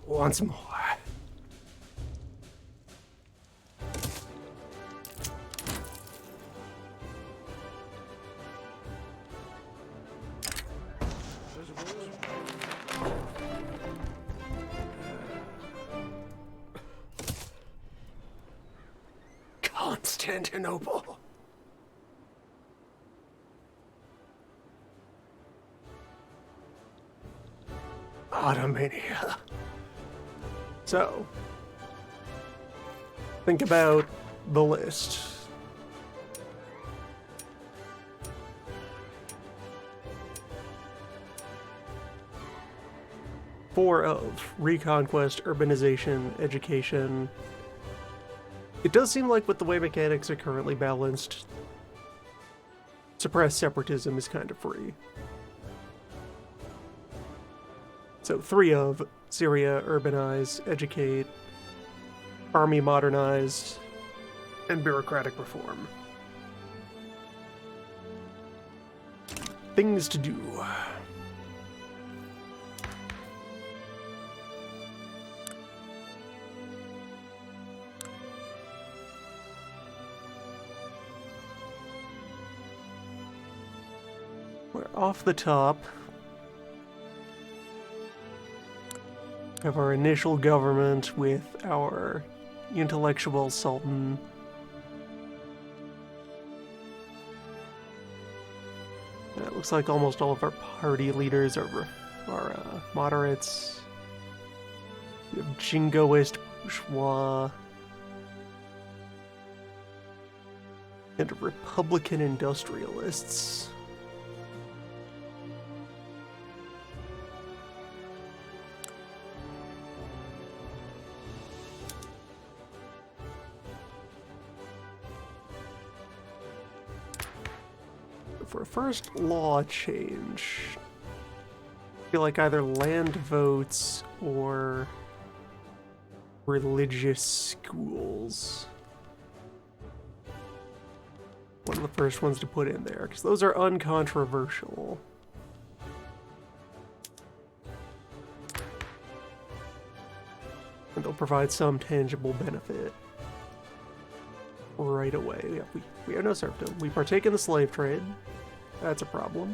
once more. Constantinople. Ottomania. So, think about the list. Four of reconquest, urbanization, education. It does seem like with the way mechanics are currently balanced, suppressed separatism is kind of free. So 3 of Syria, urbanize, educate, army modernized, and bureaucratic reform. Things to do. We're off the top. Have our initial government with our intellectual sultan. It looks like almost all of our party leaders are moderates. We have jingoist bourgeois and Republican industrialists. For a first law change, I feel like either land votes or religious schools. One of the first ones to put in there, because those are uncontroversial. And they'll provide some tangible benefit right away. Yeah, we have no serfdom. We partake in the slave trade. That's a problem.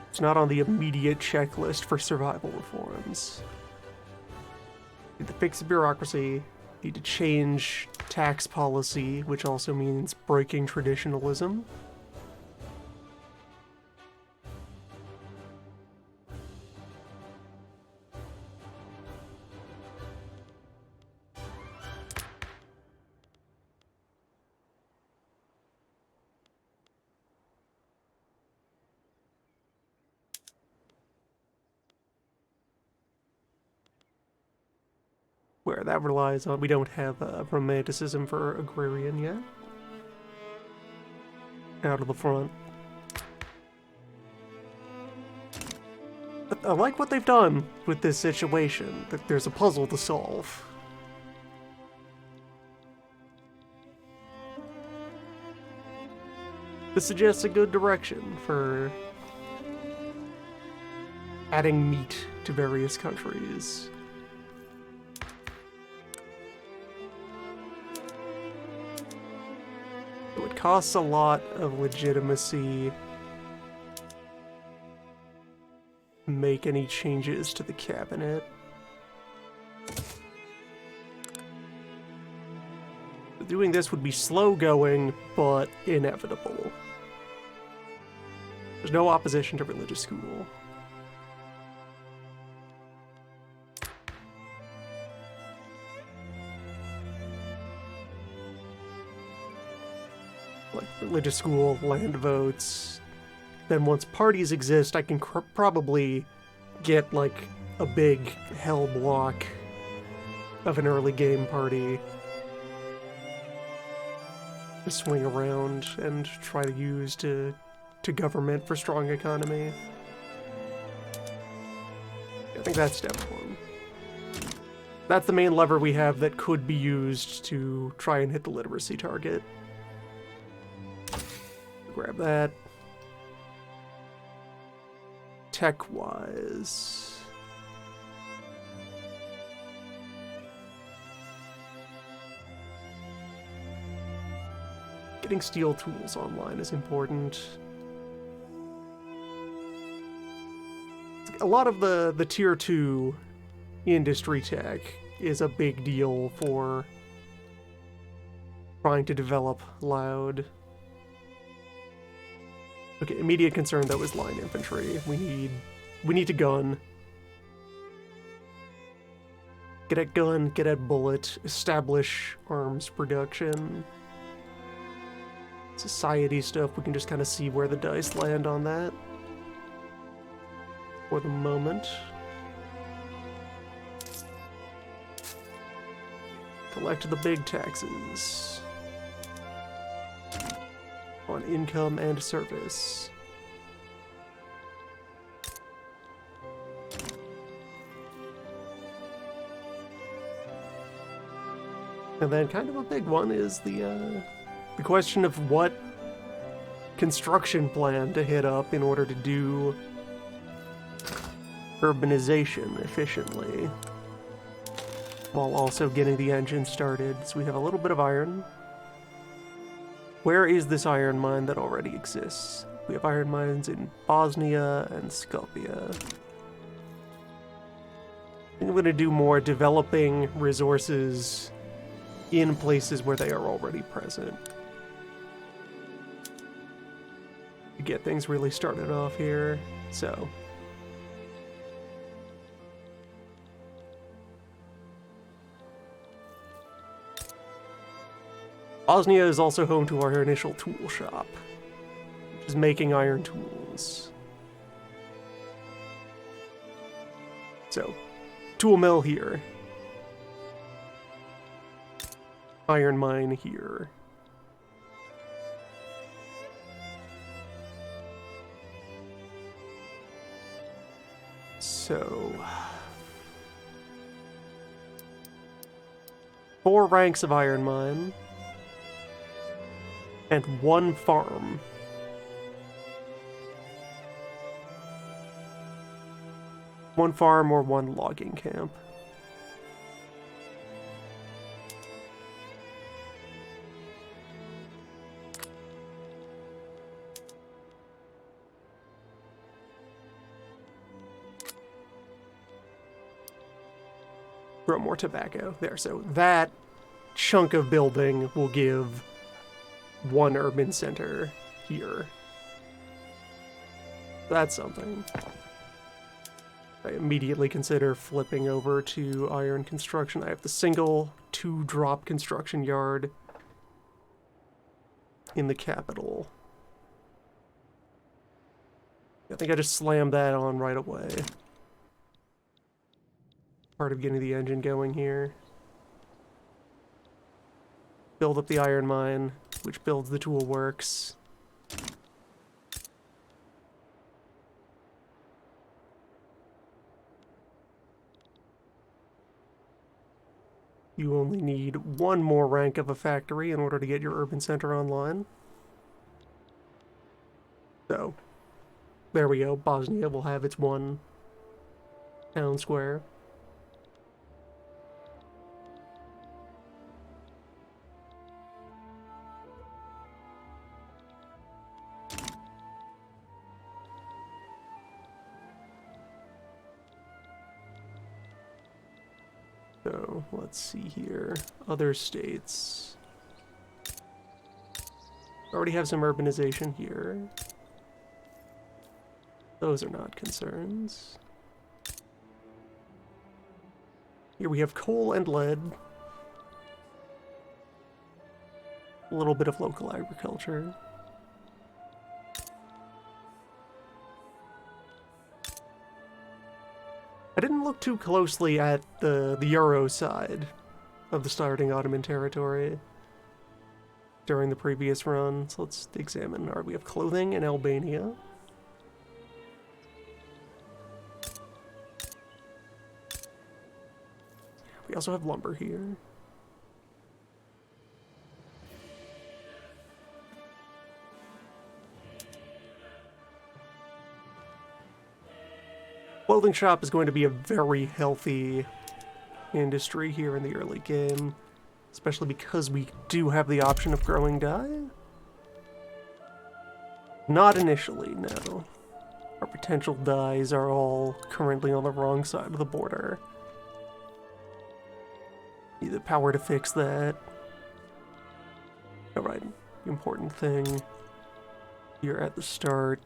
It's not on the immediate checklist for survival reforms. Need to fix the bureaucracy. Need to change tax policy, which also means breaking traditionalism. Where that relies on, we don't have romanticism for agrarian yet. Out of the front. But I like what they've done with this situation, that there's a puzzle to solve. This suggests a good direction for adding meat to various countries. It costs a lot of legitimacy to make any changes to the cabinet. Doing this would be slow going, but inevitable. There's no opposition to religious school. Like religious school, land votes. Then once parties exist, I can probably get like a big hell block of an early game party to swing around and try to use to government for strong economy. I think that's step one. That's the main lever we have that could be used to try and hit the literacy target. Grab that. Tech-wise, Getting steel tools online is important. A lot of the tier 2 industry tech is a big deal for trying to develop Loud. Okay, immediate concern though is line infantry. We need to gun. Get at gun, get at bullet, establish arms production. Society stuff, we can just kind of see where the dice land on that. For the moment. Collect the big taxes. On income and service. And then kind of a big one is the question of what construction plan to hit up in order to do urbanization efficiently, while also getting the engine started. So we have a little bit of iron. Where is this iron mine that already exists? We have iron mines in Bosnia and Skopje. I think I'm going to do more developing resources in places where they are already present. To get things really started off here, so. Bosnia is also home to our initial tool shop, which is making iron tools. So, tool mill here. Iron mine here. So, 4 ranks of iron mine. And 1 farm. One farm or 1 logging camp. Grow more tobacco. There, so that chunk of building will give 1 urban center here. That's something. I immediately consider flipping over to iron construction. I have the single 2-drop construction yard in the capital. I think I just slammed that on right away. Part of getting the engine going here. Build up the iron mine, which builds the tool works. You only need 1 more rank of a factory in order to get your urban center online. So, there we go. Bosnia will have its 1 town square. So, let's see here. Other states. Already have some urbanization here. Those are not concerns. Here we have coal and lead. A little bit of local agriculture. I didn't look too closely at the Euro side of the starting Ottoman territory during the previous run, so let's examine. Alright, we have clothing in Albania. We also have lumber here. Clothing shop is going to be a very healthy industry here in the early game, especially because we do have the option of growing dye. Not initially, no. Our potential dies are all currently on the wrong side of the border. Need the power to fix that. Alright, the important thing here at the start.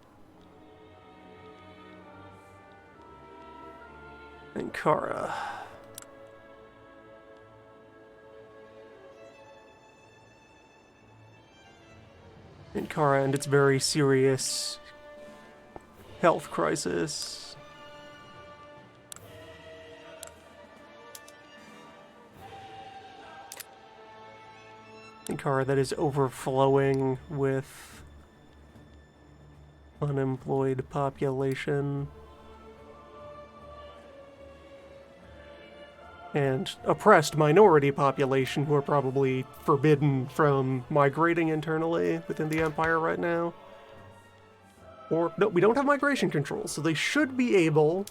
Ankara. Ankara and its very serious health crisis. Ankara that is overflowing with unemployed population. And oppressed minority population who are probably forbidden from migrating internally within the Empire right now. Or, no, we don't have migration control, so they should be able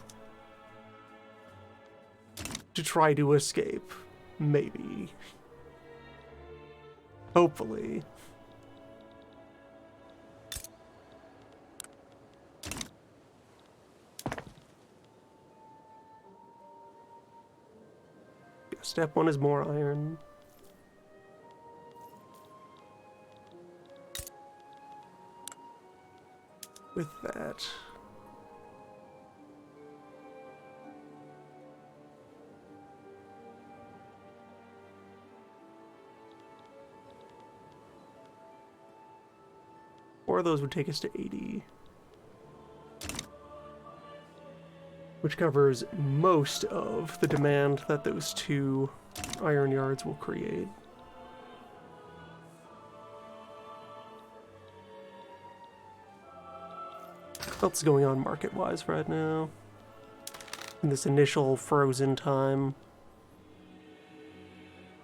to try to escape. Maybe. Hopefully. Step 1 is more iron. With that. Four of those would take us to 80. Which covers most of the demand that those 2 iron yards will create. What's going on market-wise right now? In this initial frozen time.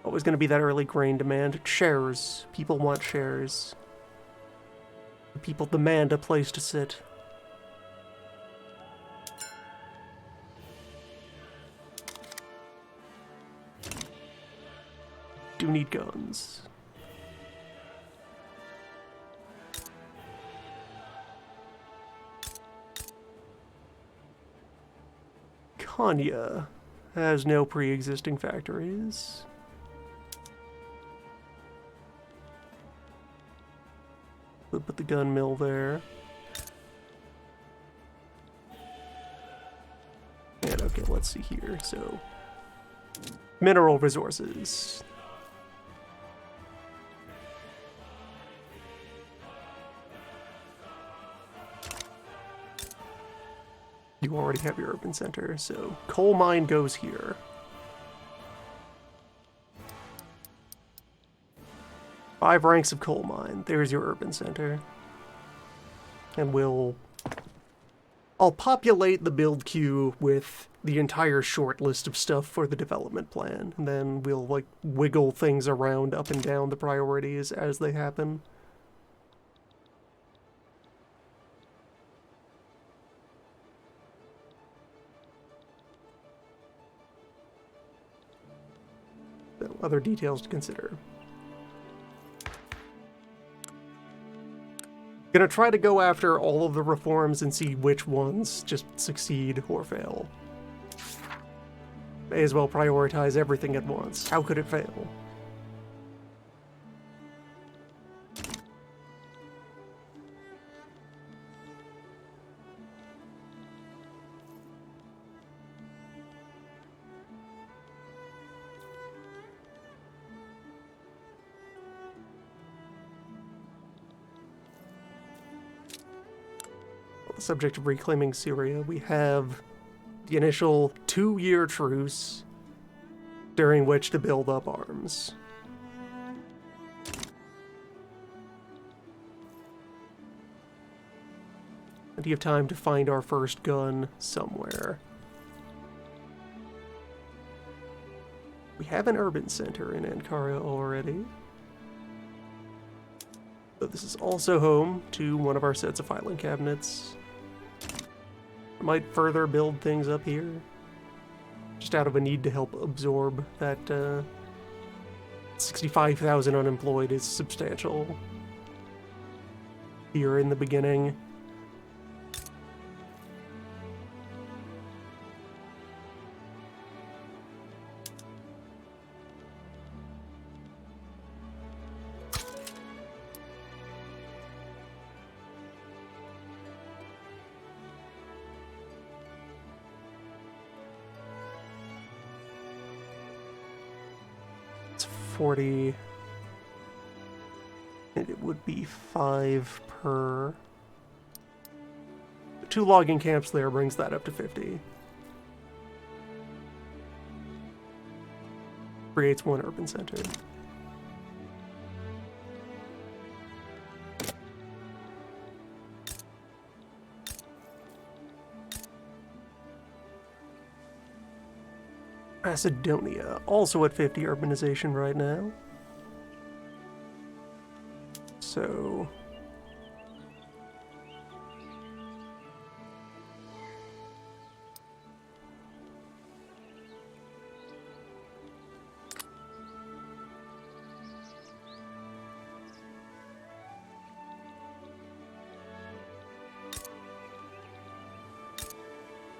Always going to be that early grain demand. Shares. People want shares. People demand a place to sit. Do need guns. Kanya has no pre-existing factories. We'll put the gun mill there. And okay, let's see here. So, mineral resources. You already have your urban center, so coal mine goes here. Five ranks of coal mine. There's your urban center. And I'll populate the build queue with the entire short list of stuff for the development plan, and then we'll like wiggle things around up and down the priorities as they happen. So, other details to consider. Gonna try to go after all of the reforms and see which ones just succeed or fail. May as well prioritize everything at once. How could it fail? Subject of reclaiming Syria, we have the initial 2-year truce during which to build up arms. And you have time to find our first gun somewhere. We have an urban center in Ankara already. But this is also home to one of our sets of filing cabinets. Might further build things up here, just out of a need to help absorb that 65,000 unemployed is substantial. here in the beginning. It's 40, and it would be 5 per. 2 logging camps there brings that up to 50. Creates 1 urban center. Macedonia, also at 50 urbanization right now. So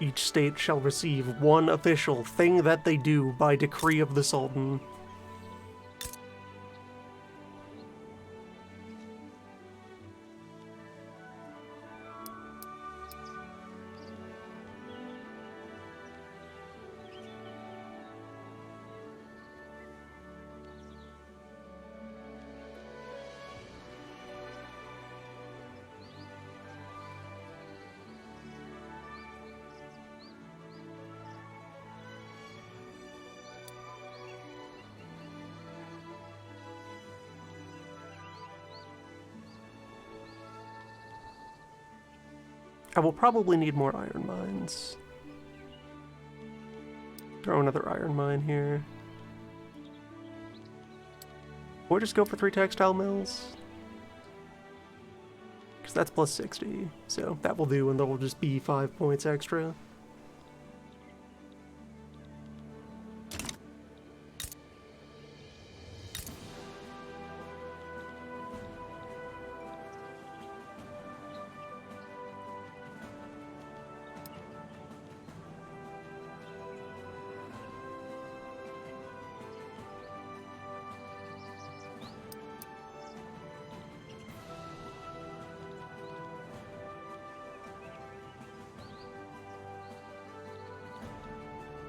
each state shall receive 1 official thing that they do by decree of the Sultan. I will probably need more iron mines. Throw another iron mine here. Or just go for 3 textile mills. Because that's plus 60. So that will do, and there will just be 5 points extra.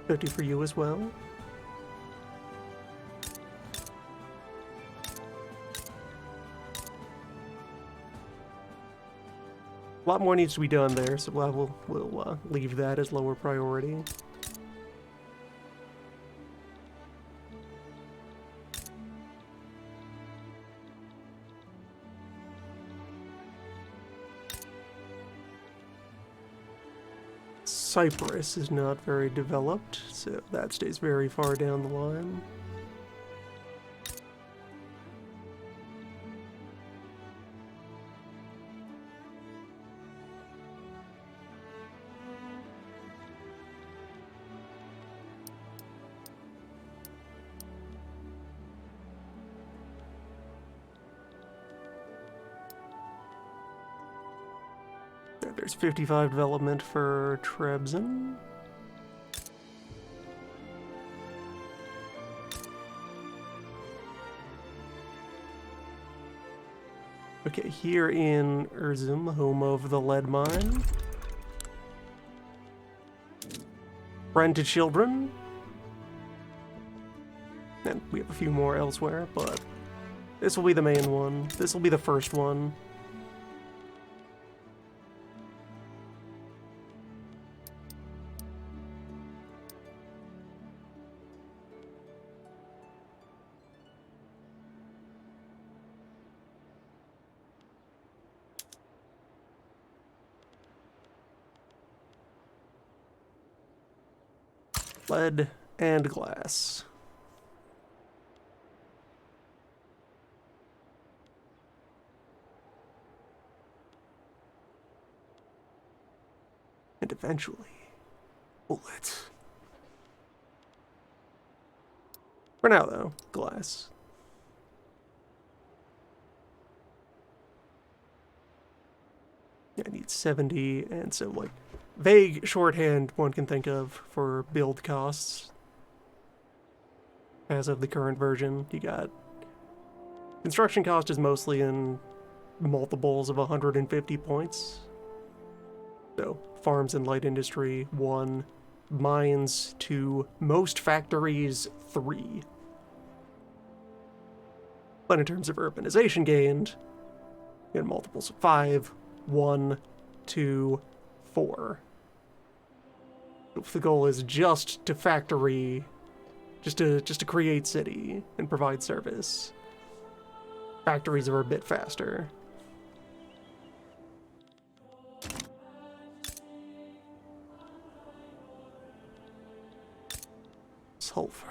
$50 for you as well. A lot more needs to be done there, so we'll leave that as lower priority. Cyprus is not very developed, so that stays very far down the line. There's 55 development for Trebizond. Okay, here in Erzum, home of the lead mine. Friend to children. And we have a few more elsewhere, but this will be the main one. This will be the first one. Lead and glass. And eventually, bullets. For now, though, glass. I need 70, and so, like, vague shorthand one can think of for build costs. As of the current version, you got construction cost is mostly in multiples of 150 points. So, farms and light industry, 1. Mines, 2. Most factories, 3. But in terms of urbanization gained, you get multiples of 5. 1, 2, 4. If the goal is just to factory, just to create city and provide service, factories are a bit faster. Sulfur.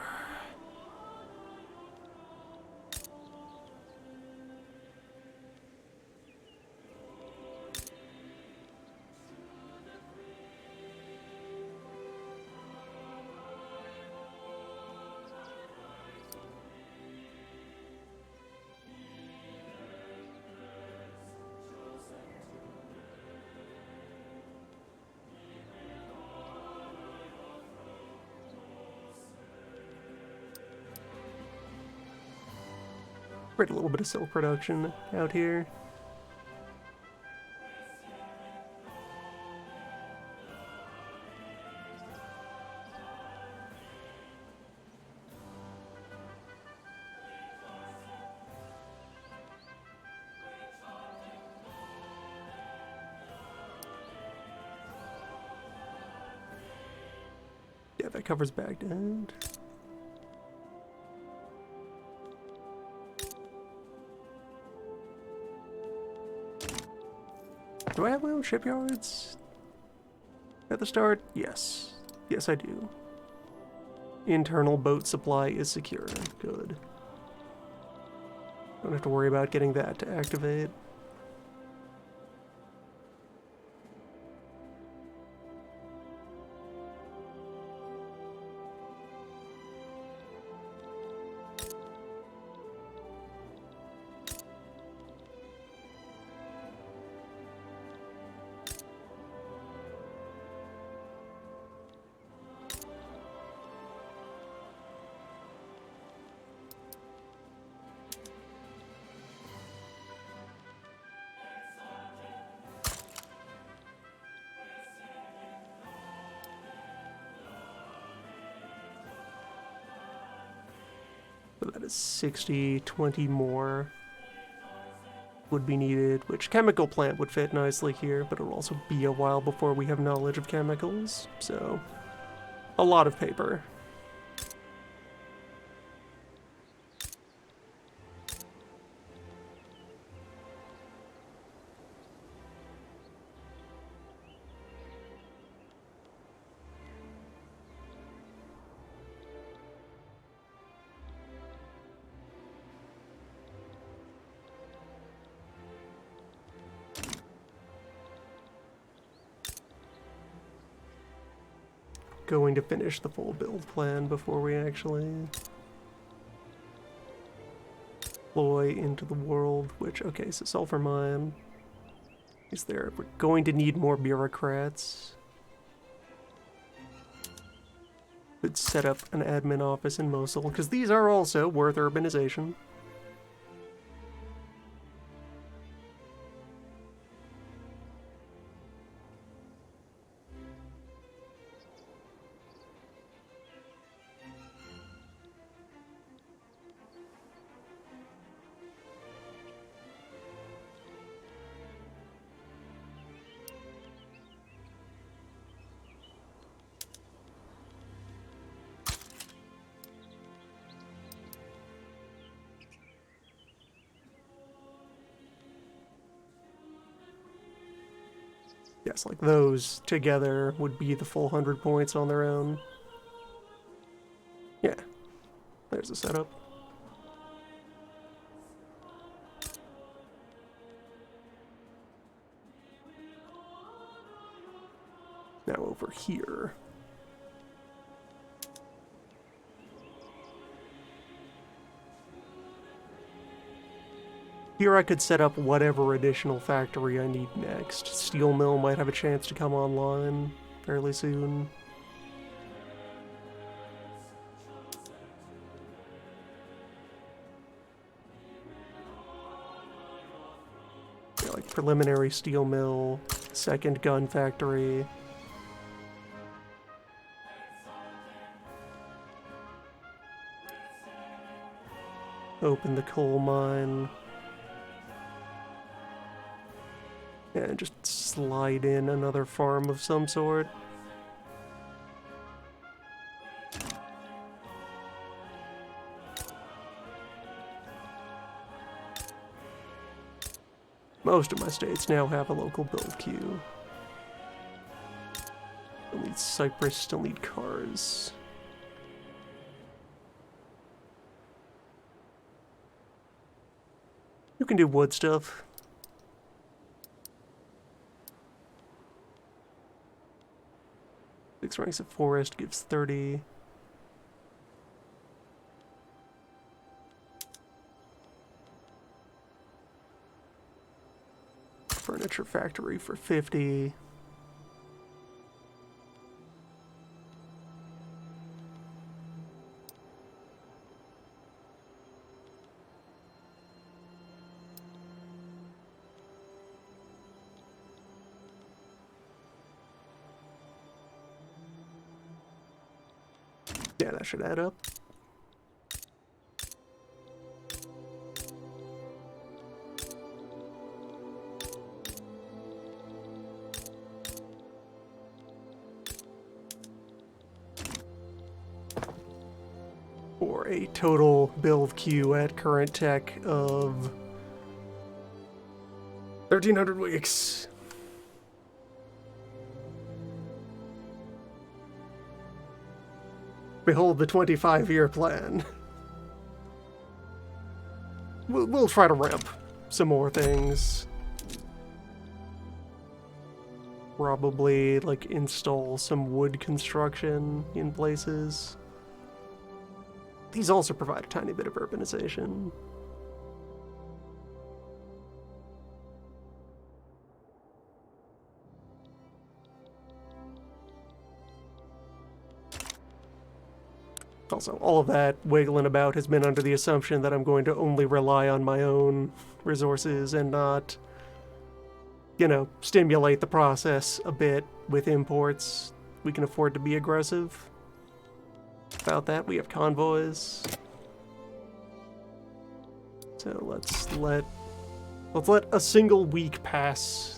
Create a little bit of silk production out here. Yeah, that covers Baghdad. Do I have my own shipyards at the start? Yes. Yes, I do. Internal boat supply is secure. Good. Don't have to worry about getting that to activate. So that is 60, 20 more would be needed, which chemical plant would fit nicely here, but it'll also be a while before we have knowledge of chemicals, so a lot of paper. Going to finish the full build plan before we actually deploy into the world, which, okay, so sulfur mine is there. We're going to need more bureaucrats. Could set up an admin office in Mosul, because these are also worth urbanization. Yes, like those together would be the full 100 points on their own. Yeah, there's the setup. Now over here. Here I could set up whatever additional factory I need next. Steel mill might have a chance to come online fairly soon. Yeah, like preliminary steel mill, second gun factory. Open the coal mine. And just slide in another farm of some sort. Most of my states now have a local build queue. Still need Cyprus, still need cars. You can do wood stuff. 6 ranks of forest gives 30. Furniture factory for 50. Yeah, that should add up. For a total build queue at current tech of 1,300 weeks. Behold the 25-year plan. We'll try to ramp some more things. Probably, like, install some wood construction in places. These also provide a tiny bit of urbanization. Also, all of that wiggling about has been under the assumption that I'm going to only rely on my own resources and not, you know, stimulate the process a bit with imports. We can afford to be aggressive about that. We have convoys. So let's let a single week pass.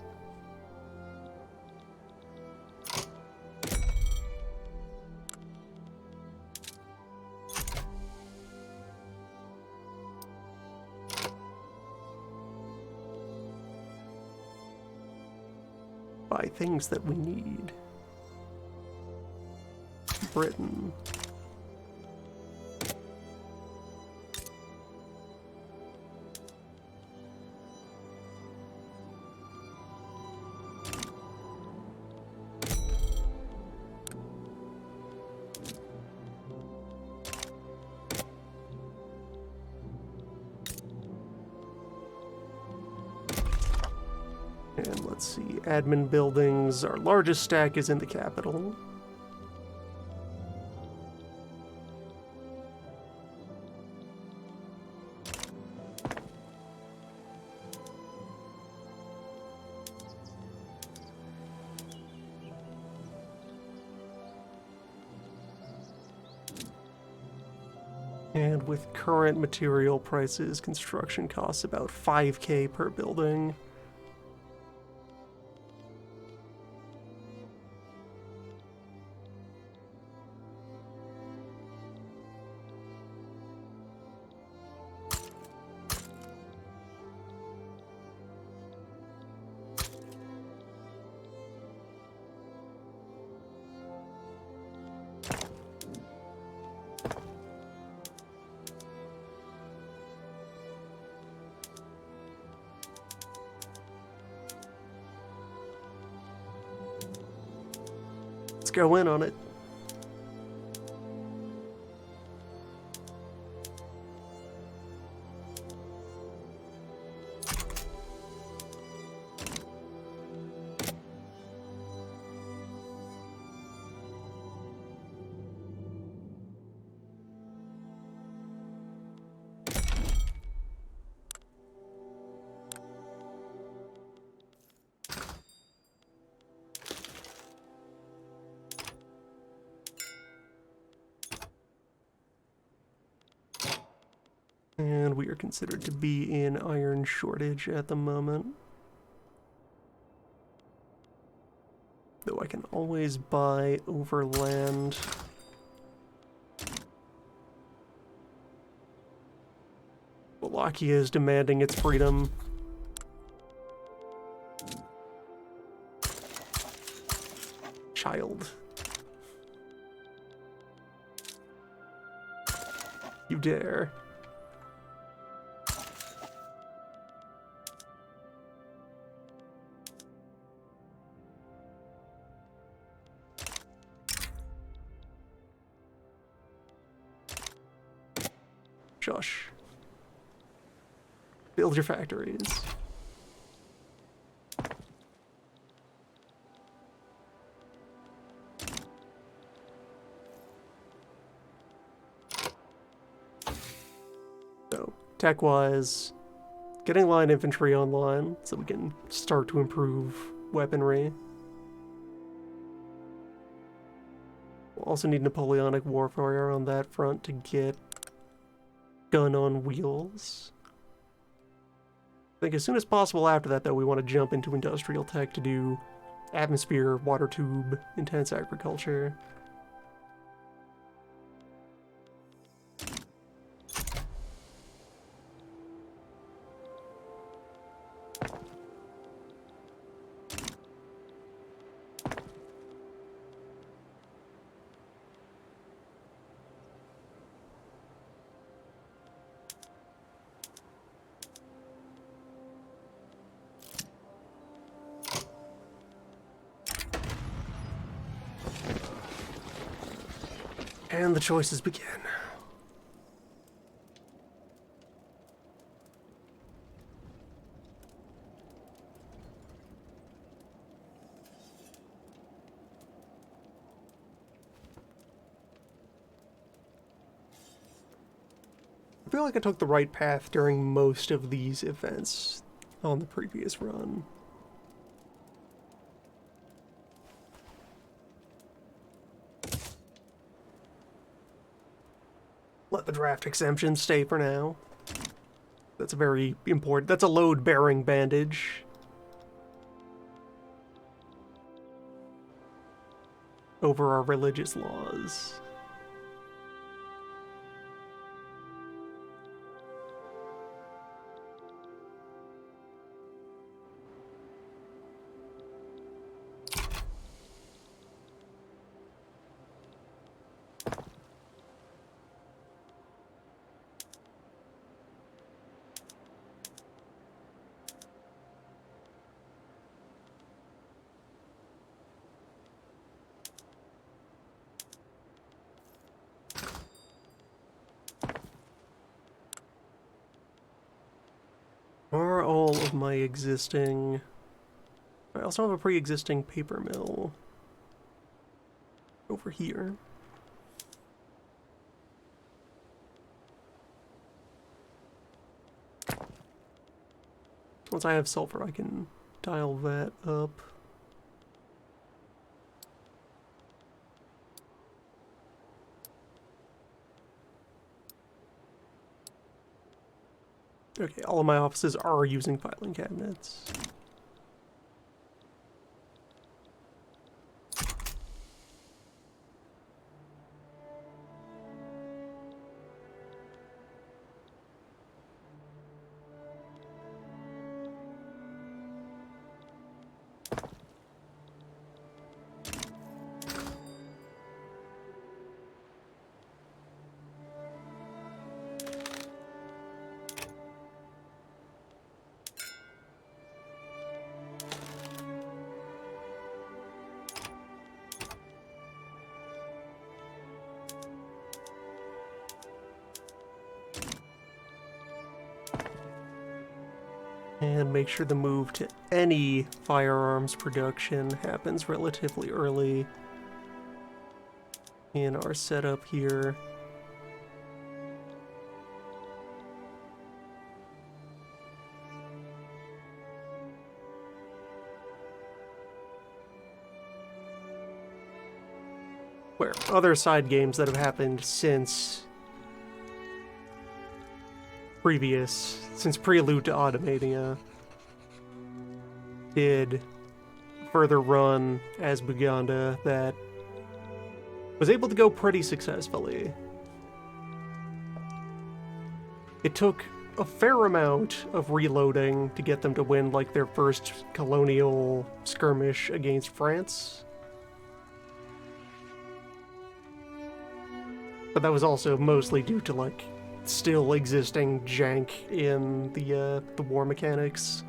Buy things that we need. Britain. And let's see, admin buildings, our largest stack is in the capital. And with current material prices, construction costs about 5K per building. Let's go in on it. And we are considered to be in iron shortage at the moment. Though I can always buy overland. Wallachia is demanding its freedom. Child. You dare. Shush. Build your factories. So, tech-wise, getting line infantry online so we can start to improve weaponry. We'll also need Napoleonic warfare on that front to get gun on wheels. I think as soon as possible after that, though, we want to jump into industrial tech to do atmosphere, water tube, intense agriculture. And the choices begin. I feel like I took the right path during most of these events on the previous run. Let the draft exemption stay for now. That's a very important... That's a load-bearing bandage. Over our religious laws. Are all of my existing... I also have a pre-existing paper mill over here. Once I have sulfur, I can dial that up. Okay, all of my offices are using filing cabinets. And make sure the move to any firearms production happens relatively early in our setup here. Where other side games that have happened since since Prelude to Ottomania, did further run as Buganda that was able to go pretty successfully. It took a fair amount of reloading to get them to win, like, their first colonial skirmish against France. But that was also mostly due to, like, still existing jank in the war mechanics.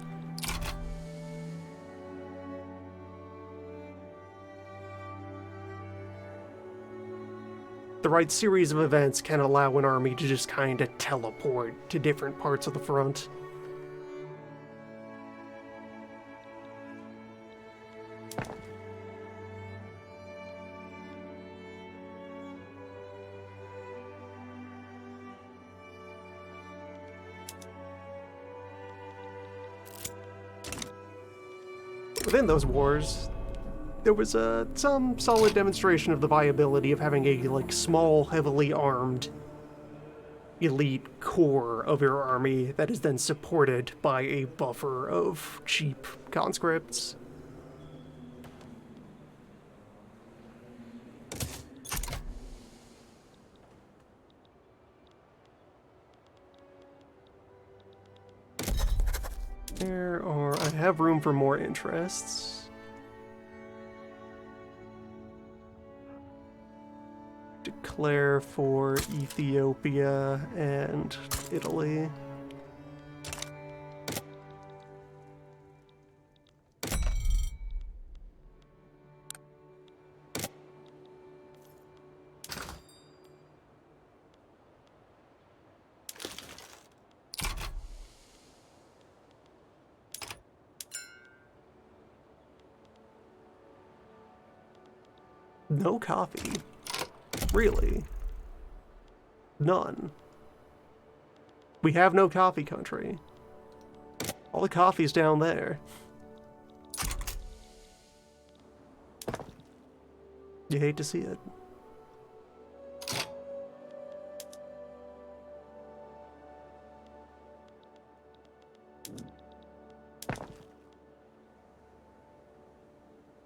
The right series of events can allow an army to just kind of teleport to different parts of the front. Within those wars, there was some solid demonstration of the viability of having a, like, small, heavily armed elite core of your army that is then supported by a buffer of cheap conscripts. I have room for more interests. Declare for Ethiopia and Italy. No coffee. Really? None. We have no coffee country. All the coffee's down there. You hate to see it.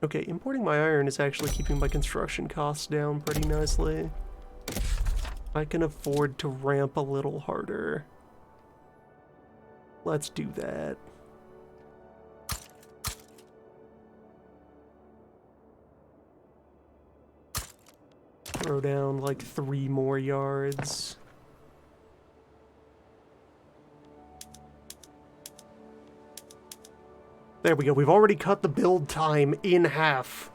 Okay, importing my iron is actually keeping my construction costs down pretty nicely. I can afford to ramp a little harder. Let's do that. Throw down like 3 more yards. There we go. We've already cut the build time in half.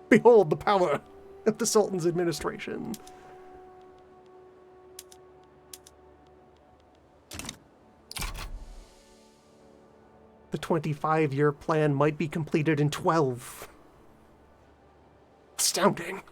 Behold the power of the Sultan's administration. The 25-year plan might be completed in 12. Astounding.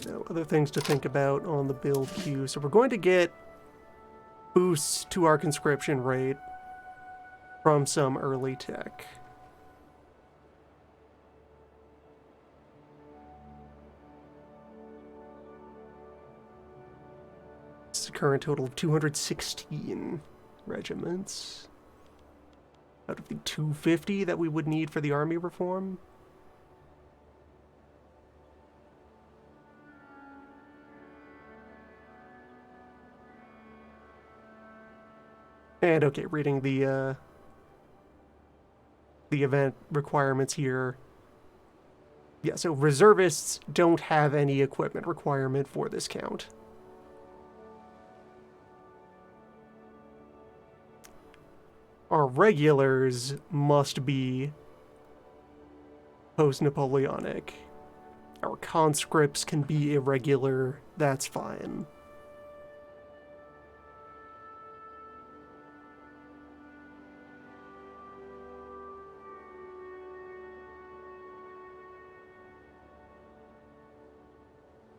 Now, other things to think about on the build queue. So we're going to get boosts to our conscription rate from some early tech. It's a current total of 216 regiments out of the 250 that we would need for the army reform. And okay, reading the event requirements here. Yeah, so reservists don't have any equipment requirement for this count. Our regulars must be post-Napoleonic. Our conscripts can be irregular, that's fine.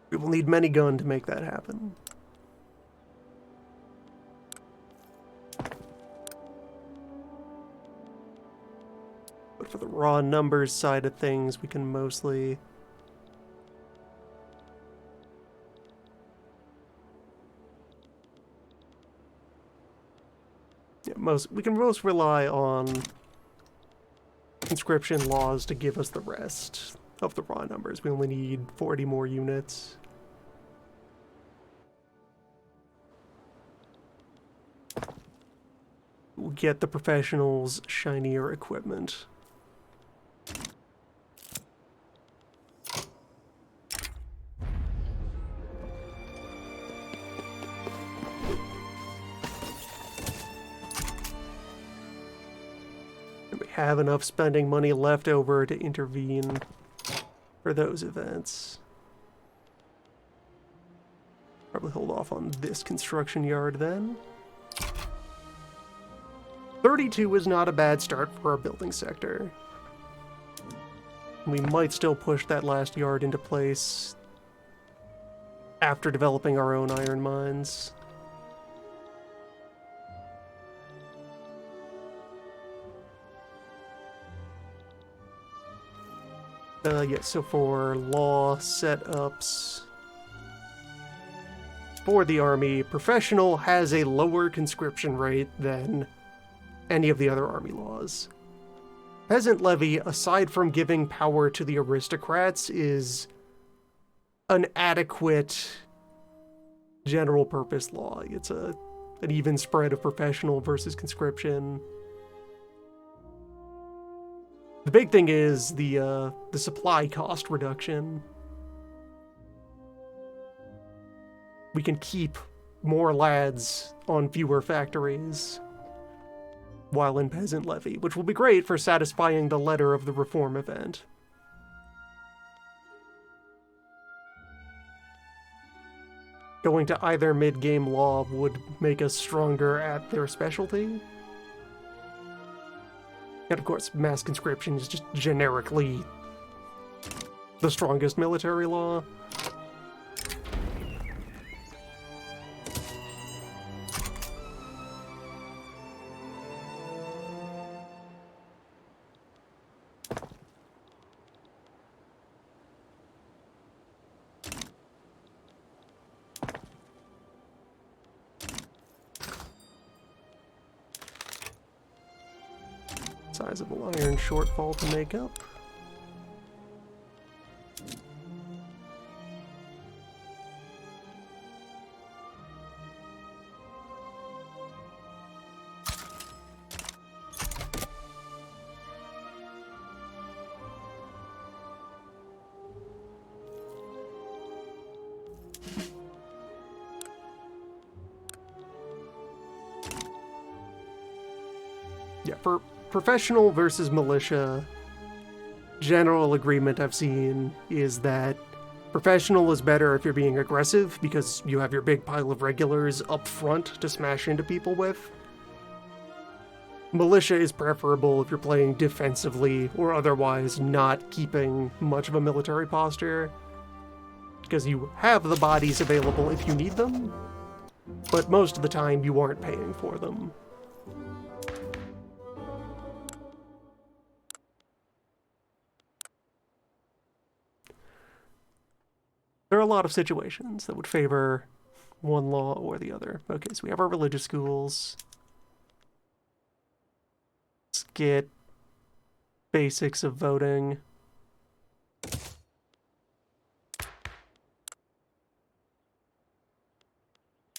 We will need many gun to make that happen. But for the raw numbers side of things, we can mostly... we can most rely on conscription laws to give us the rest of the raw numbers. We only need 40 more units. We'll get the professionals shinier equipment. Have enough spending money left over to intervene for those events. Probably hold off on this construction yard then. 32 is not a bad start for our building sector. We might still push that last yard into place after developing our own iron mines. Yeah, so for law setups for the army, professional has a lower conscription rate than any of the other army laws. Peasant levy, aside from giving power to the aristocrats, is an adequate general purpose law. It's an even spread of professional versus conscription. The big thing is the supply cost reduction. We can keep more lads on fewer factories while in peasant levy, which will be great for satisfying the letter of the reform event. Going to either mid-game law would make us stronger at their specialty. And of course, mass conscription is just generically the strongest military law. Sizable iron shortfall to make up. Yeah, for professional versus militia, general agreement I've seen is that professional is better if you're being aggressive because you have your big pile of regulars up front to smash into people with. Militia is preferable if you're playing defensively or otherwise not keeping much of a military posture, because you have the bodies available if you need them, but most of the time you aren't paying for them. There are a lot of situations that would favor one law or the other. Okay, so we have our religious schools. Let's get basics of voting.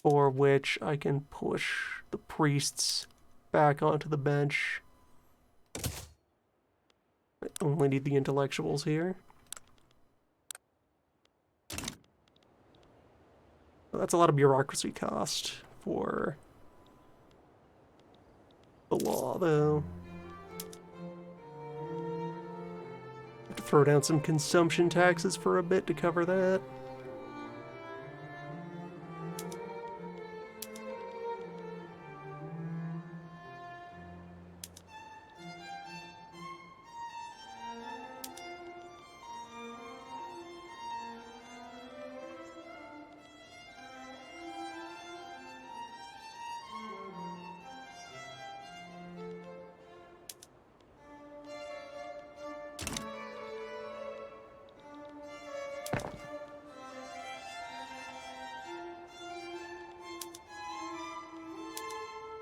For which I can push the priests back onto the bench. I only need the intellectuals here. That's a lot of bureaucracy cost for the law, though. Have to throw down some consumption taxes for a bit to cover that.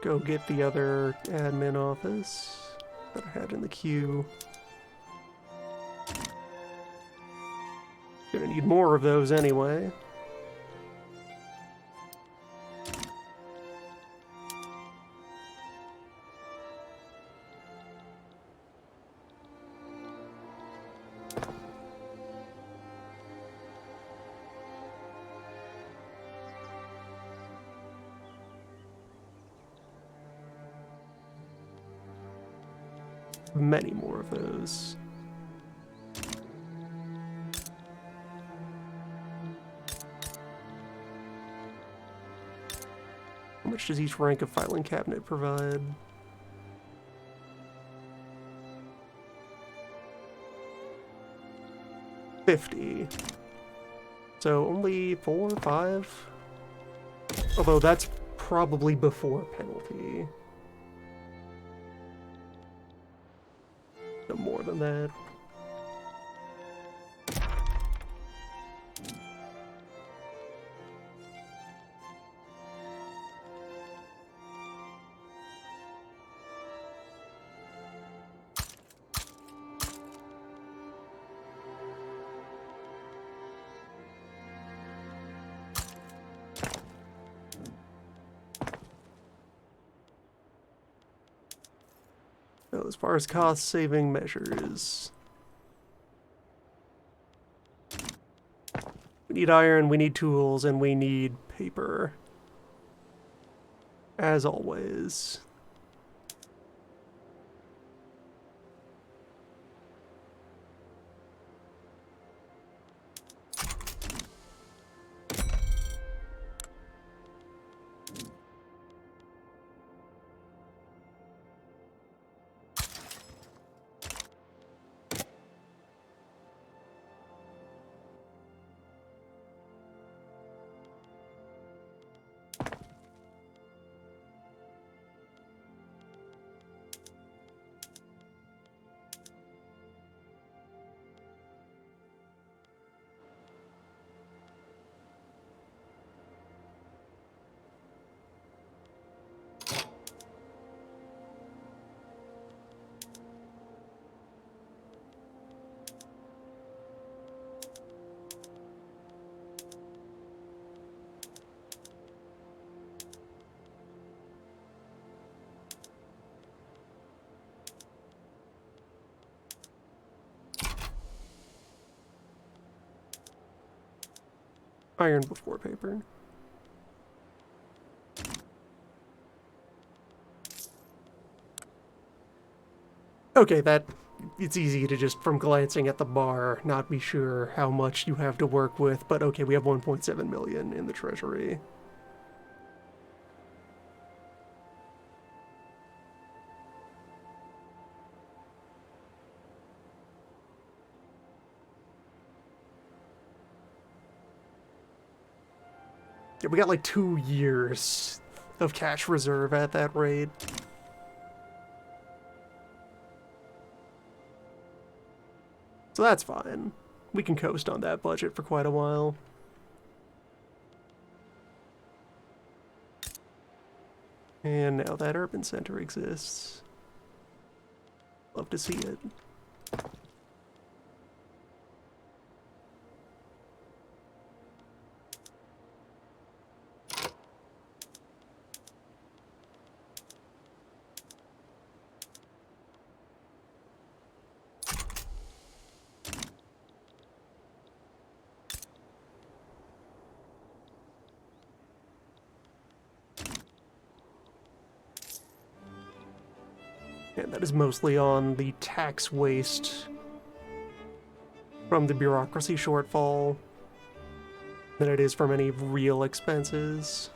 Go get the other admin office that I had in the queue. Gonna need more of those anyway. Many more of those. How much does each rank of filing cabinet provide? $50. So only 4 or 5? Although that's probably before penalty. No more than that. So as far as cost-saving measures, we need iron, we need tools, and we need paper. As always. Iron before paper. Okay, it's easy to just, from glancing at the bar, not be sure how much you have to work with, but okay, we have 1.7 million in the treasury. Yeah, we got like 2 years of cash reserve at that rate. So that's fine. We can coast on that budget for quite a while. And now that urban center exists. Love to see it. And that is mostly on the tax waste from the bureaucracy shortfall than it is from any real expenses.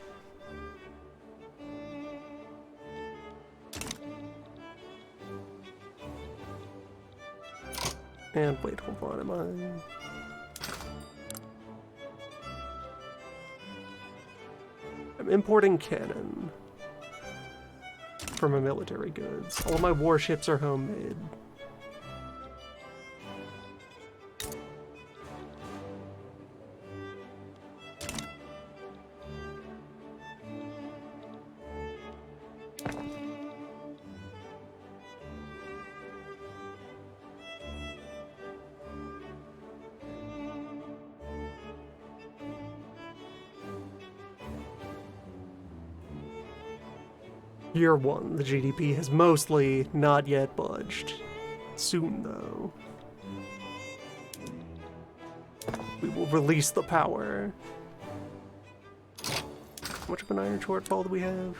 And wait, hold on, am I'm importing cannon for my military goods. All my warships are homemade. Year 1, the GDP has mostly not yet budged. Soon, though, we will release the power. How much of an iron shortfall do we have?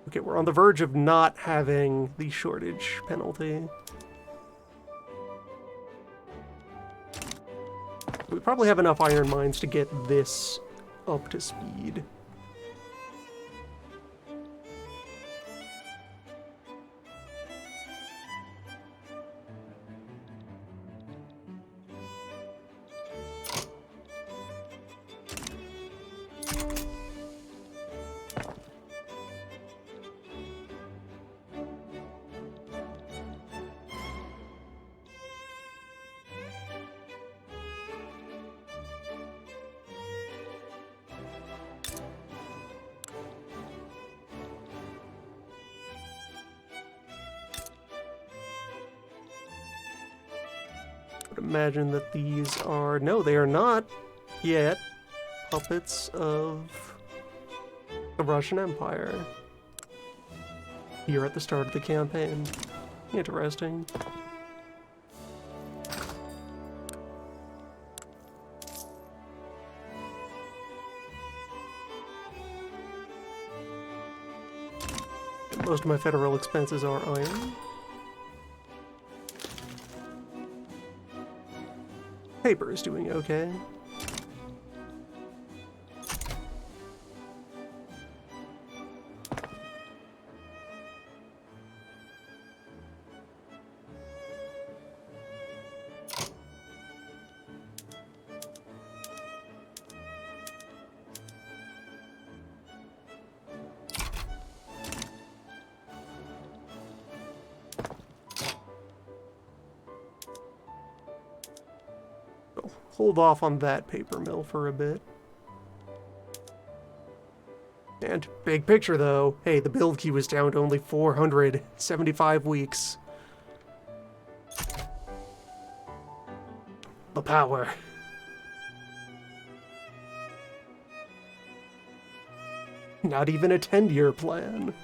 Okay, we're on the verge of not having the shortage penalty. We probably have enough iron mines to get this up to speed. Imagine that these are... No, they are not yet puppets of the Russian Empire here at the start of the campaign. Interesting. Most of my federal expenses are iron. Paper is doing okay. Hold off on that paper mill for a bit. And big picture though, hey, the build queue is down to only 475 weeks. The power. Not even a 10-year plan.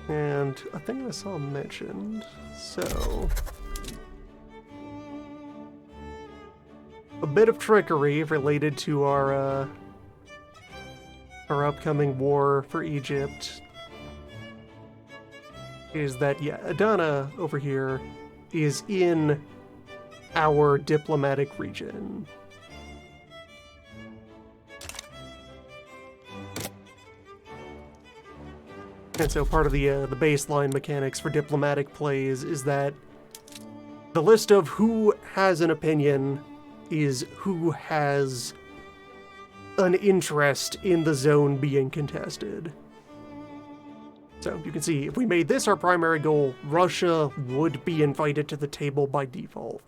And a thing I saw mentioned, so... a bit of trickery related to our upcoming war for Egypt is that, yeah, Adana over here is in our diplomatic region. And so part of the baseline mechanics for diplomatic plays is that the list of who has an opinion is who has an interest in the zone being contested. So you can see, if we made this our primary goal, Russia would be invited to the table by default.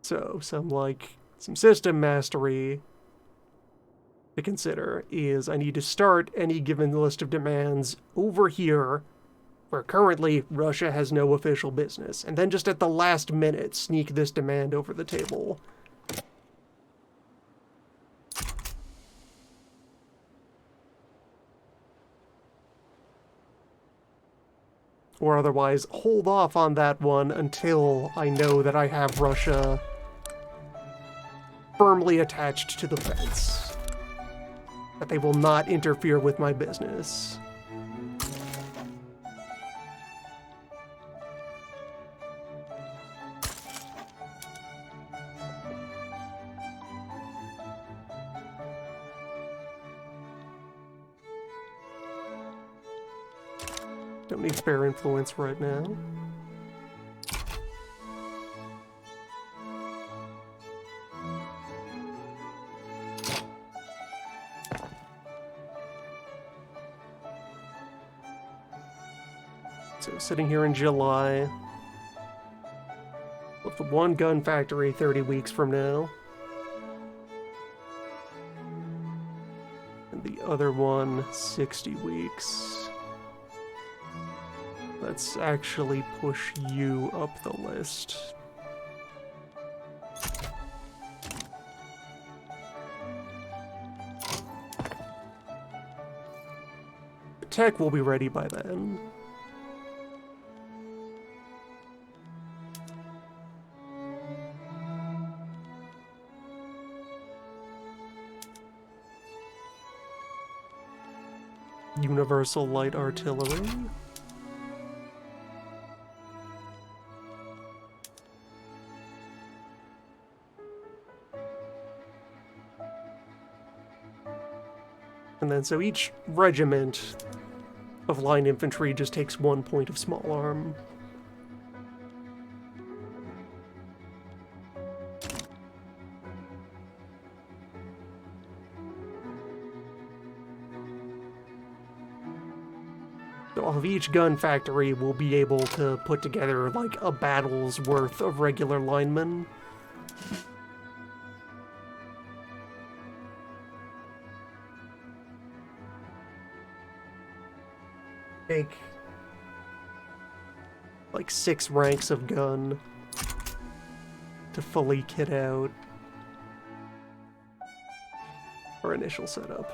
So some system mastery to consider is I need to start any given list of demands over here, where currently Russia has no official business, and then just at the last minute sneak this demand over the table. Or otherwise, hold off on that one until I know that I have Russia firmly attached to the fence. That they will not interfere with my business. Don't need spare influence right now. So sitting here in July, with the one gun factory 30 weeks from now, and the other one 60 weeks. Let's actually push you up the list. The tech will be ready by then. Universal light artillery. And then so each regiment of line infantry just takes 1 point of small arm. So off of each gun factory, we'll be able to put together like a battle's worth of regular linemen. Take like 6 ranks of gun to fully kit out our initial setup.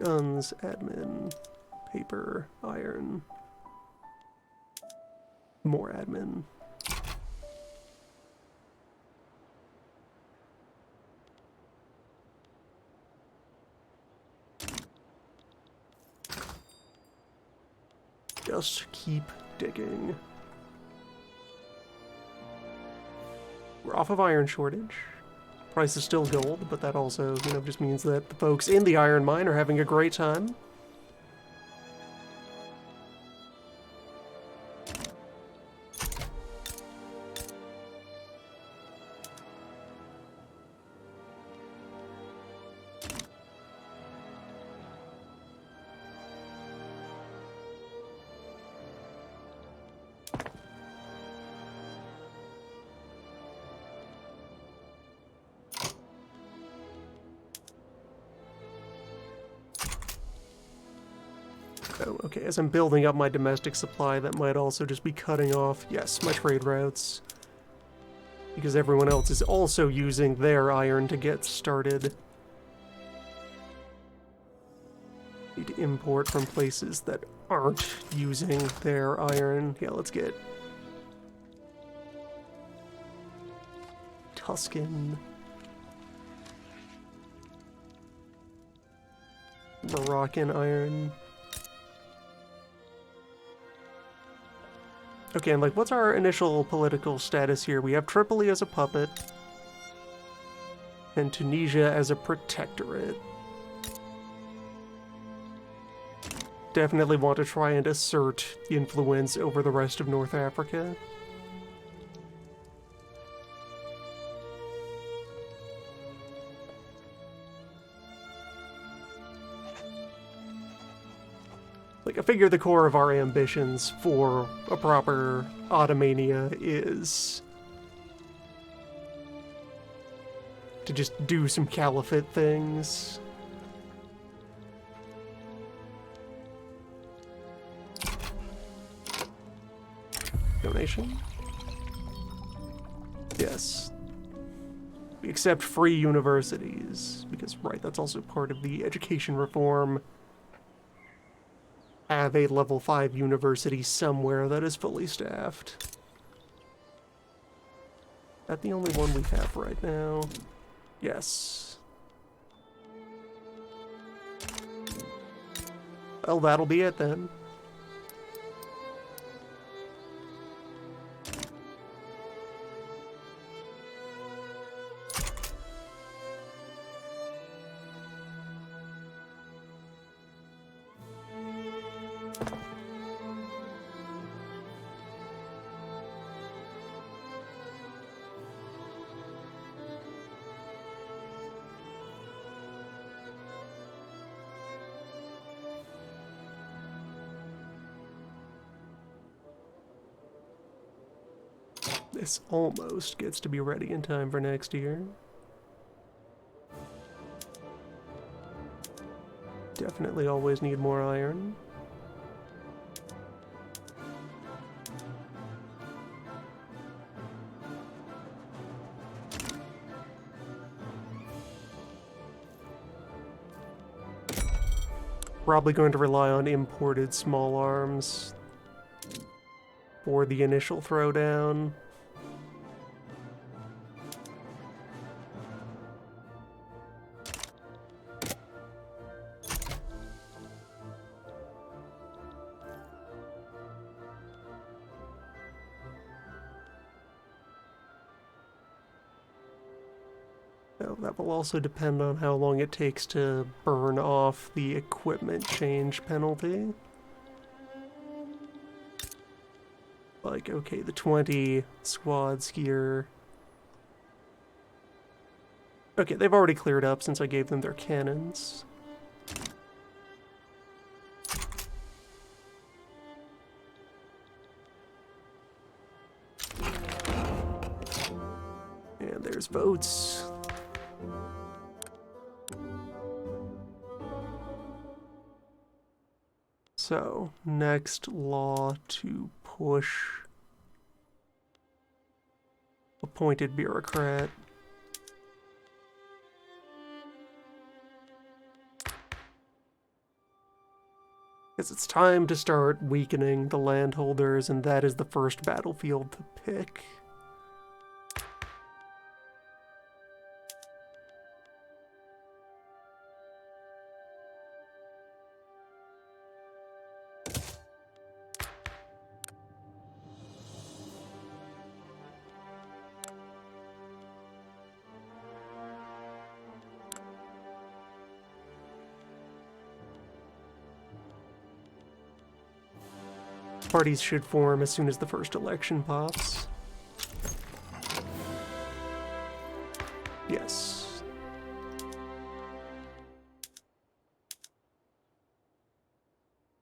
Guns, admin, paper, iron, more admin. Just keep digging. We're off of iron shortage. Price is still gold, but that also, just means that the folks in the iron mine are having a great time. Oh, okay, as I'm building up my domestic supply, that might also just be cutting off, yes, my trade routes. Because everyone else is also using their iron to get started. Need to import from places that aren't using their iron. Yeah, let's get Tuscan, Moroccan iron. Okay, and like, what's our initial political status here? We have Tripoli as a puppet, and Tunisia as a protectorate. Definitely want to try and assert influence over the rest of North Africa. Like, I figure the core of our ambitions for a proper Ottomania is to just do some caliphate things. Donation? Yes. We accept free universities, because, right, that's also part of the education reform. Have a level 5 university somewhere that is fully staffed. Is that the only one we have right now? Yes. Well, that'll be it then. This almost gets to be ready in time for next year. Definitely always need more iron. Probably going to rely on imported small arms for the initial throwdown. That will also depend on how long it takes to burn off the equipment change penalty. Like, okay, the 20 squads here. Okay, they've already cleared up since I gave them their cannons. And there's votes. So, next law to push appointed bureaucrat. Because it's time to start weakening the landholders, and that is the first battlefield to pick. Parties should form as soon as the first election pops. Yes.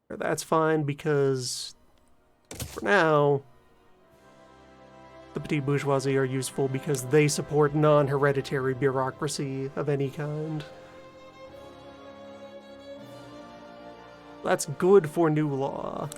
That's fine because, for now, the petite bourgeoisie are useful because they support non-hereditary bureaucracy of any kind. That's good for new law.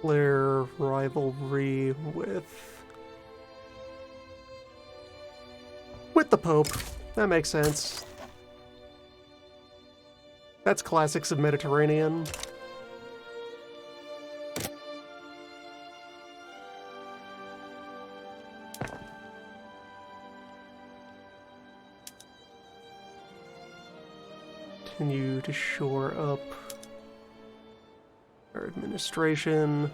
Clear rivalry with the Pope. That makes sense. That's classics of Mediterranean. Continue to shore up our administration.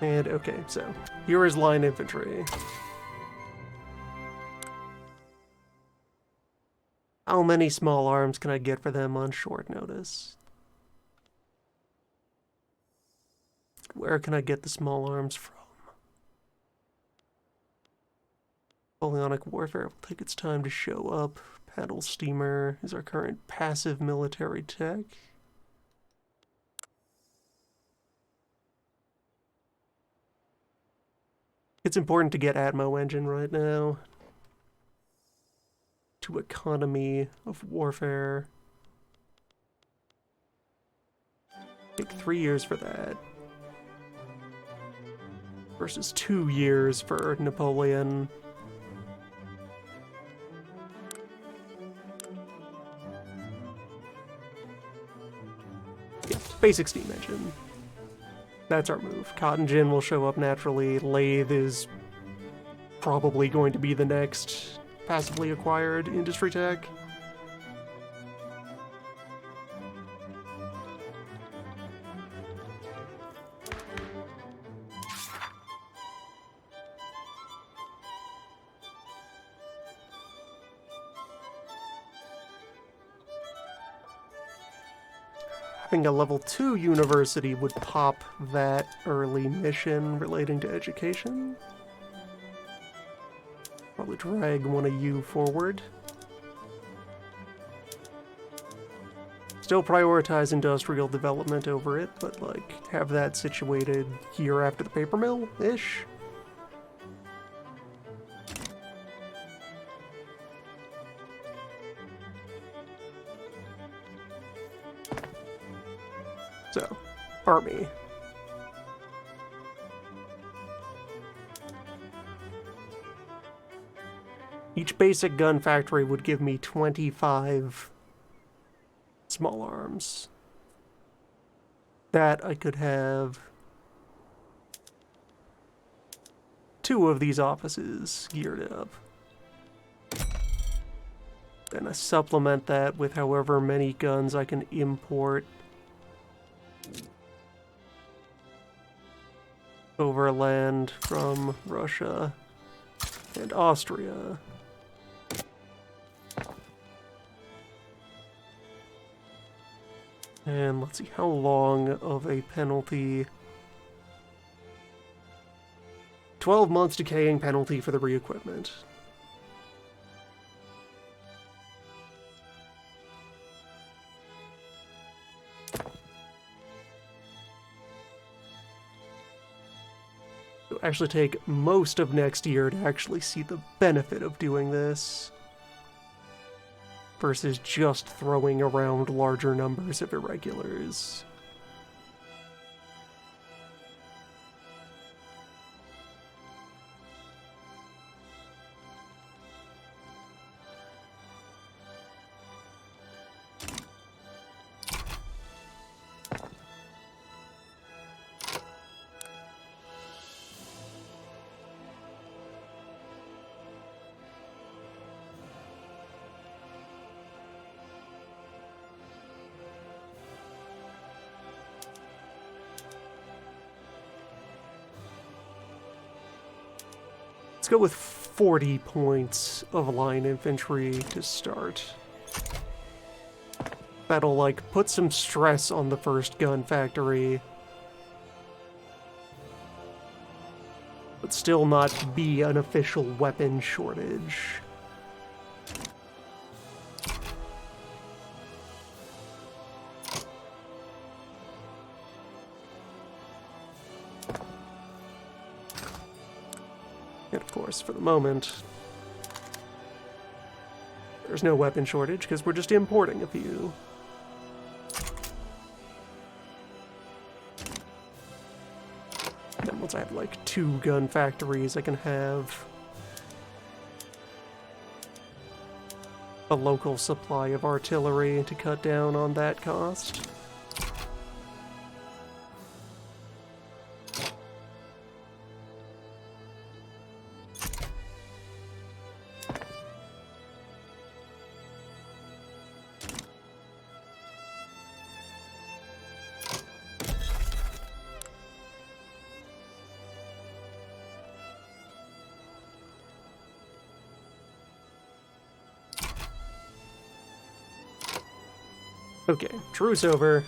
And okay, so here is line infantry. How many small arms can I get for them on short notice? Where can I get the small arms from? Napoleonic warfare will take its time to show up. Paddle steamer is our current passive military tech. It's important to get Atmo engine right now. To economy of warfare. Take 3 years for that. Versus 2 years for Napoleon. Yeah, basic steam engine. That's our move. Cotton gin will show up naturally. Lathe is probably going to be the next passively acquired industry tech. Having a level 2 university would pop that early mission relating to education. Probably drag one of you forward. Still prioritize industrial development over it, but like have that situated here after the paper mill-ish. So, army. Each basic gun factory would give me 25 small arms. That I could have 2 of these offices geared up. Then I supplement that with however many guns I can import overland from Russia and Austria. And let's see, how long of a penalty? 12 months decaying penalty for the re-equipment. It'll actually take most of next year to actually see the benefit of doing this, versus just throwing around larger numbers of irregulars. Let's go with 40 points of line infantry to start. That'll, like, put some stress on the first gun factory, but still not be an official weapon shortage. And of course, for the moment, there's no weapon shortage because we're just importing a few. And then once I have like 2 gun factories, I can have a local supply of artillery to cut down on that cost. Okay, truce over.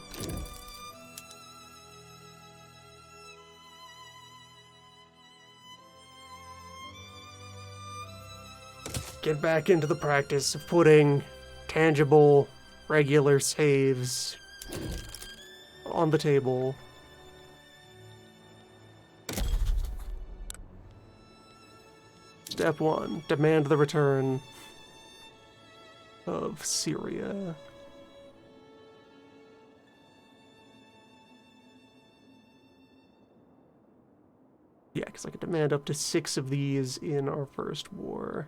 Get back into the practice of putting tangible, regular saves on the table. Step 1, demand the return of Syria. Yeah, because I could demand up to 6 of these in our first war.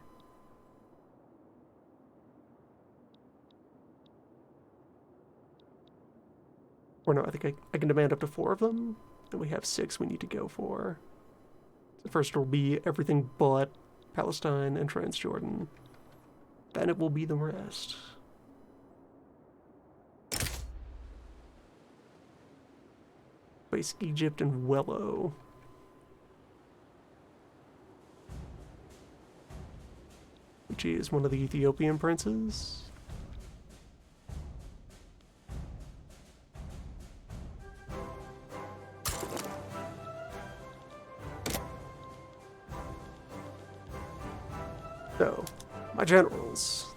Or no, I think I can demand up to 4 of them, and we have 6 we need to go for. The first will be everything but Palestine and Transjordan. Then it will be the rest. Place Egypt and Wello. Which is one of the Ethiopian princes. So, my generals.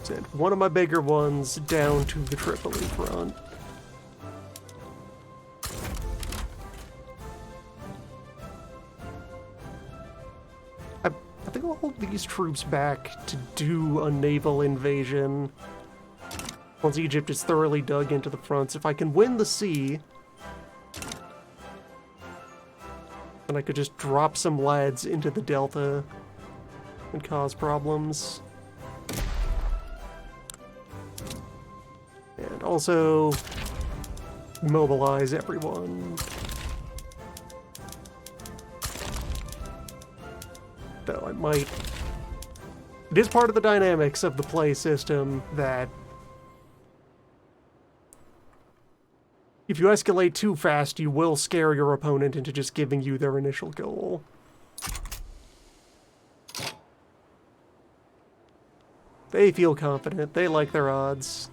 Send one of my bigger ones down to the Tripoli front. I think I'll hold these troops back to do a naval invasion once Egypt is thoroughly dug into the fronts. If I can win the sea, then I could just drop some lads into the delta and cause problems. And also mobilize everyone. Though I might... It is part of the dynamics of the play system that if you escalate too fast, you will scare your opponent into just giving you their initial goal. They feel confident. They like their odds.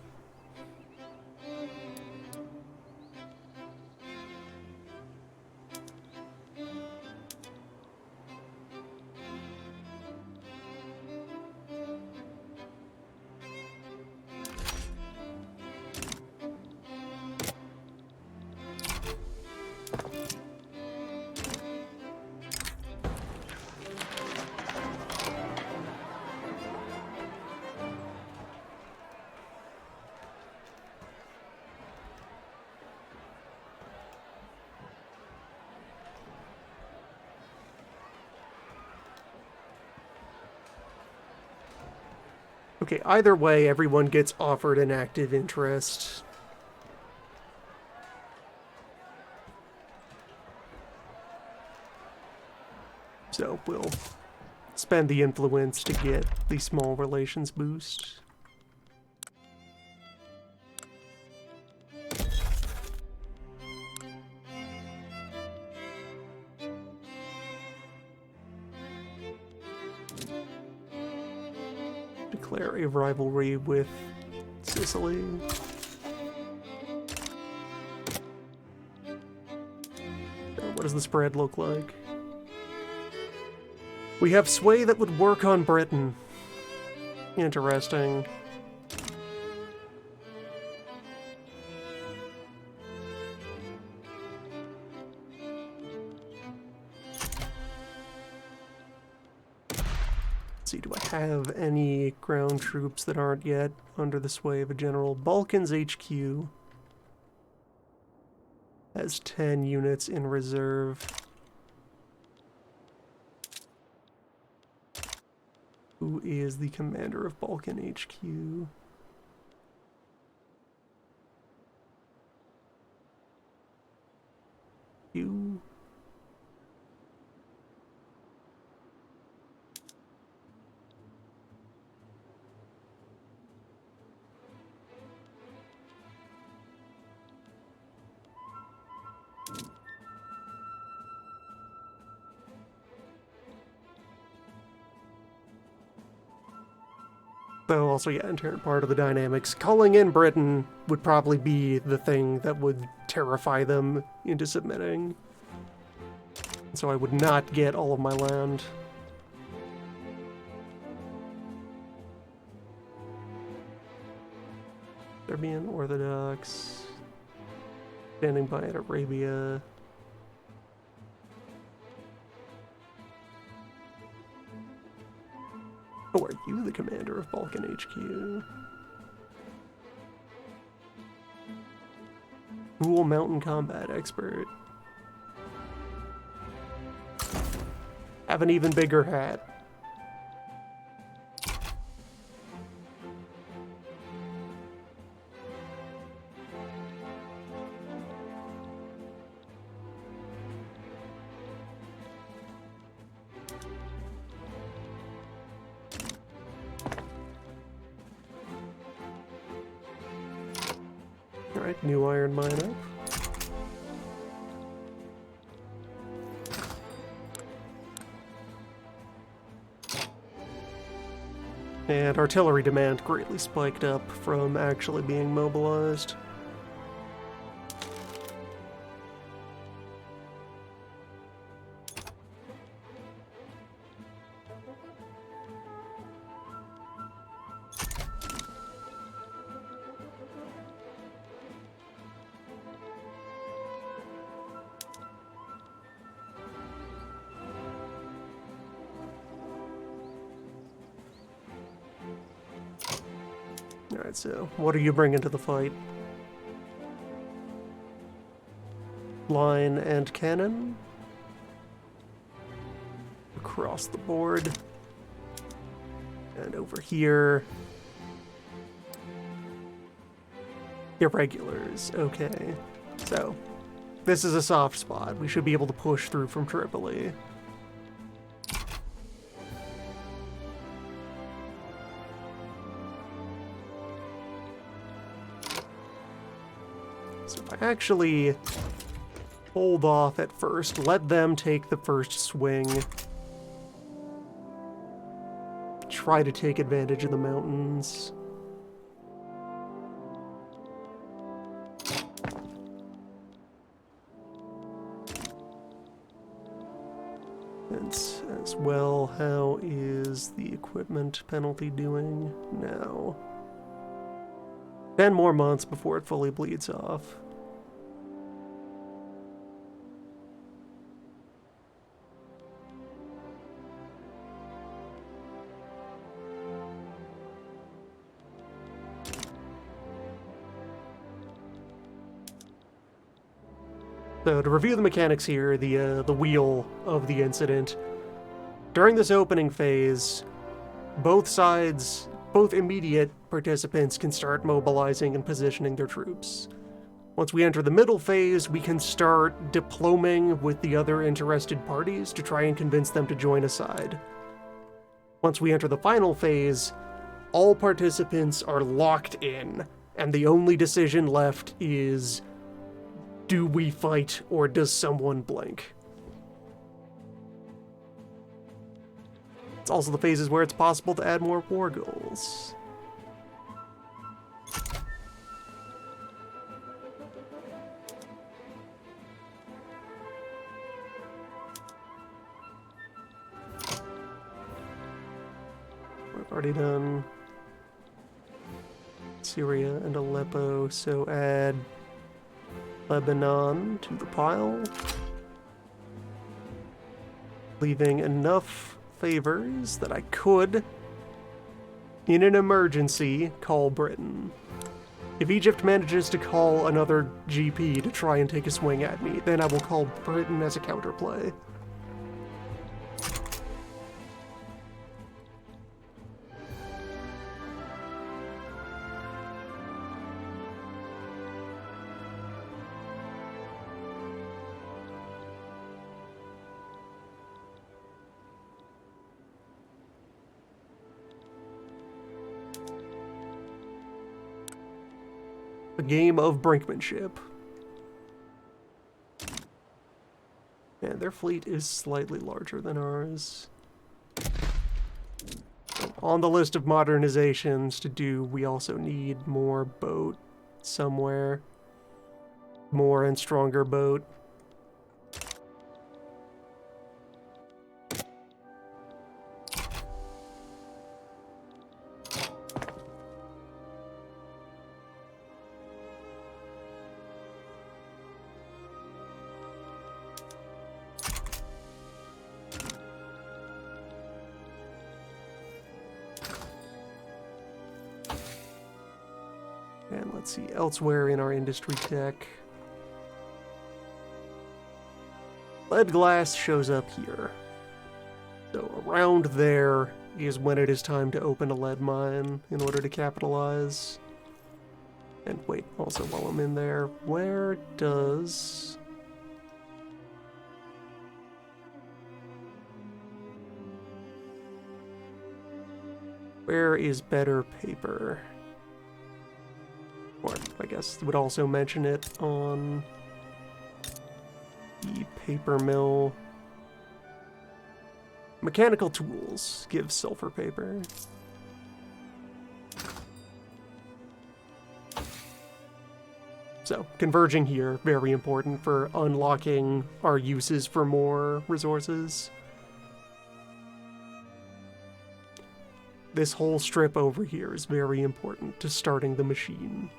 Okay, either way, everyone gets offered an active interest. So we'll spend the influence to get the small relations boost. Declare a rivalry with Sicily. What does the spread look like? We have sway that would work on Britain. Interesting. Let's see, do I have any ground troops that aren't yet under the sway of a general? Balkans HQ has 10 units in reserve. Who is the commander of Balkan HQ? You? Though also, yeah, inherent part of the dynamics. Calling in Britain would probably be the thing that would terrify them into submitting. So I would not get all of my land. Serbian Orthodox. Standing by at Arabia. Oh, are you the commander of Balkan HQ? Cool mountain combat expert. Have an even bigger hat. Alright, new iron mine up. And artillery demand greatly spiked up from actually being mobilized. Alright, so what are you bringing to the fight? Line and cannon. Across the board. And over here. Irregulars, okay. So, this is a soft spot. We should be able to push through from Tripoli. Actually hold off at first. Let them take the first swing. Try to take advantage of the mountains. And as well, how is the equipment penalty doing now? 10 more months before it fully bleeds off. So to review the mechanics here, the wheel of the incident. During this opening phase, both sides, both immediate participants can start mobilizing and positioning their troops. Once we enter the middle phase, we can start diploming with the other interested parties to try and convince them to join a side. Once we enter the final phase, all participants are locked in, and the only decision left is, do we fight or does someone blink? It's also the phases where it's possible to add more war goals. We've already done Syria and Aleppo, so add Lebanon to the pile, leaving enough favors that I could, in an emergency, call Britain. If Egypt manages to call another GP to try and take a swing at me, then I will call Britain as a counterplay. A game of brinkmanship. And their fleet is slightly larger than ours. on the list of modernizations to do, we also need more boat somewhere. More and stronger boat. And let's see, elsewhere in our industry tech. Lead glass shows up here. So around there is when it is time to open a lead mine in order to capitalize. And wait, also while I'm in there, where does... Where is better paper? Or, I guess, would also mention it on the paper mill. Mechanical tools give sulfur paper. So, converging here, very important for unlocking our uses for more resources. This whole strip over here is very important to starting the machine.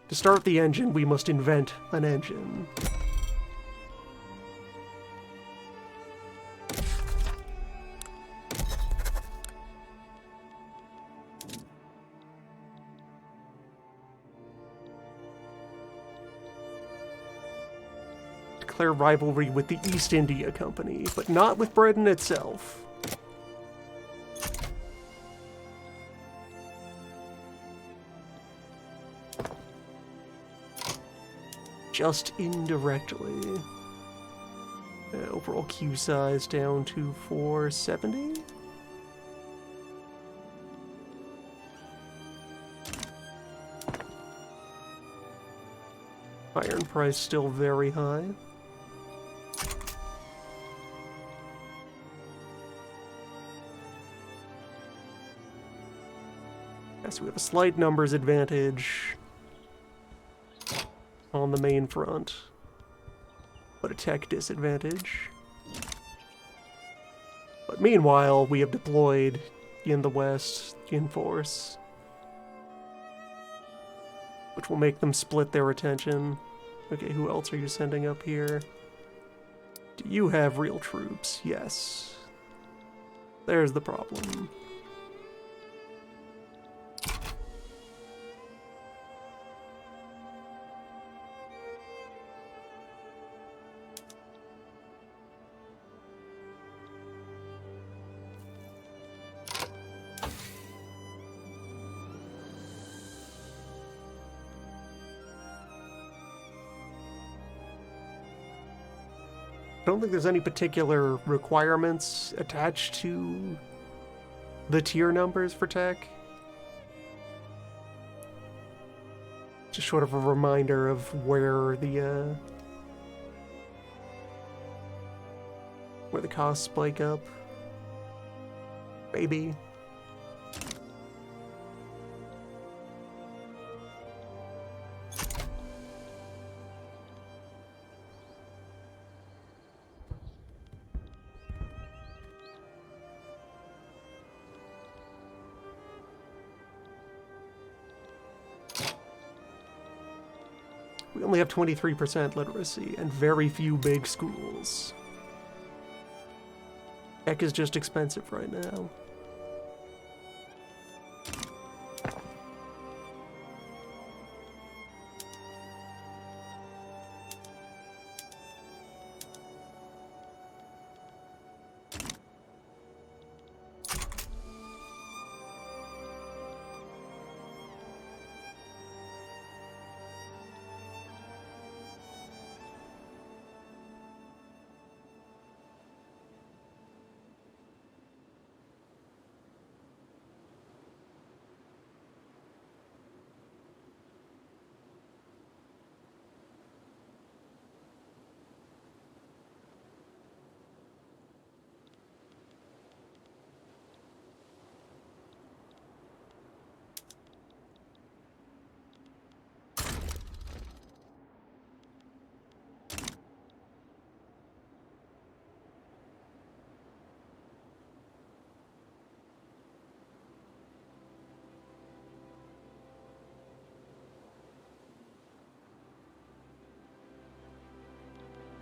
To start the engine, we must invent an engine. Declare rivalry with the East India Company, but not with Britain itself. Just indirectly. Overall queue size down to 470. Iron price still very high. Yes, we have a slight numbers advantage on the main front, but a tech disadvantage. But meanwhile, we have deployed in the west in force, which will make them split their attention. Okay, who else are you sending up here? Do you have real troops? Yes. There's the problem. I don't think there's any particular requirements attached to the tier numbers for tech. Just sort of a reminder of where the costs spike up. Maybe. We only have 23% literacy and very few big schools. Tech is just expensive right now.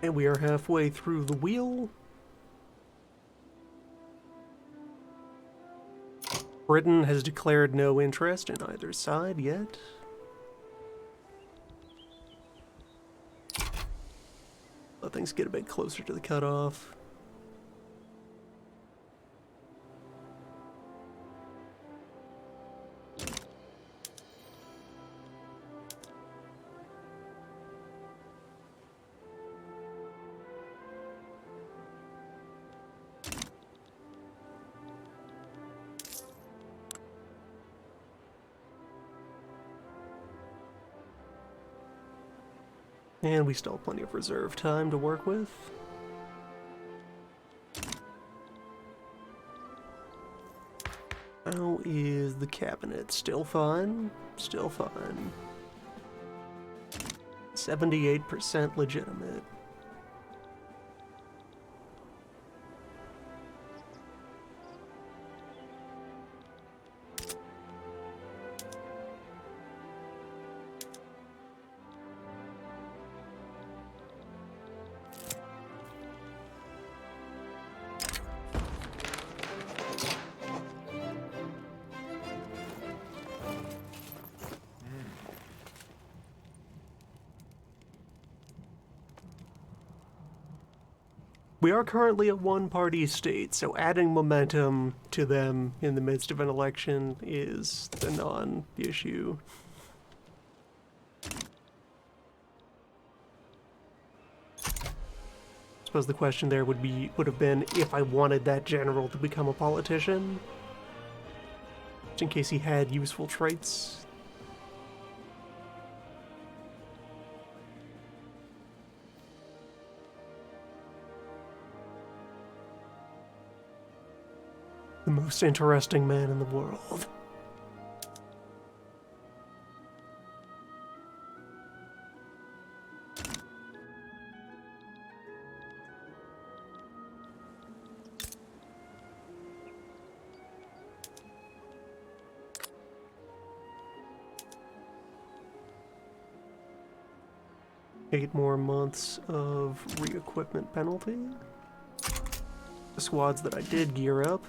And we are halfway through the wheel. Britain has declared no interest in either side yet. Let things get a bit closer to the cutoff. And we still have plenty of reserve time to work with. How is the cabinet? Still fine? Still fine. 78% legitimate. We are currently a one-party state, so adding momentum to them in the midst of an election is the non-issue. I suppose the question there would have been if I wanted that general to become a politician, just in case he had useful traits. The most interesting man in the world. Eight more months of re-equipment penalty. The squads that I did gear up.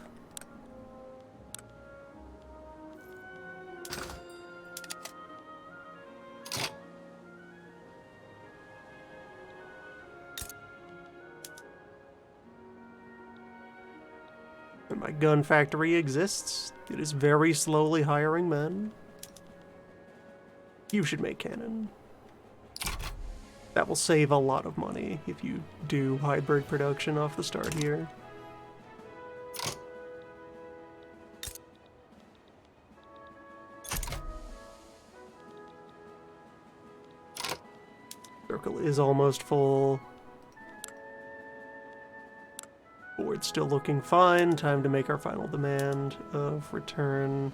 And my gun factory exists. It is very slowly hiring men. You should make cannon. That will save a lot of money if you do hybrid production off the start here. Circle is almost full. Board's still looking fine. Time to make our final demand of return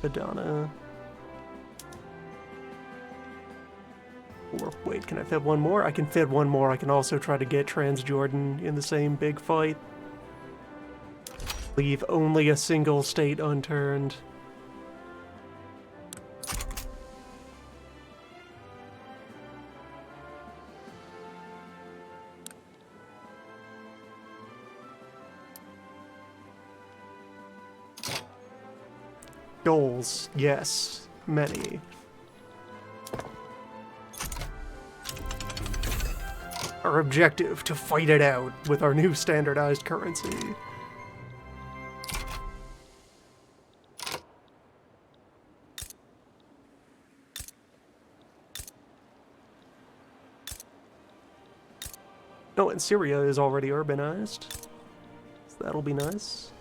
Adana. Or wait, can I fit one more? I can fit one more. I can also try to get Transjordan in the same big fight. Leave only a single state unturned. Goals, yes, many. Our objective, to fight it out with our new standardized currency. Oh, and Syria is already urbanized, so that'll be nice.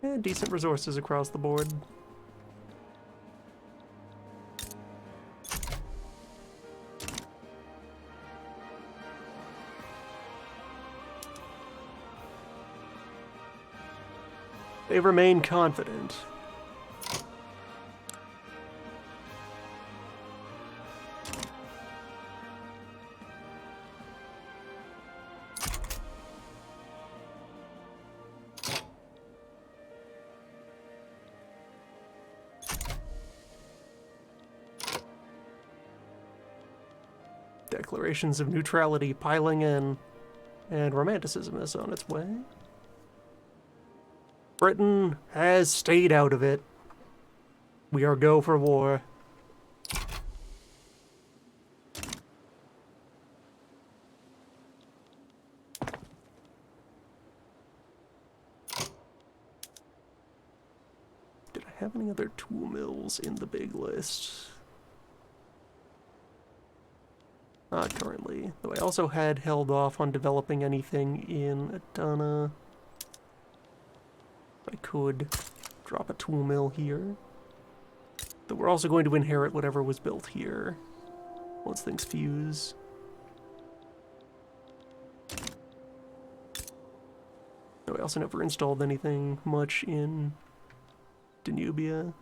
And decent resources across the board. They remain confident. Declarations of neutrality piling in, and Romanticism is on its way. Britain has stayed out of it. We are go for war. Did I have any other tool mills in the big list? Not currently, though I also had held off on developing anything in Adana. I could drop a tool mill here. Though we're also going to inherit whatever was built here once things fuse. No, I also never installed anything much in Danubia.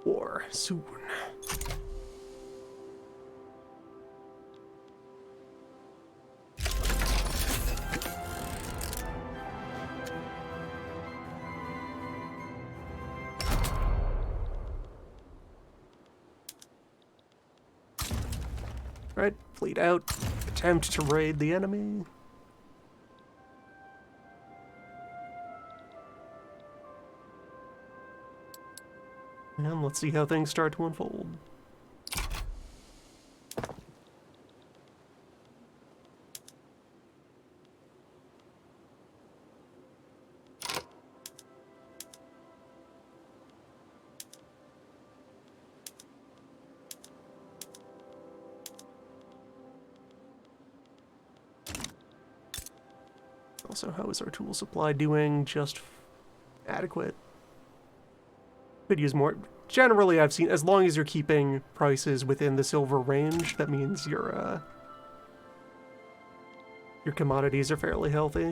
War soon. Right, fleet out. Attempt to raid the enemy. And let's see how things start to unfold. Also, how is our tool supply doing? Just adequate. Could use more. Generally, I've seen, as long as you're keeping prices within the silver range, that means your commodities are fairly healthy.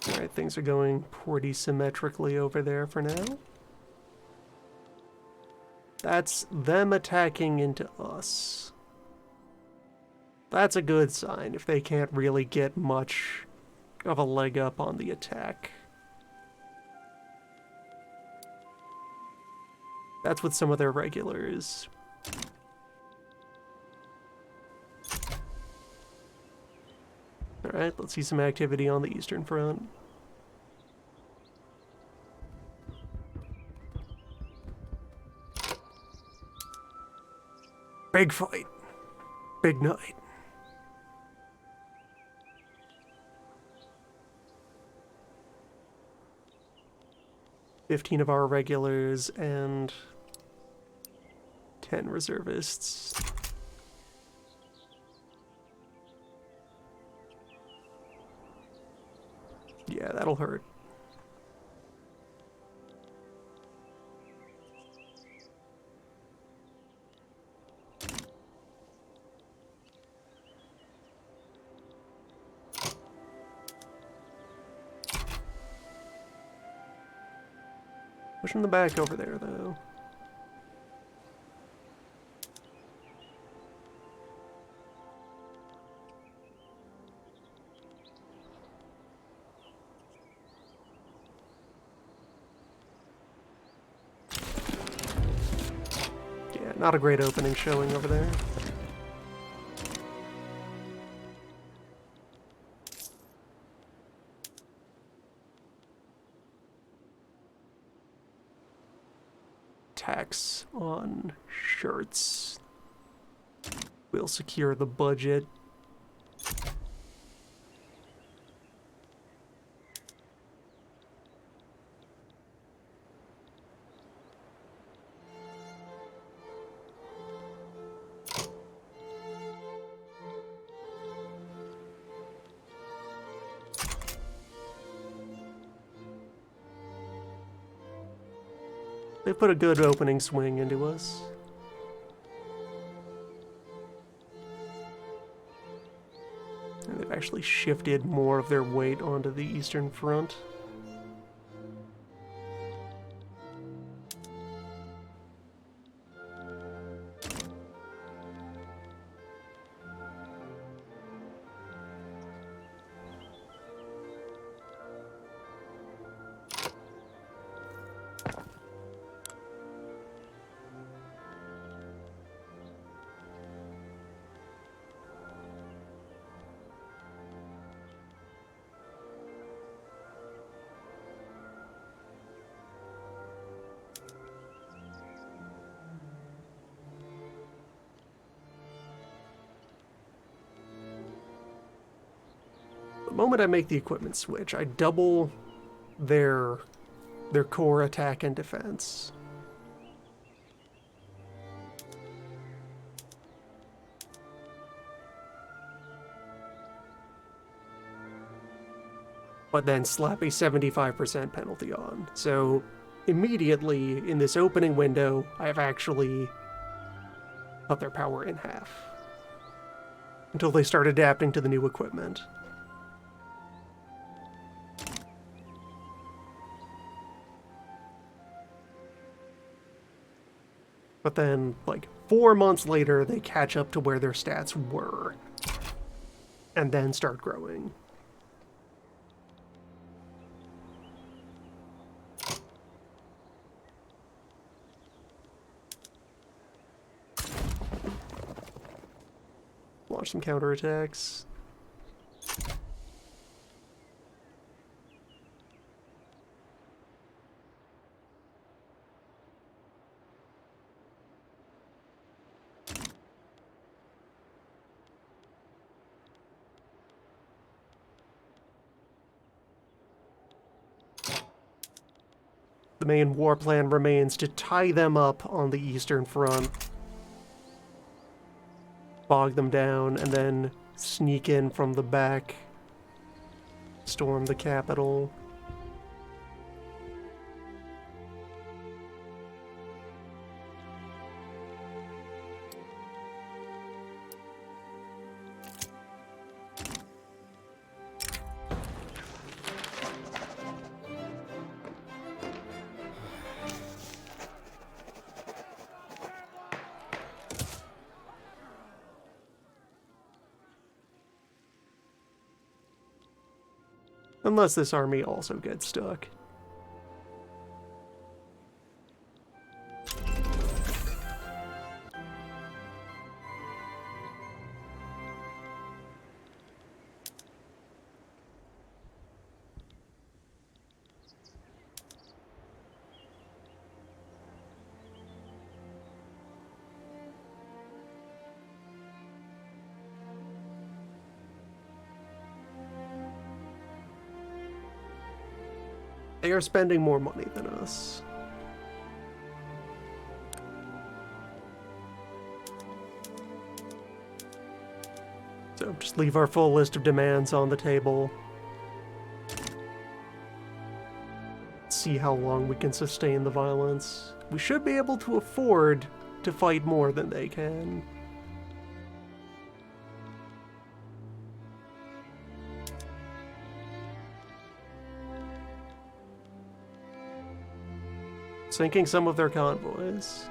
Alright, things are going pretty symmetrically over there for now. That's them attacking into us. That's a good sign if they can't really get much of a leg up on the attack. That's with some of their regulars. Alright, let's see some activity on the Eastern Front. Big fight. Big night. "15 of our regulars and 10 reservists. Yeah, that'll hurt. Pushing the back over there, though. Yeah, not a great opening showing over there. Tax on shirts will secure the budget. They put a good opening swing into us. And they've actually shifted more of their weight onto the Eastern Front. The moment I make the equipment switch, I double their core attack and defense. But then slap a 75% penalty on. So immediately in this opening window, I have actually cut their power in half. Until they start adapting to the new equipment. But then, like, 4 months later, they catch up to where their stats were. And then start growing. Launch some counterattacks. The main war plan remains to tie them up on the Eastern Front, bog them down, and then sneak in from the back, storm the capital. Unless this army also gets stuck. They are spending more money than us. So just leave our full list of demands on the table. See how long we can sustain the violence. We should be able to afford to fight more than they can. Sinking some of their convoys.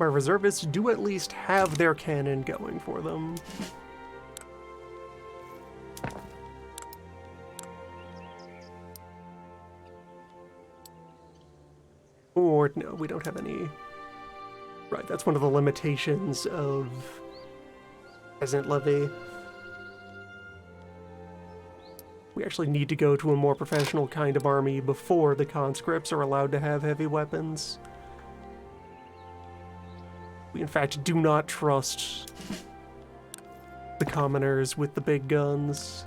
My reservists do at least have their cannon going for them. Or, no, we don't have any... Right, that's one of the limitations of Peasant Levy. We actually need to go to a more professional kind of army before the conscripts are allowed to have heavy weapons. We, in fact, do not trust the commoners with the big guns.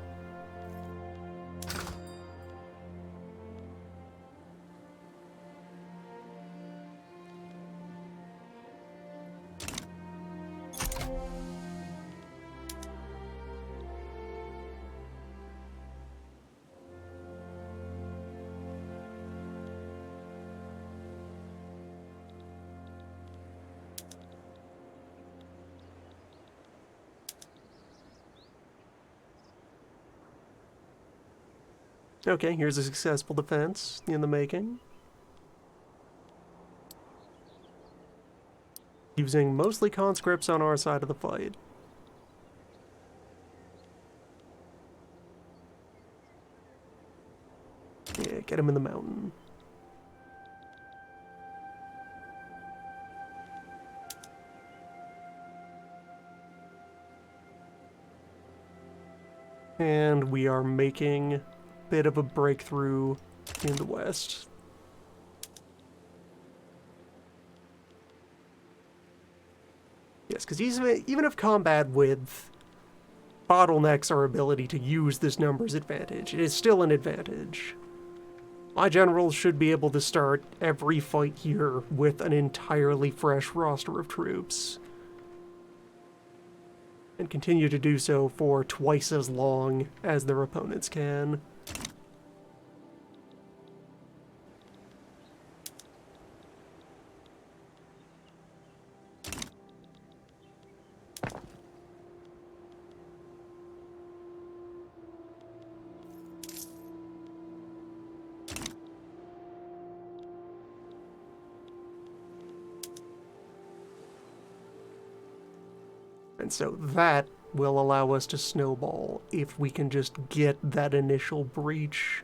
Okay, here's a successful defense in the making. Using mostly conscripts on our side of the fight. Yeah, get him in the mountain. And we are making a bit of a breakthrough in the west. Yes, because even if combat width bottlenecks our ability to use this numbers advantage, it is still an advantage. My generals should be able to start every fight here with an entirely fresh roster of troops. And continue to do so for twice as long as their opponents can. And so that will allow us to snowball if we can just get that initial breach.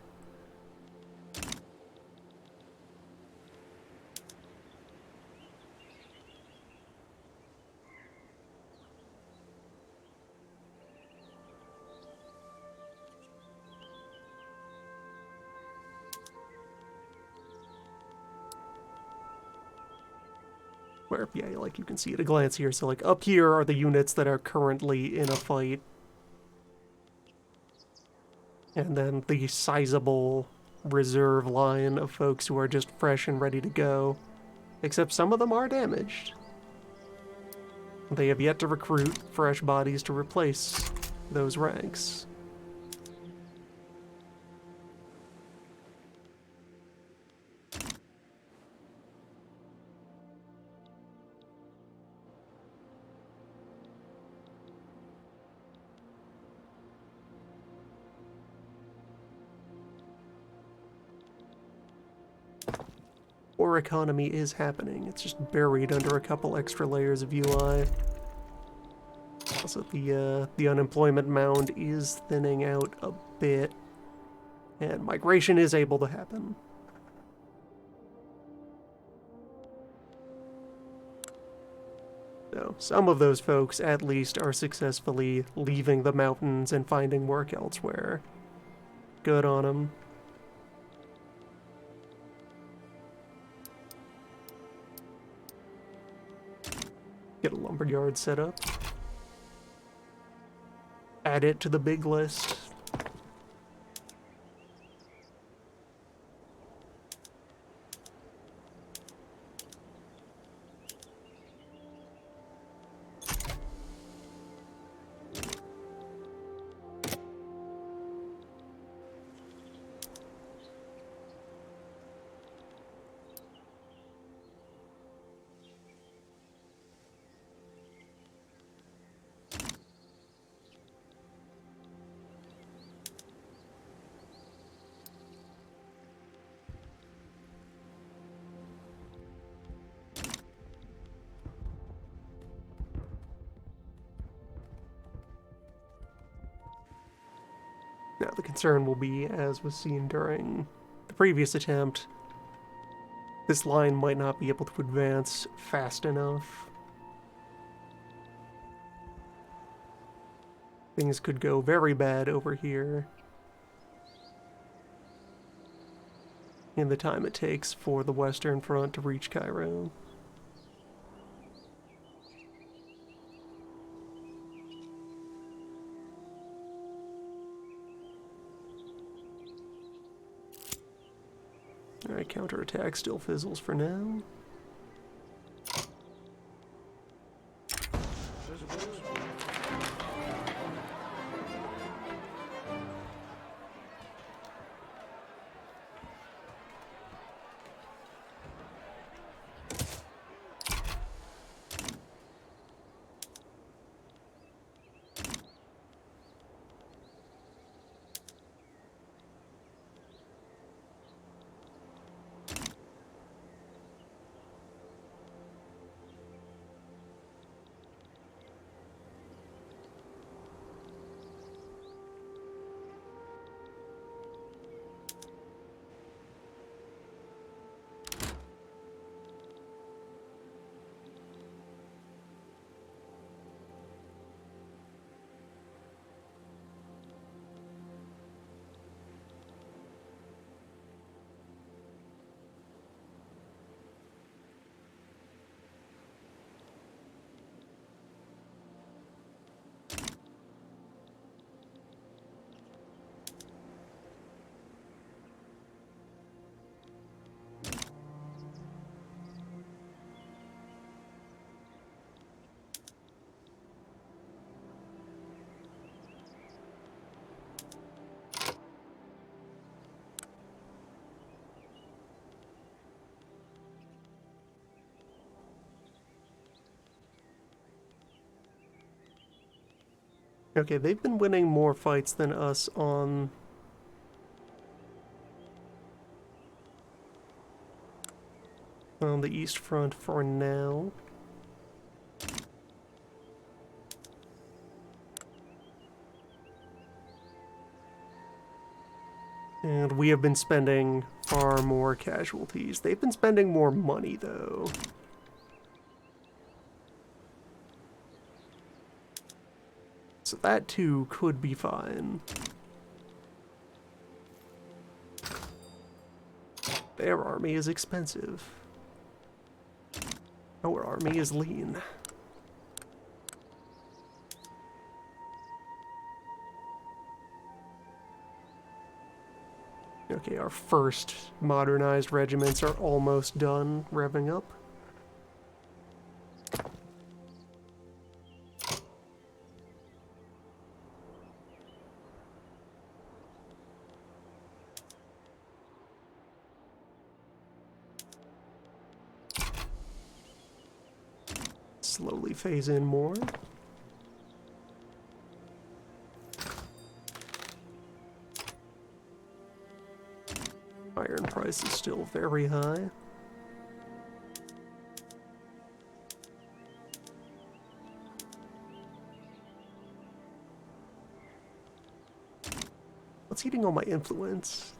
Where, yeah, like you can see at a glance here. So, like, up here are the units that are currently in a fight. And then the sizable reserve line of folks who are just fresh and ready to go. Except some of them are damaged. They have yet to recruit fresh bodies to replace those ranks. War economy is happening. It's just buried under a couple extra layers of UI. Also, the unemployment mound is thinning out a bit, and migration is able to happen. So, some of those folks, at least, are successfully leaving the mountains and finding work elsewhere. Good on them. Get a lumberyard set up. Add it to the big list. Now, the concern will be, as was seen during the previous attempt, this line might not be able to advance fast enough. Things could go very bad over here in the time it takes for the Western Front to reach Cairo. Alright, counterattack still fizzles for now. Okay, they've been winning more fights than us on the East Front for now. And we have been spending far more casualties. They've been spending more money, though. So that, too, could be fine. Their army is expensive. Our army is lean. Okay, our first modernized regiments are almost done revving up. Slowly phase in more. Iron price is still very high. What's eating all my influence?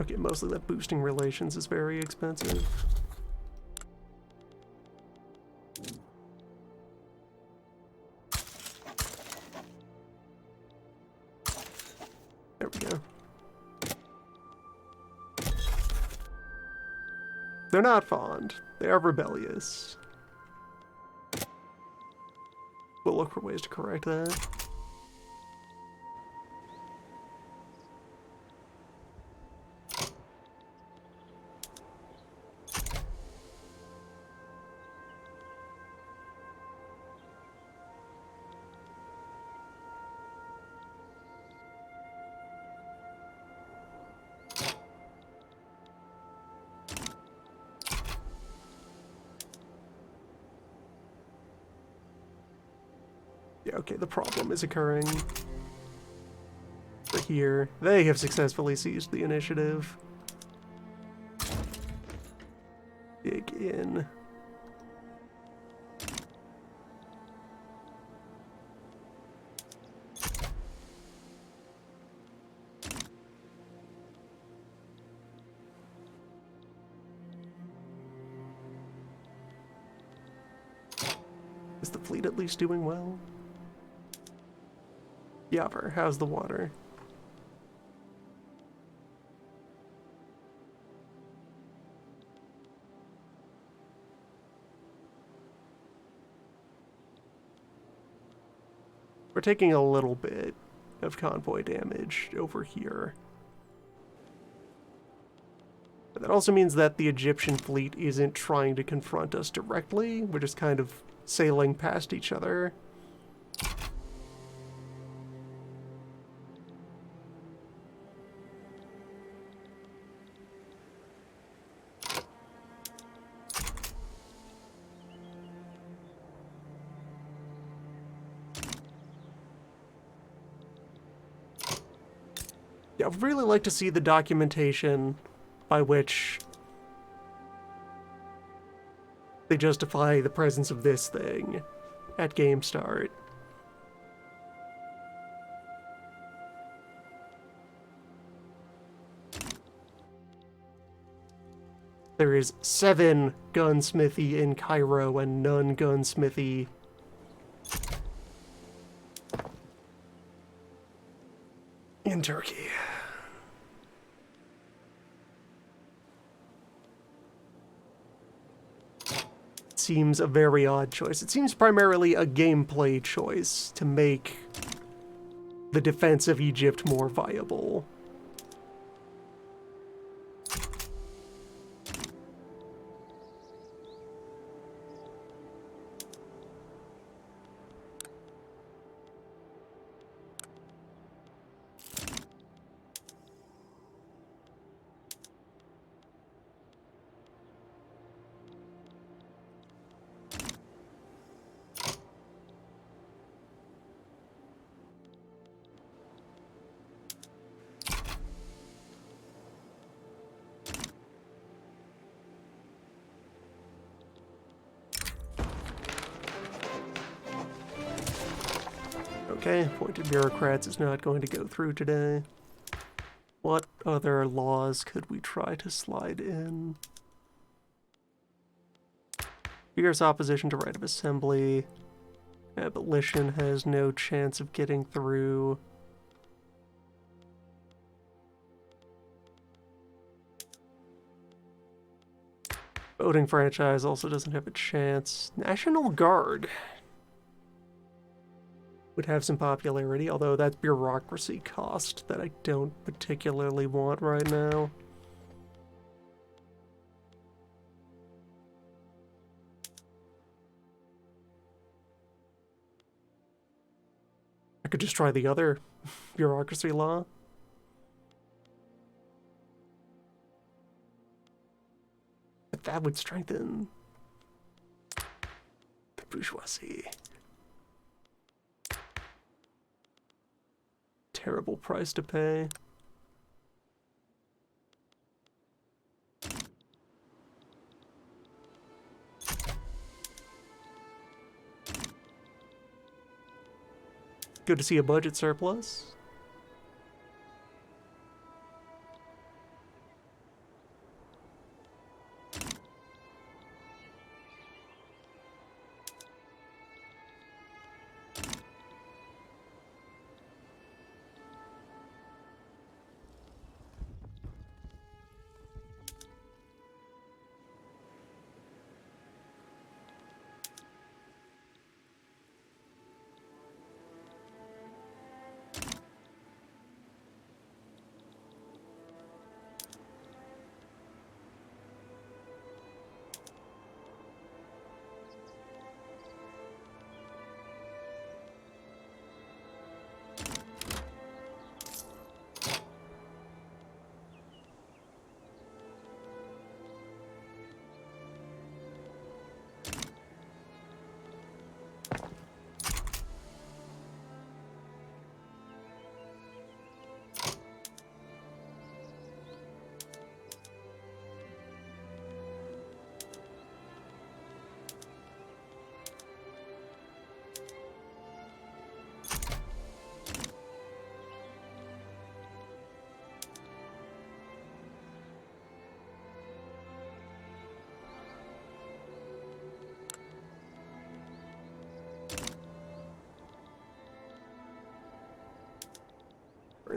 Okay, mostly that boosting relations is very expensive. There we go. They're not fond. They are rebellious. We'll look for ways to correct that. Yeah, okay, the problem is occurring for here. They have successfully seized the initiative. Dig in. Is the fleet at least doing well? Yapper, how's the water? We're taking a little bit of convoy damage over here. But that also means that the Egyptian fleet isn't trying to confront us directly. We're just kind of sailing past each other. Yeah, I'd really like to see the documentation by which they justify the presence of this thing at game start. There is 7 gunsmithy in Cairo and none gunsmithy in Turkey. Seems a very odd choice. It seems primarily a gameplay choice to make the defense of Egypt more viable. Okay, appointed bureaucrats is not going to go through today. What other laws could we try to slide in? Fierce opposition to right of assembly. Abolition has no chance of getting through. Voting franchise also doesn't have a chance. National Guard would have some popularity, although that's bureaucracy cost that I don't particularly want right now. I could just try the other bureaucracy law. But that would strengthen the bourgeoisie. Terrible price to pay. Good to see a budget surplus.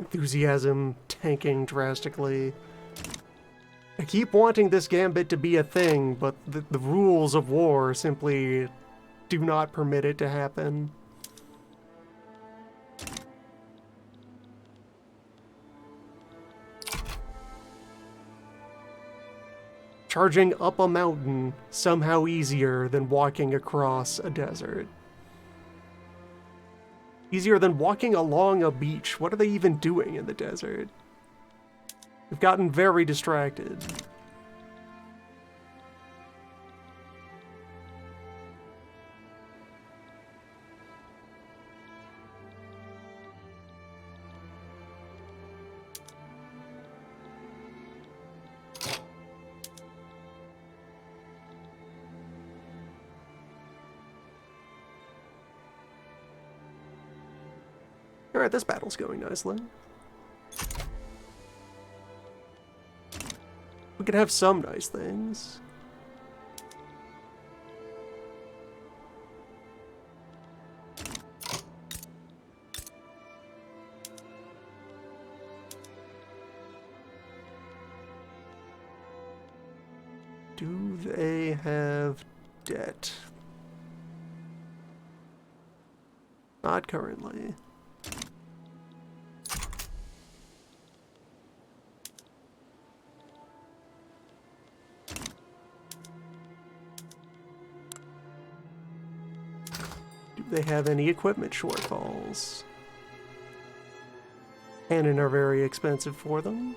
enthusiasm tanking drastically. I keep wanting this gambit to be a thing, but the rules of war simply do not permit it to happen. Charging up a mountain somehow easier than walking across a desert. Easier than walking along a beach. What are they even doing in the desert? They've gotten very distracted. Alright, this battle's going nicely. We could have some nice things. Do they have debt? Not currently. Do they have any equipment shortfalls? Cannon are very expensive for them.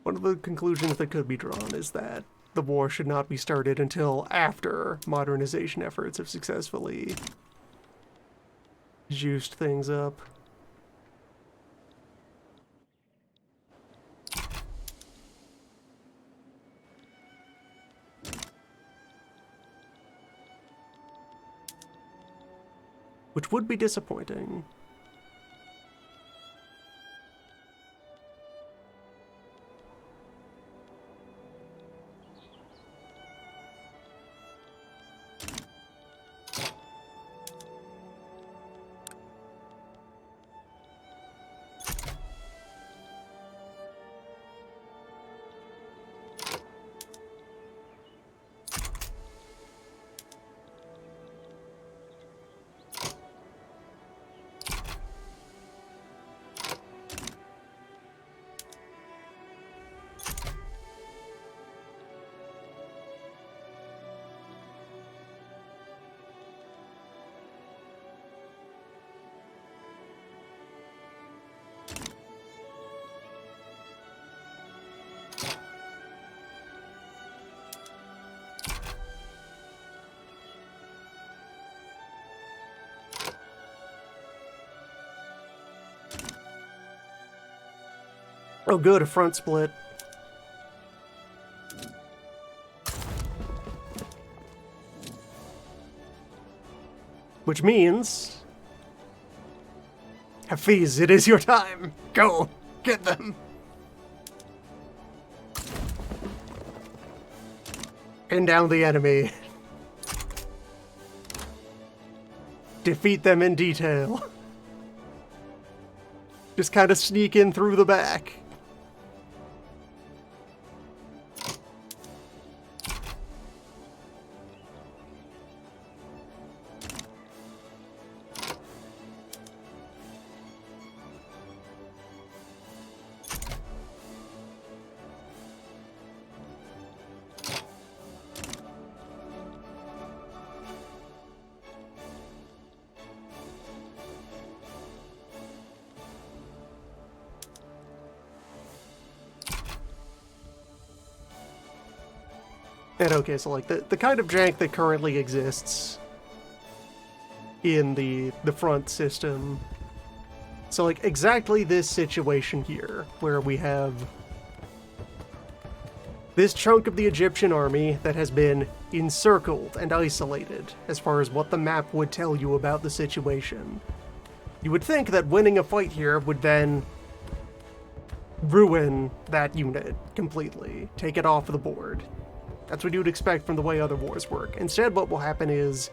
One of the conclusions that could be drawn is that the war should not be started until after modernization efforts have successfully juiced things up. Which would be disappointing. Oh good, a front split. Which means... Hafiz, it is your time! Go! Get them! Pin down the enemy. Defeat them in detail. Just kind of sneak in through the back. And okay, so like the kind of jank that currently exists in the front system. So like exactly this situation here, where we have this chunk of the Egyptian army that has been encircled and isolated as far as what the map would tell you about the situation. You would think that winning a fight here would then ruin that unit completely, take it off the board. That's what you would expect from the way other wars work. Instead, what will happen is,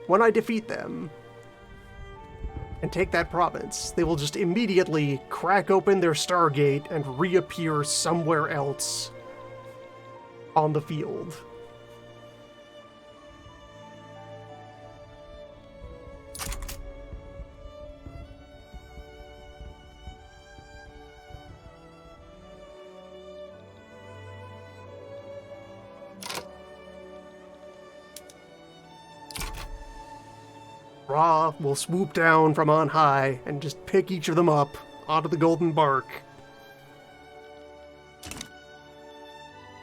when I defeat them and take that province, they will just immediately crack open their Stargate and reappear somewhere else on the field. Ra will swoop down from on high and just pick each of them up onto the golden bark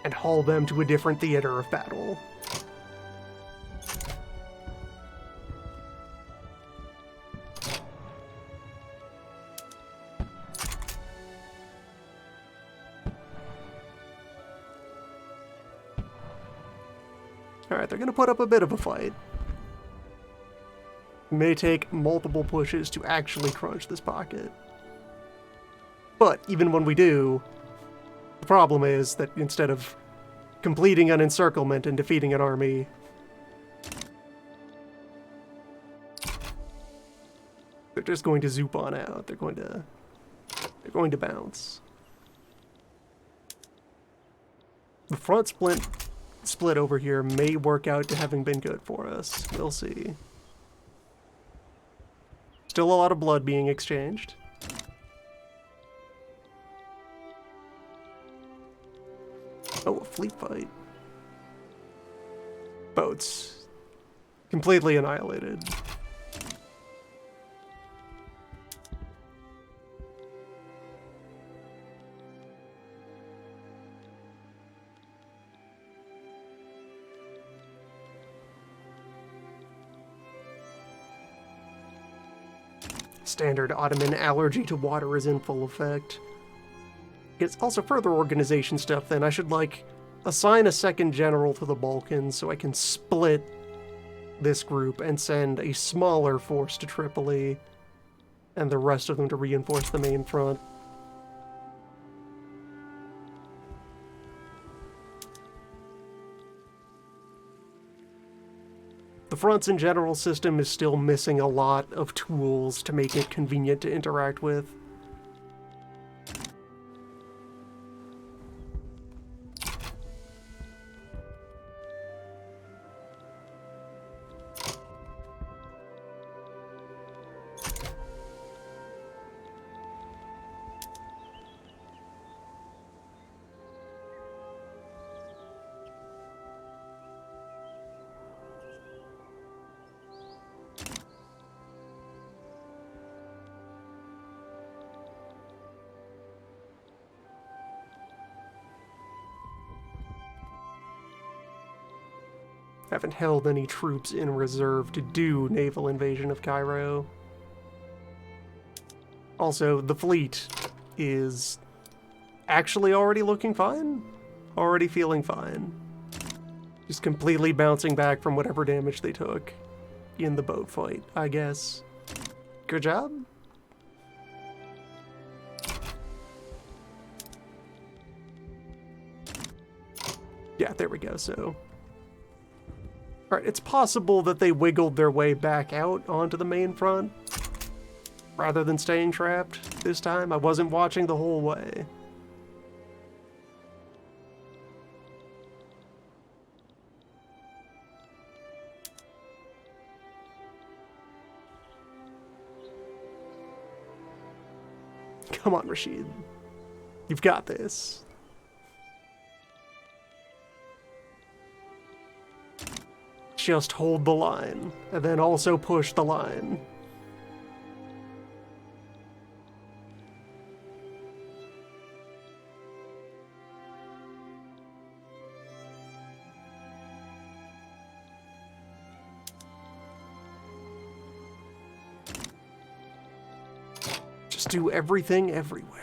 and haul them to a different theater of battle. Alright, they're gonna put up a bit of a fight. May take multiple pushes to actually crunch this pocket. But even when we do, the problem is that instead of completing an encirclement and defeating an army, they're just going to zoop on out. They're going to bounce. The front split over here may work out to having been good for us. We'll see. Still a lot of blood being exchanged. Oh, a fleet fight. Boats. Completely annihilated. Standard Ottoman allergy to water is in full effect. It's also further organization stuff then. I should, like, assign a second general to the Balkans so I can split this group and send a smaller force to Tripoli and the rest of them to reinforce the main front. The front's in general system is still missing a lot of tools to make it convenient to interact with. Haven't held any troops in reserve to do naval invasion of Cairo. Also, the fleet is actually already looking fine. Already feeling fine. Just completely bouncing back from whatever damage they took in the boat fight, I guess. Good job. Yeah, there we go, so... Alright, it's possible that they wiggled their way back out onto the main front, rather than staying trapped this time. I wasn't watching the whole way. Come on, Rashid. You've got this. Just hold the line, and then also push the line. just do everything everywhere.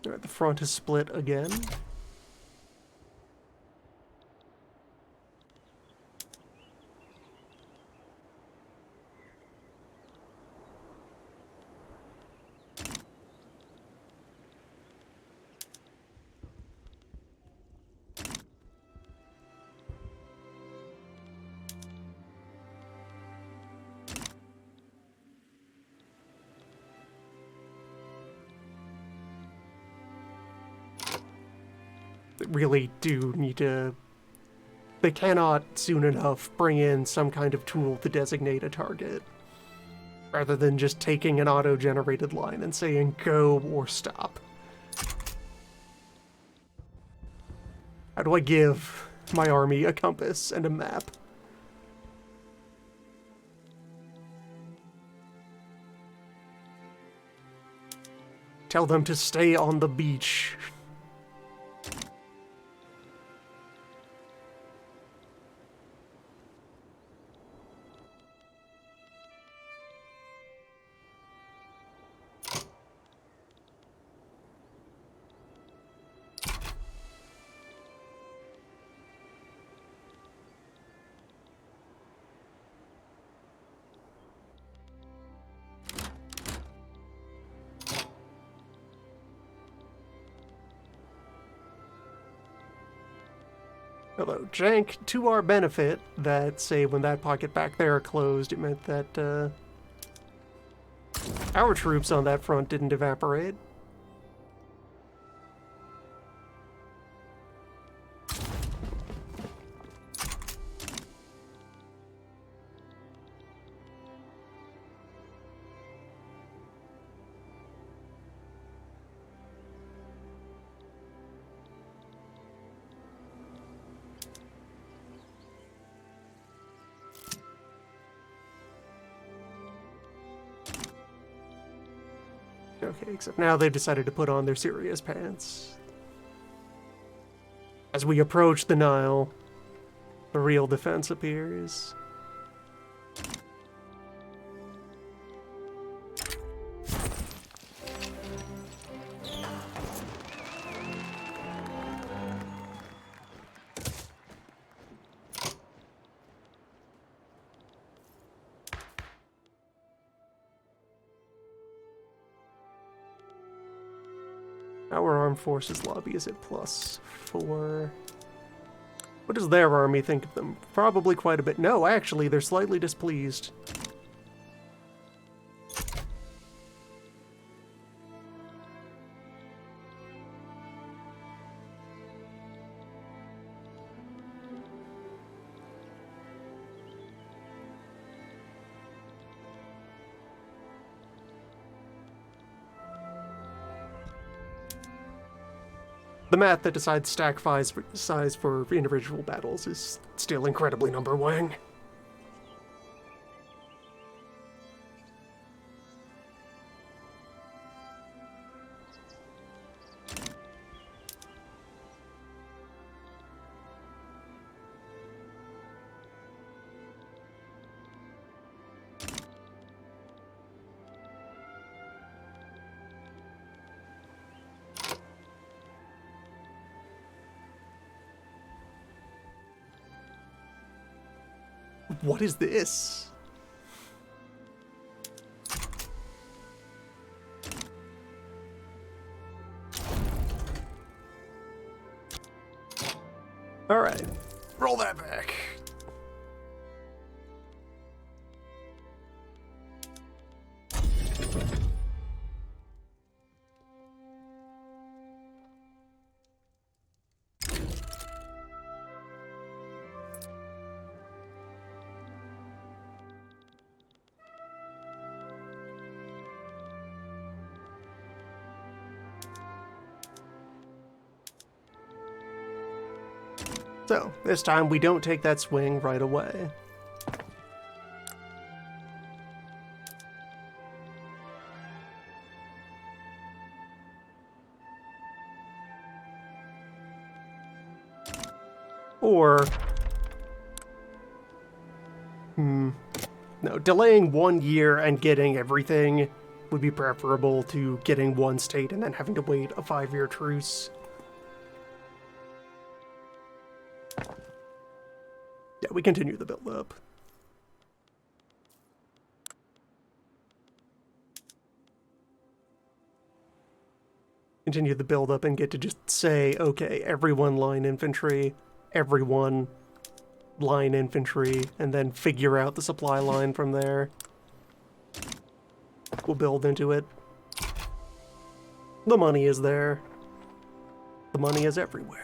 All right, the front is split again. They really do need to... They cannot soon enough bring in some kind of tool to designate a target, rather than just taking an auto-generated line and saying go or stop. How do I give my army a compass and a map? Tell them to stay on the beach. Although, jank, to our benefit, that, say, when that pocket back there closed, it meant that, our troops on that front didn't evaporate. Okay, except now they've decided to put on their serious pants. As we approach the Nile, the real defense appears. Our armed forces lobby is at +4. What does their army think of them? Probably quite a bit. No, actually, they're slightly displeased. The math that decides stack size for individual battles is still incredibly number one. What is this? All right, roll that back. So, this time we don't take that swing right away. Or... No, delaying 1 year and getting everything would be preferable to getting one state and then having to wait a 5-year truce. Yeah, we continue the build-up. Continue the build-up and get to just say, okay, everyone line infantry, everyone line infantry, and then figure out the supply line from there. We'll build into it. The money is there. The money is everywhere.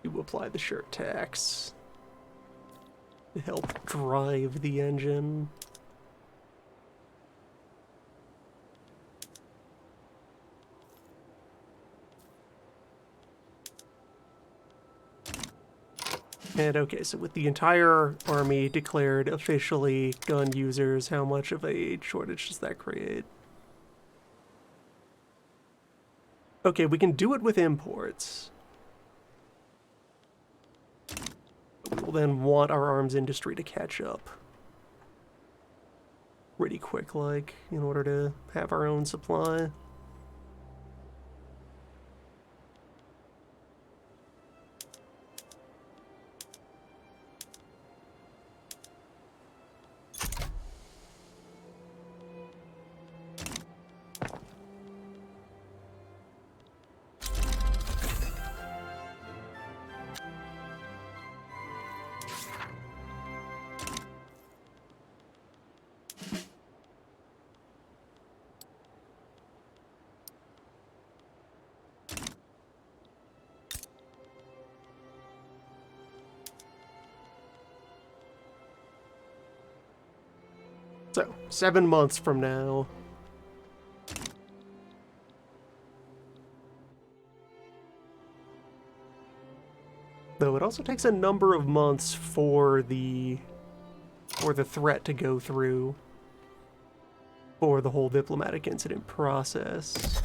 You apply the shirt tax to help drive the engine. And okay, so with the entire army declared officially gun users, how much of a shortage does that create? Okay, we can do it with imports. We will then want our arms industry to catch up pretty quick, like, in order to have our own supply. So, 7 months from now. Though it also takes a number of months for the threat to go through, for the whole diplomatic incident process.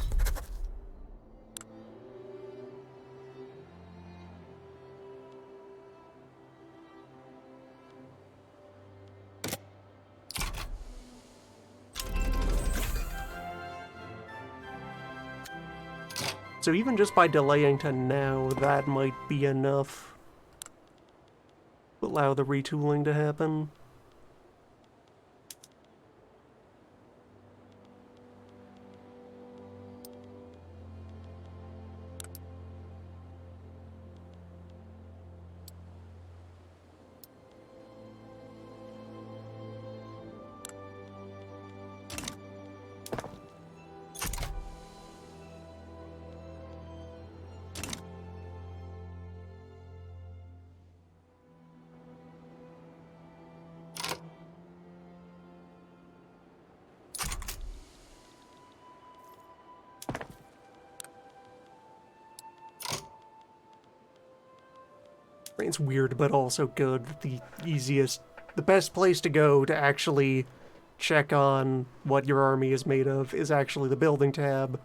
So even just by delaying to now, that might be enough to allow the retooling to happen. It's weird, but also good. The best place to go to actually check on what your army is made of is actually the building tab,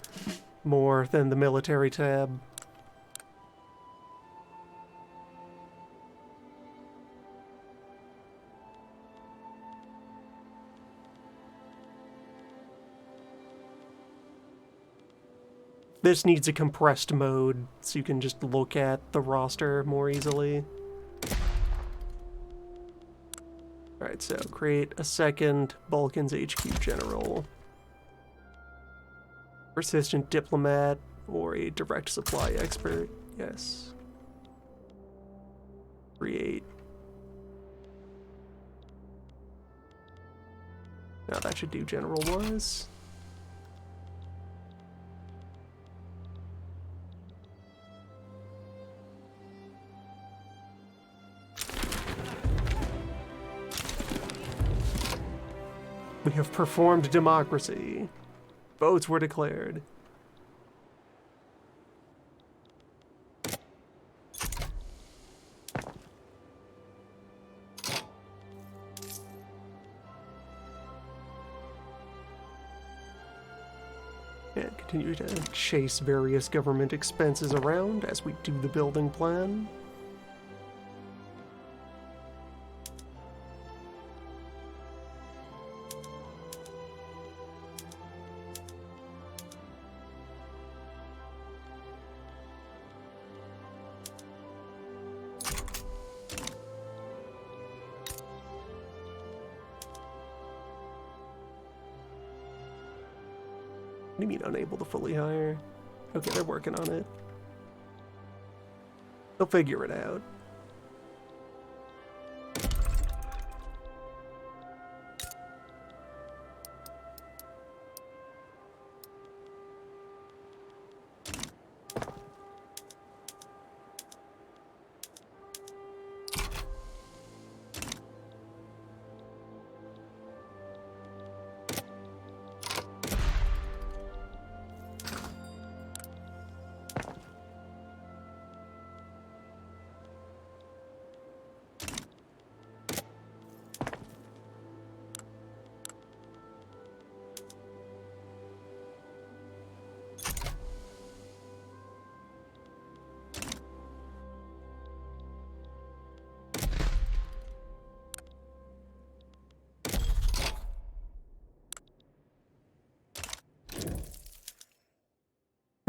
more than the military tab. This needs a compressed mode, so you can just look at the roster more easily. Alright, so create a second Balkans HQ general. Persistent diplomat, or a direct supply expert, yes. Create. Now that should do general-wise. We have performed democracy. Votes were declared. And continue to chase various government expenses around as we do the building plan. What do you mean unable to fully hire? Okay, they're working on it. They'll figure it out.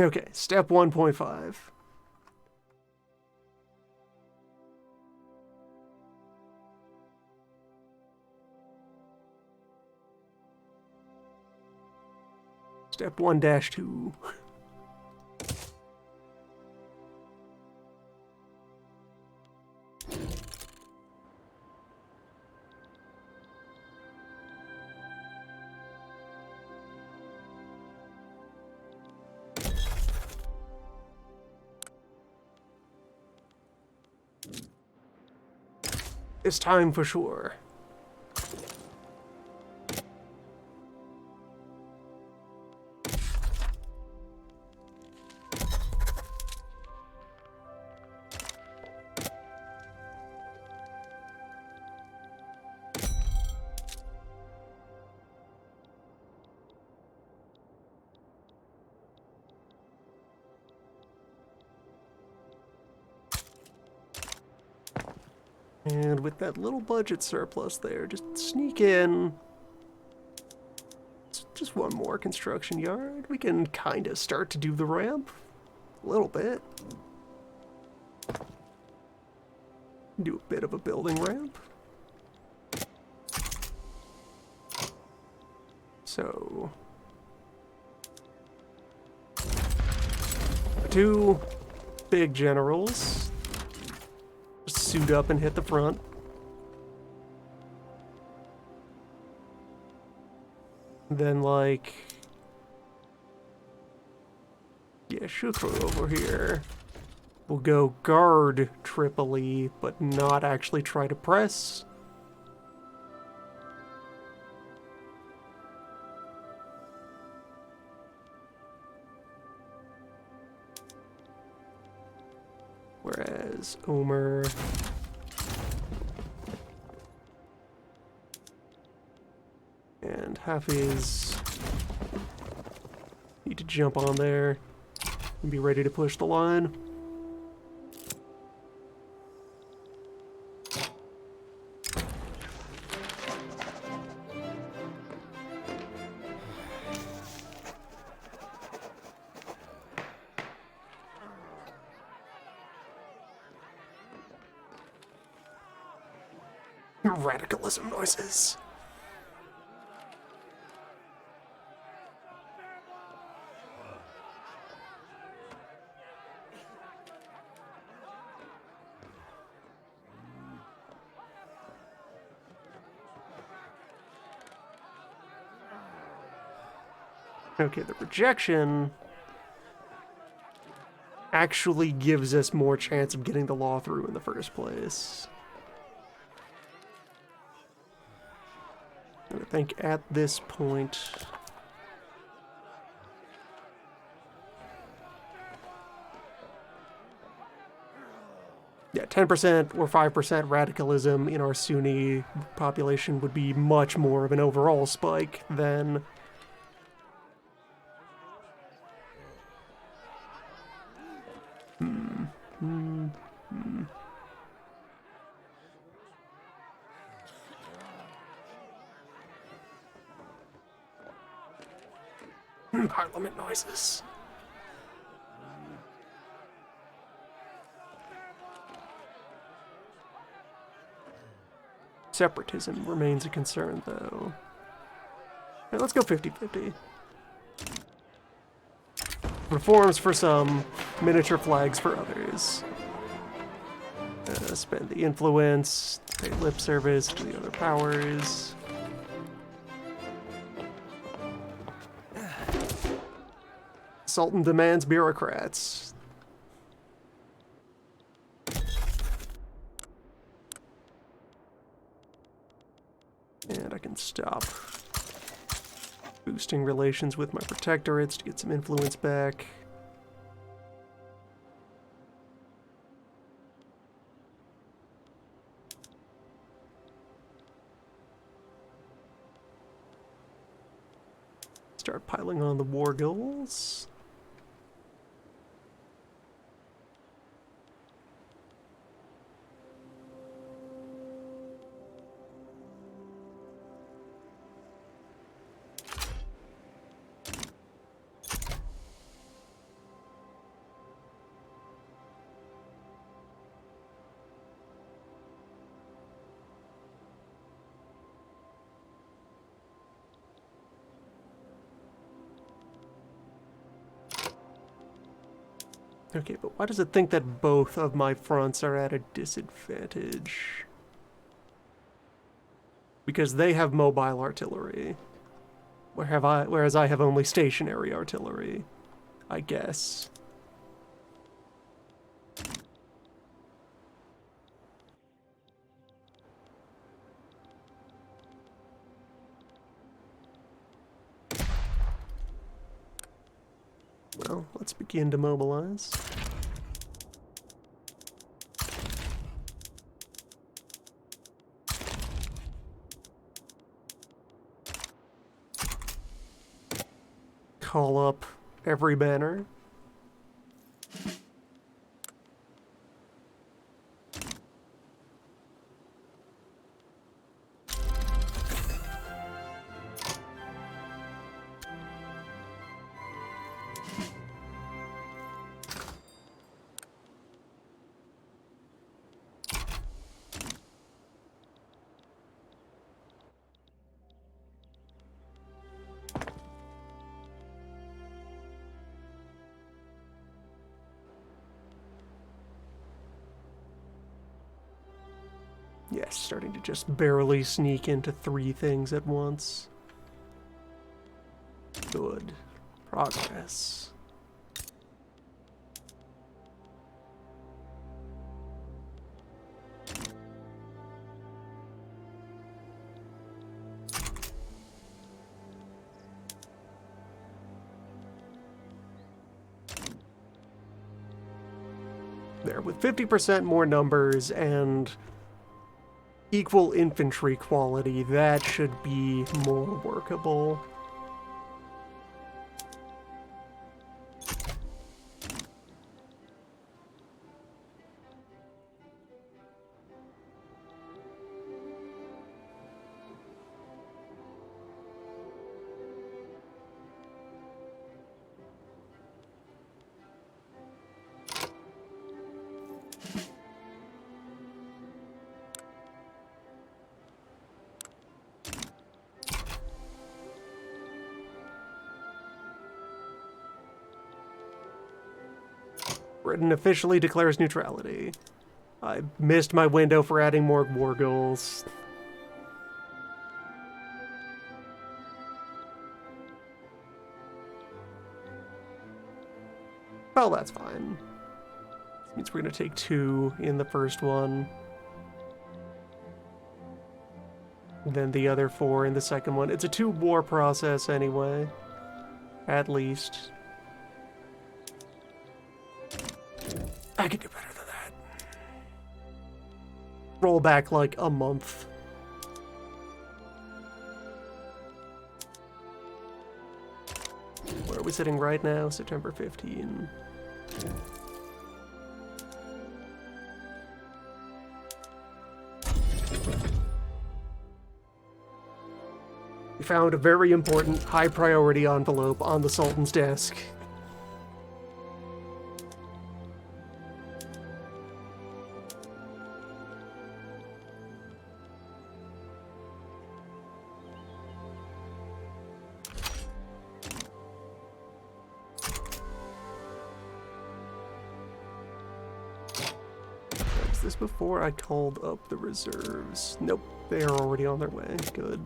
Okay, step 1.5. Step 1-2. It's time for sure. And with that little budget surplus there, just sneak in just one more construction yard. We can kind of start to do the ramp a little bit. Do a bit of a building ramp. So, 2 big generals. Suit up and hit the front. Then, like, yeah, Shukru over here will go guard Tripoli, but not actually try to press. Whereas Omer and Hafiz need to jump on there and be ready to push the line. Radicalism noises. Okay, the rejection actually gives us more chance of getting the law through in the first place. And I think at this point... Yeah, 10% or 5% radicalism in our Sunni population would be much more of an overall spike than... Parliament noises. Separatism remains a concern, though. Right, let's go 50-50. Reforms for some, miniature flags for others. Spend the influence, pay lip service to the other powers. Sultan demands bureaucrats. And I can stop boosting relations with my protectorates to get some influence back. Start piling on the war goals. Okay, but why does it think that both of my fronts are at a disadvantage? Because they have mobile artillery. Whereas I have only stationary artillery, I guess. Well, let's begin to mobilize. Call up every banner. Yes, starting to just barely sneak into 3 things at once. Good. Progress. There, with 50% more numbers and equal infantry quality, that should be more workable. Britain officially declares neutrality. I missed my window for adding more war goals. Well, that's fine. This means we're going to take 2 in the first one. And then the other 4 in the second one. It's a 2-war process anyway. At least. I could do better than that. Roll back like a month. Where are we sitting right now? September 15. We found a very important, high-priority envelope on the Sultan's desk. Was this before I called up the reserves? Nope, they are already on their way. Good.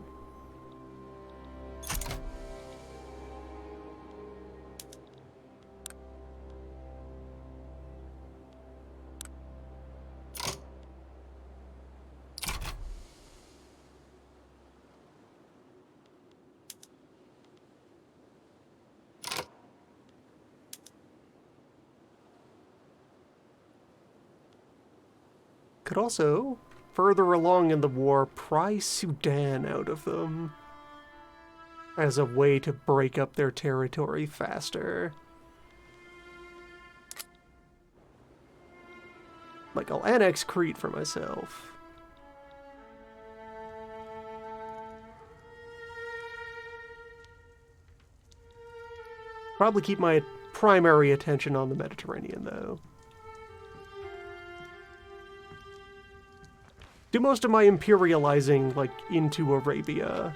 Could also, further along in the war, pry Sudan out of them as a way to break up their territory faster. Like, I'll annex Crete for myself. Probably keep my primary attention on the Mediterranean, though. Do most of my imperializing, like, into Arabia.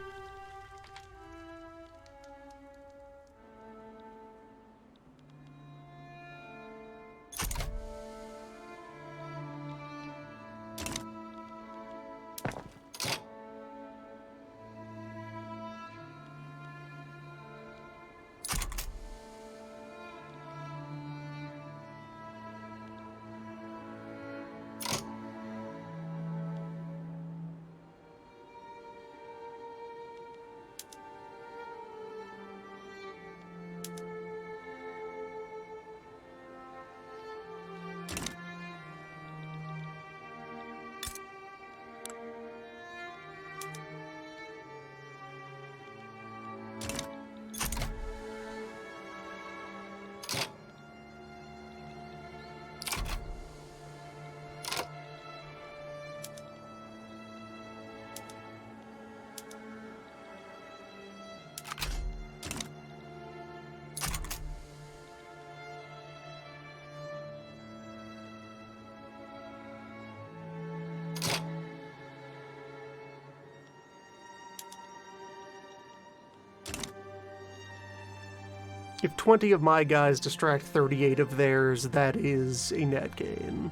If 20 of my guys distract 38 of theirs, that is a net gain.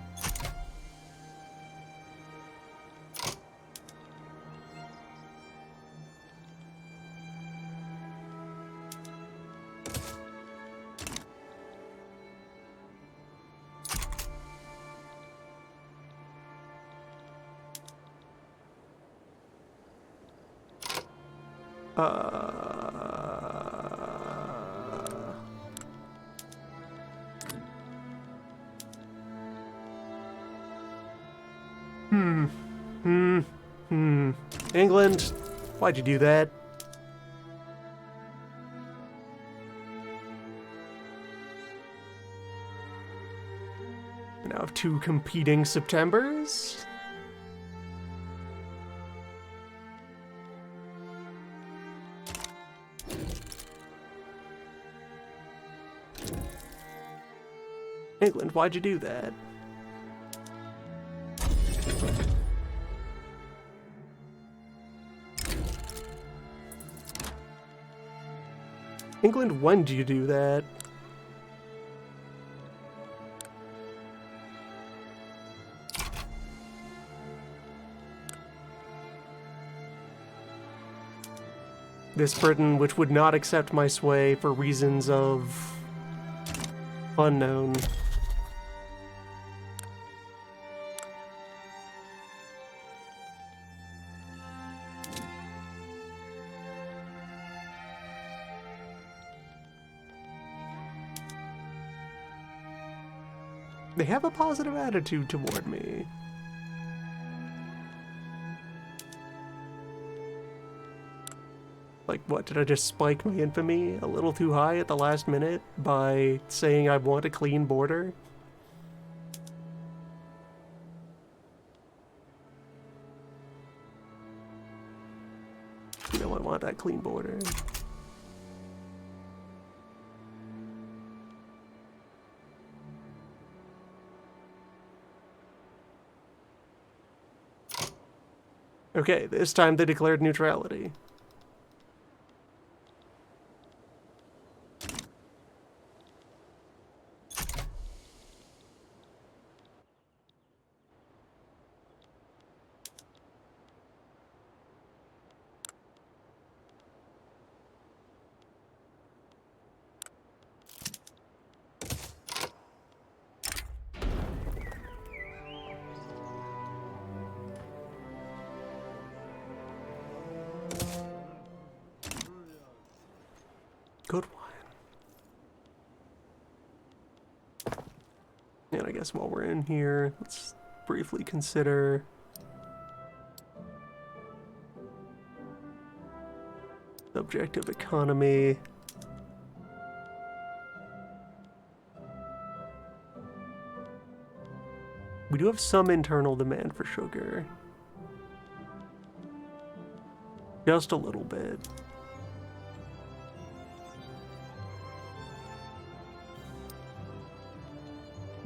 England, why'd you do that? We now have 2 competing Septembers. England, why'd you do that? England, when did you do that? this Britain, which would not accept my sway for reasons of unknown. They have a positive attitude toward me. Like, what, did I just spike my infamy a little too high at the last minute by saying I want a clean border? You know, I want that clean border. Okay, this time they declared neutrality. Good wine. And I guess while we're in here, let's briefly consider subject of economy. We do have some internal demand for sugar. Just a little bit.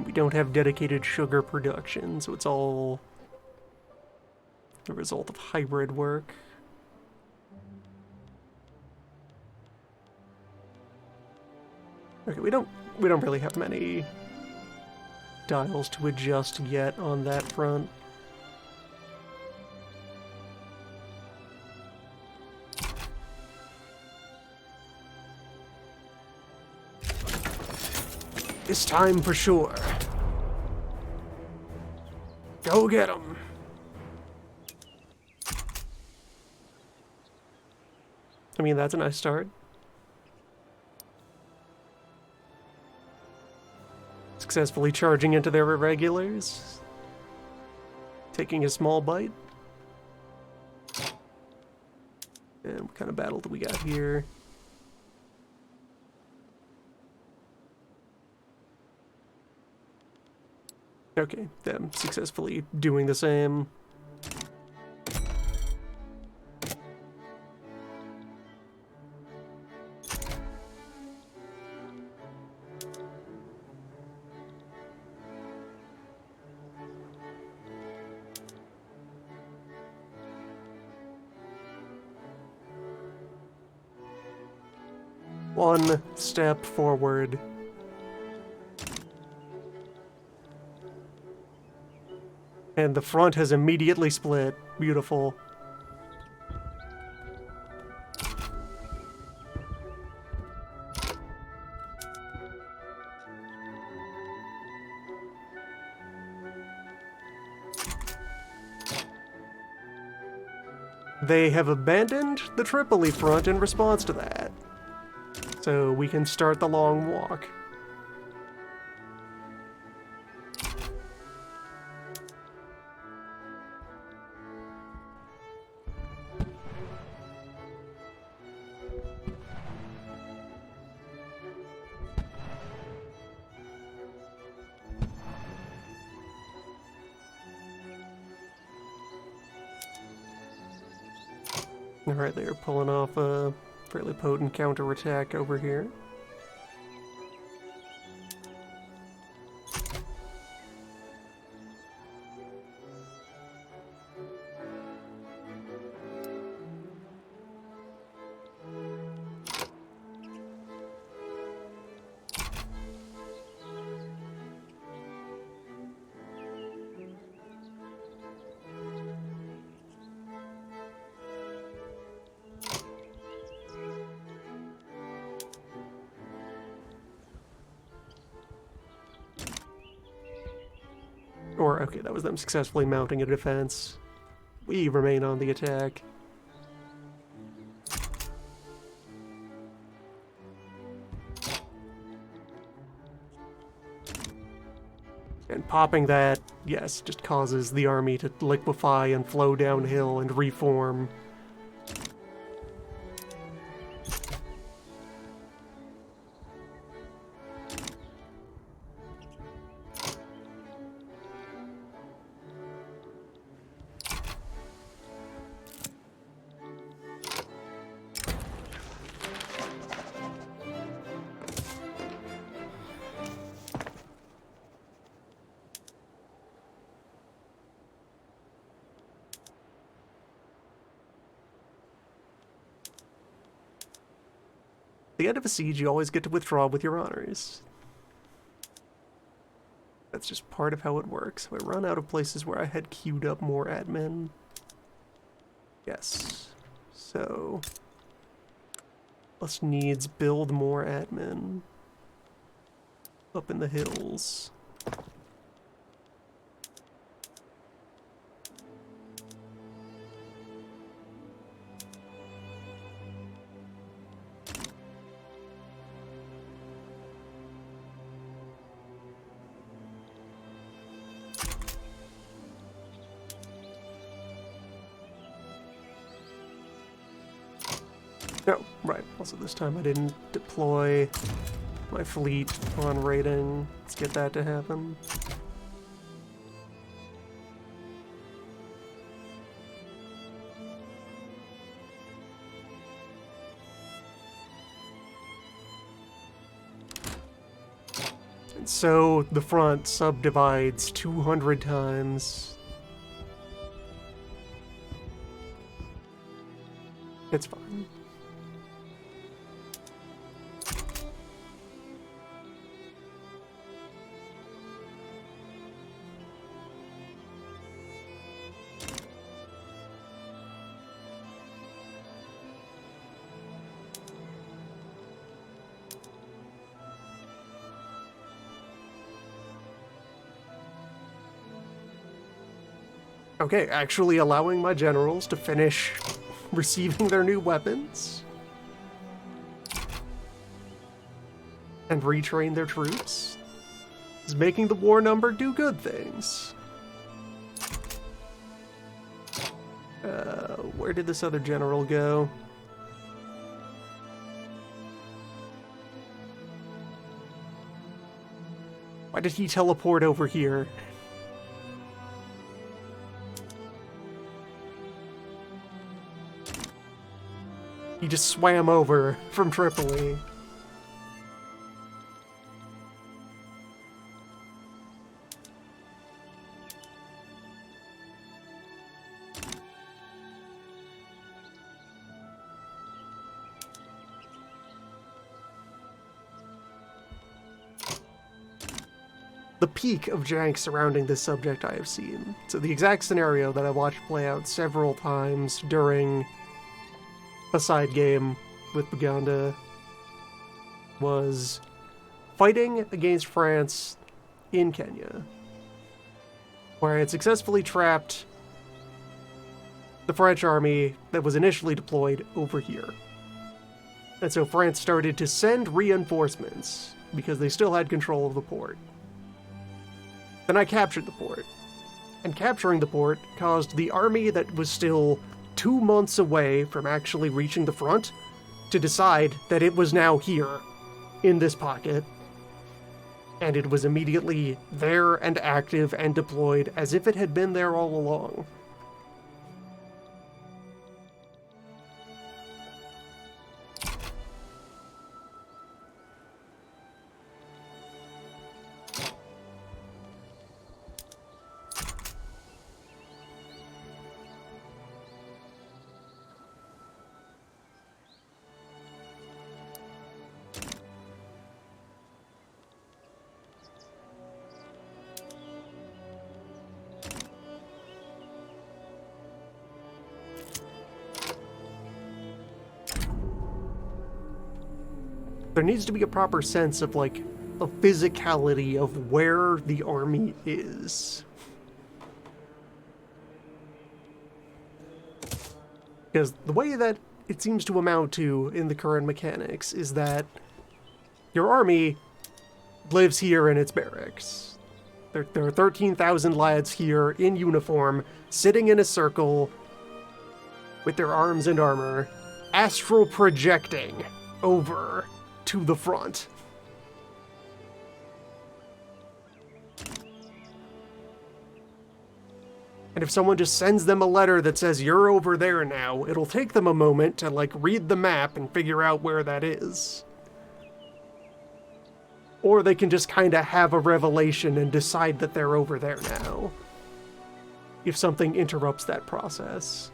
We don't have dedicated sugar production, so it's all the result of hybrid work. Okay, we don't really have many dials to adjust yet on that front. It's time for sure. Go get 'em. I mean, that's a nice start. Successfully charging into their irregulars. Taking a small bite. And what kind of battle do we got here? Okay, them successfully doing the same. One step forward. And the front has immediately split. Beautiful. They have abandoned the Tripoli front in response to that. So we can start the long walk. Alright, they are pulling off a fairly potent counterattack over here. 4. Okay, that was them successfully mounting a defense. We remain on the attack. And popping that, yes, just causes the army to liquefy and flow downhill and reform. At the end of a siege, you always get to withdraw with your honors. That's just part of how it works. So I run out of places where I had queued up more admin. Yes. So let's needs build more admin up in the hills. Oh, right. Also, this time I didn't deploy my fleet on raiding. Let's get that to happen. And so the front subdivides 200 times. It's fine. Okay, actually allowing my generals to finish receiving their new weapons and retrain their troops is making the war number do good things. Where did this other general go? Why did he teleport over here? He just swam over from Tripoli. The peak of jank surrounding this subject I have seen. So the exact scenario that I watched play out several times during a side game with Buganda was fighting against France in Kenya, where I had successfully trapped the French army that was initially deployed over here. And so France started to send reinforcements because they still had control of the port. Then I captured the port, and capturing the port caused the army that was still 2 months away from actually reaching the front to decide that it was now here, in this pocket, and it was immediately there and active and deployed as if it had been there all along. There needs to be a proper sense of, like, a physicality of where the army is. Because the way that it seems to amount to in the current mechanics is that your army lives here in its barracks. There are 13,000 lads here in uniform, sitting in a circle with their arms and armor, astral projecting over to the front. And if someone just sends them a letter that says, you're over there now, it'll take them a moment to, like, read the map and figure out where that is. Or they can just kind of have a revelation and decide that they're over there now, if something interrupts that process.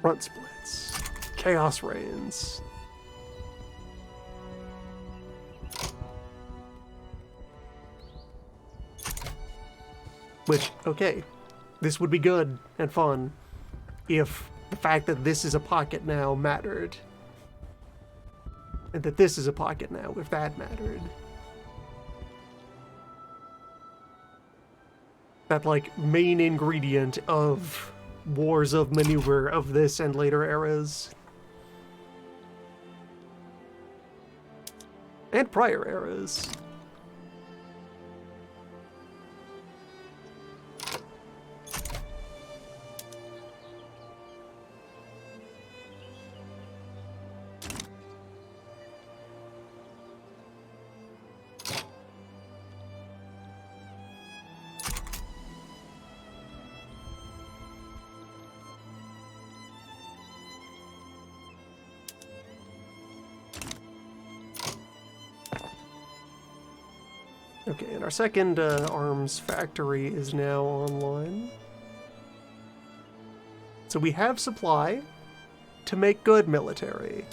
Front splits. Chaos reigns. Which, okay, this would be good and fun if the fact that this is a pocket now mattered. And that this is a pocket now, if that mattered. That, like, main ingredient of wars of maneuver of this and later eras. And prior eras. Okay, and our second arms factory is now online. So we have supply to make good military.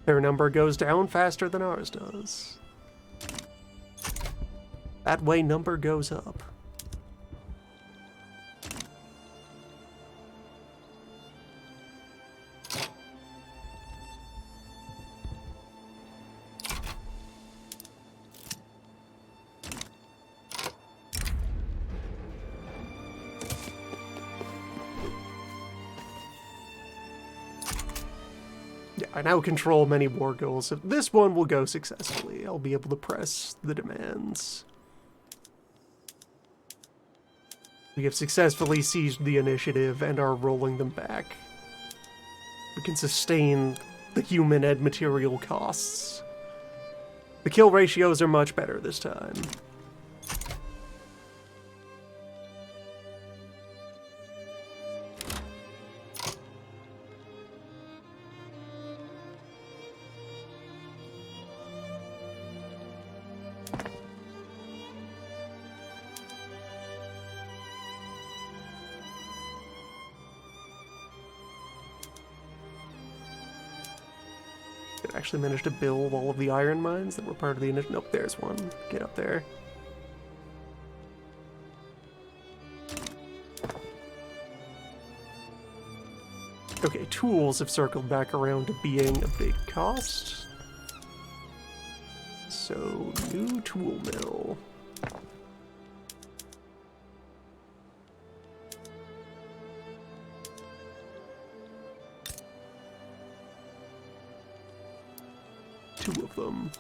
Their number goes down faster than ours does. That way, number goes up. I now control many war goals. If this one will go successfully, I'll be able to press the demands. We have successfully seized the initiative and are rolling them back. We can sustain the human and material costs. The kill ratios are much better this time. Actually managed to build all of the iron mines that were part of the initiative. Nope, there's one. Get up there. Okay, tools have circled back around to being a big cost. So, new tool mill. Two of them.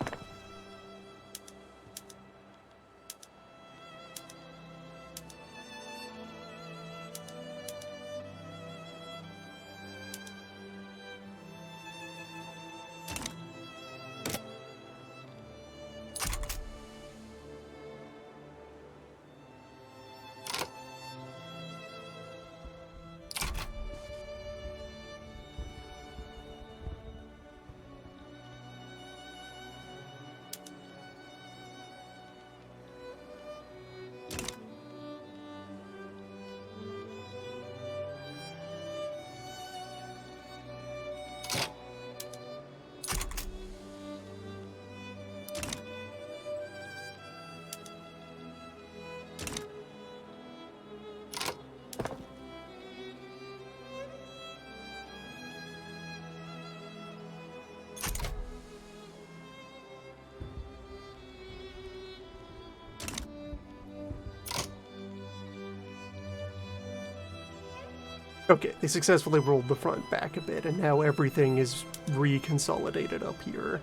Okay, they successfully rolled the front back a bit, and now everything is reconsolidated up here.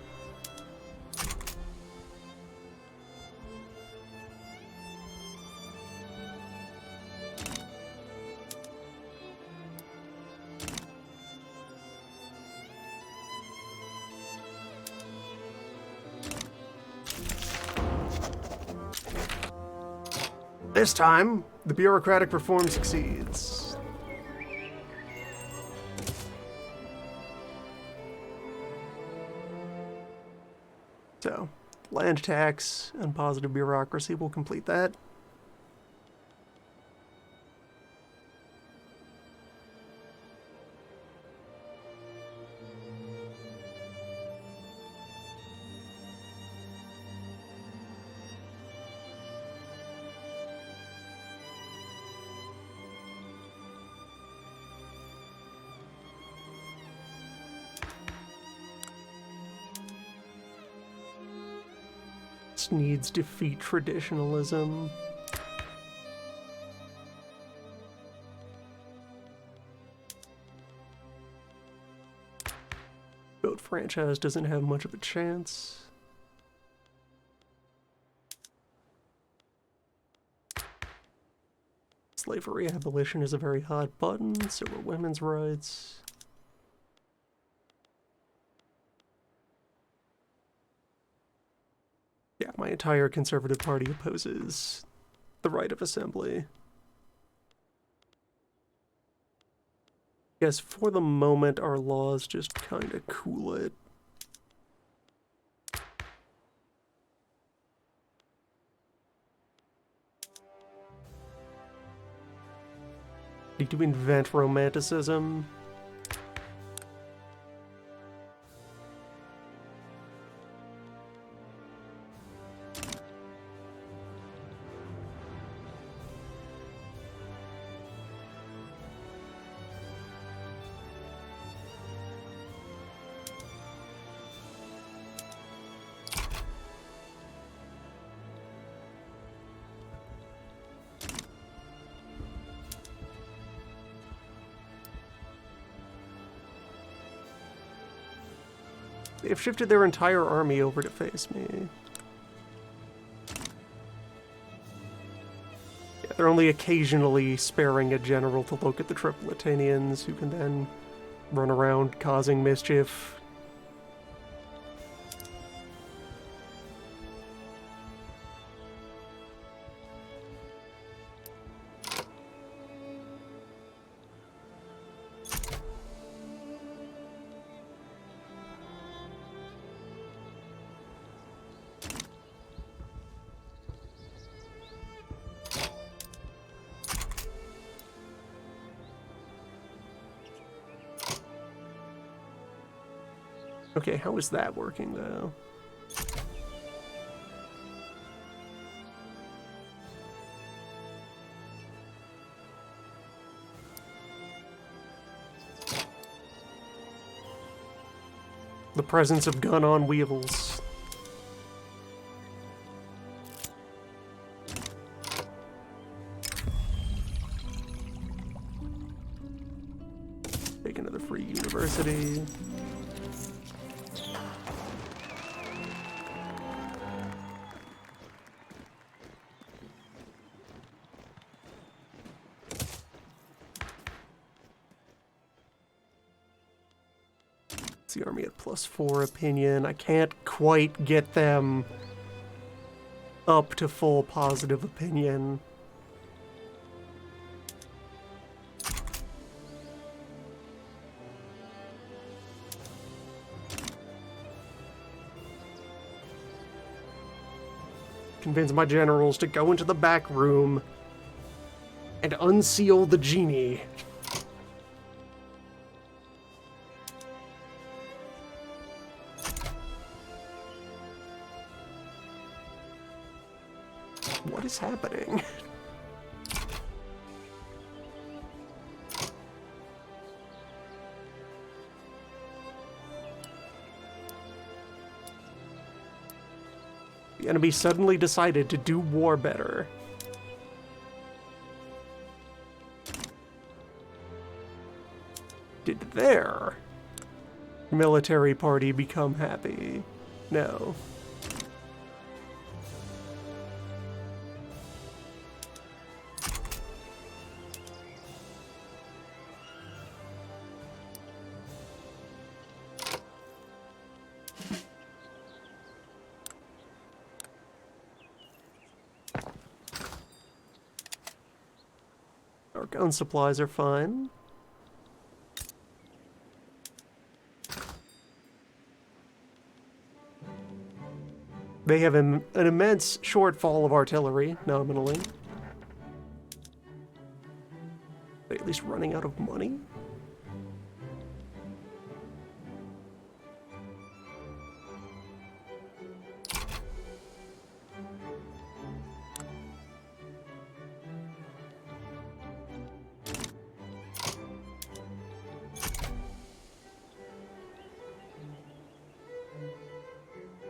This time, the bureaucratic reform succeeds. So, land tax and positive bureaucracy will complete that. Needs defeat traditionalism. Vote franchise doesn't have much of a chance. Slavery abolition is a very hot button, so are women's rights. Yeah, my entire Conservative Party opposes the right of assembly. Yes, for the moment, our laws just kind of cool it. Need to invent romanticism. They've shifted their entire army over to face me. Yeah, they're only occasionally sparing a general to look at the Tripolitanians, who can then run around causing mischief. Okay, how is that working, though? The presence of gun on wheels. Take another free university. The army at +4 opinion. I can't quite get them up to full positive opinion. Convince my generals to go into the back room and unseal the genie. What is happening? The enemy suddenly decided to do war better. Did their military party become happy? No. Our gun supplies are fine. They have an immense shortfall of artillery, nominally. They're at least running out of money?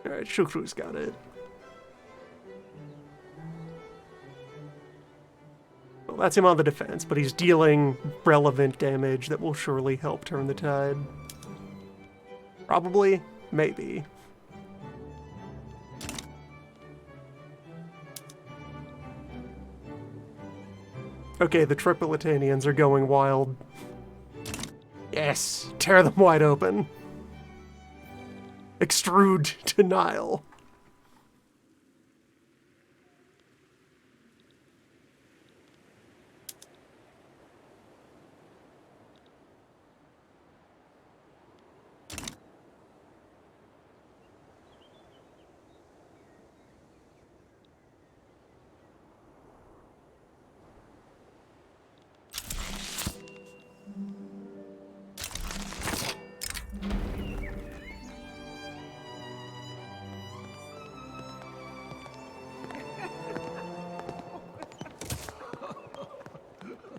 Alright, Shukru's got it. Well, that's him on the defense, but he's dealing relevant damage that will surely help turn the tide. Probably? Maybe. Okay, the Tripolitanians are going wild. Yes! Tear them wide open. Extrude to Nile.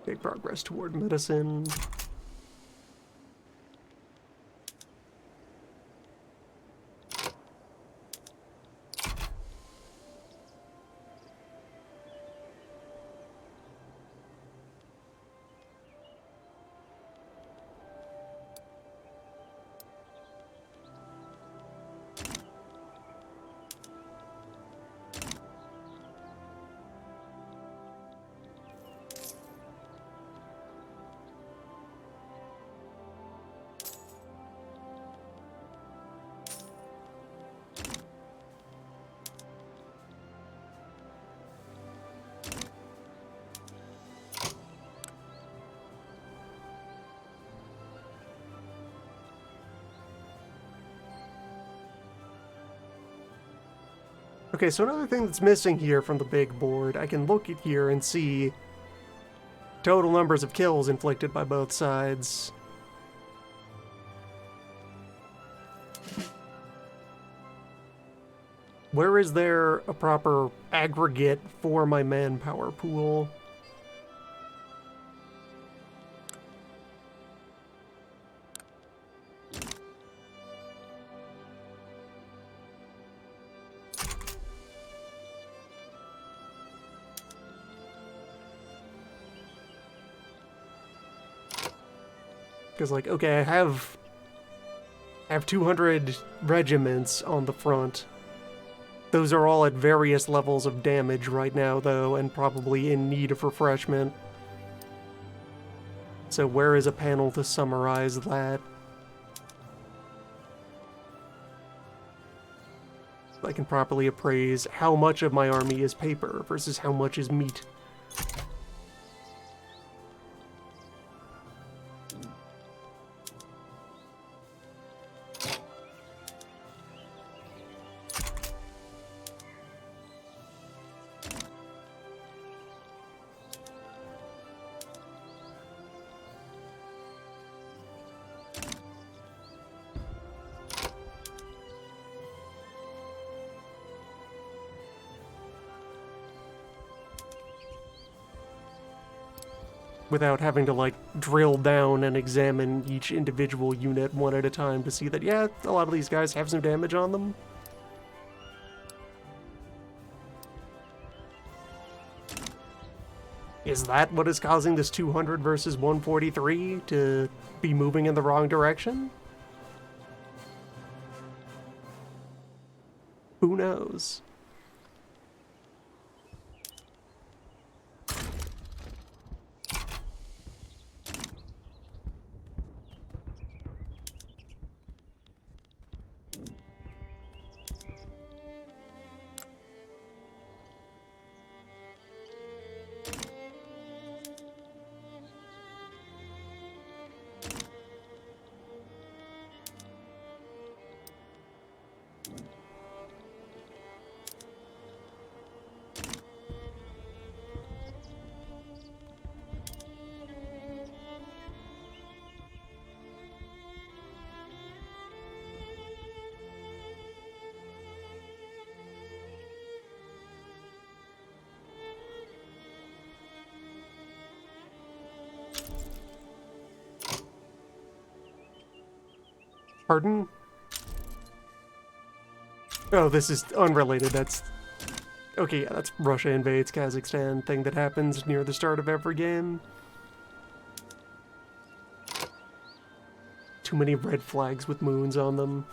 Make progress toward medicine. Okay, so another thing that's missing here from the big board, I can look at here and see total numbers of kills inflicted by both sides. Where is there a proper aggregate for my manpower pool? Because, like, okay, I have 200 regiments on the front. Those are all at various levels of damage right now, though, and probably in need of refreshment. So where is a panel to summarize that? So I can properly appraise how much of my army is paper versus how much is meat. Without having to, like, drill down and examine each individual unit one at a time to see that, yeah, a lot of these guys have some damage on them. Is that what is causing this 200 versus 143 to be moving in the wrong direction? Who knows? Pardon? Oh, this is unrelated. That's... Okay, yeah, that's Russia invades Kazakhstan thing that happens near the start of every game. Too many red flags with moons on them.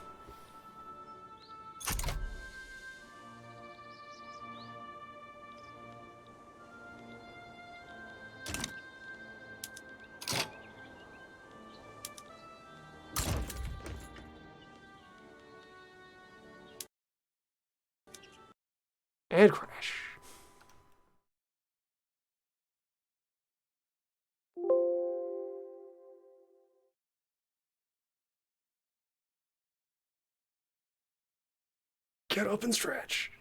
And crash. Get up and stretch.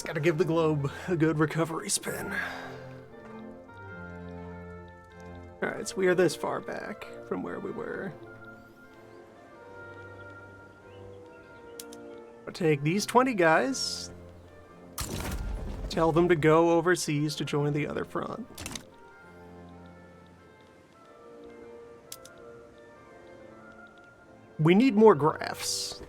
Just gotta give the globe a good recovery spin. Alright, so we are this far back from where we were. I'll take these 20 guys, tell them to go overseas to join the other front. We need more graphs.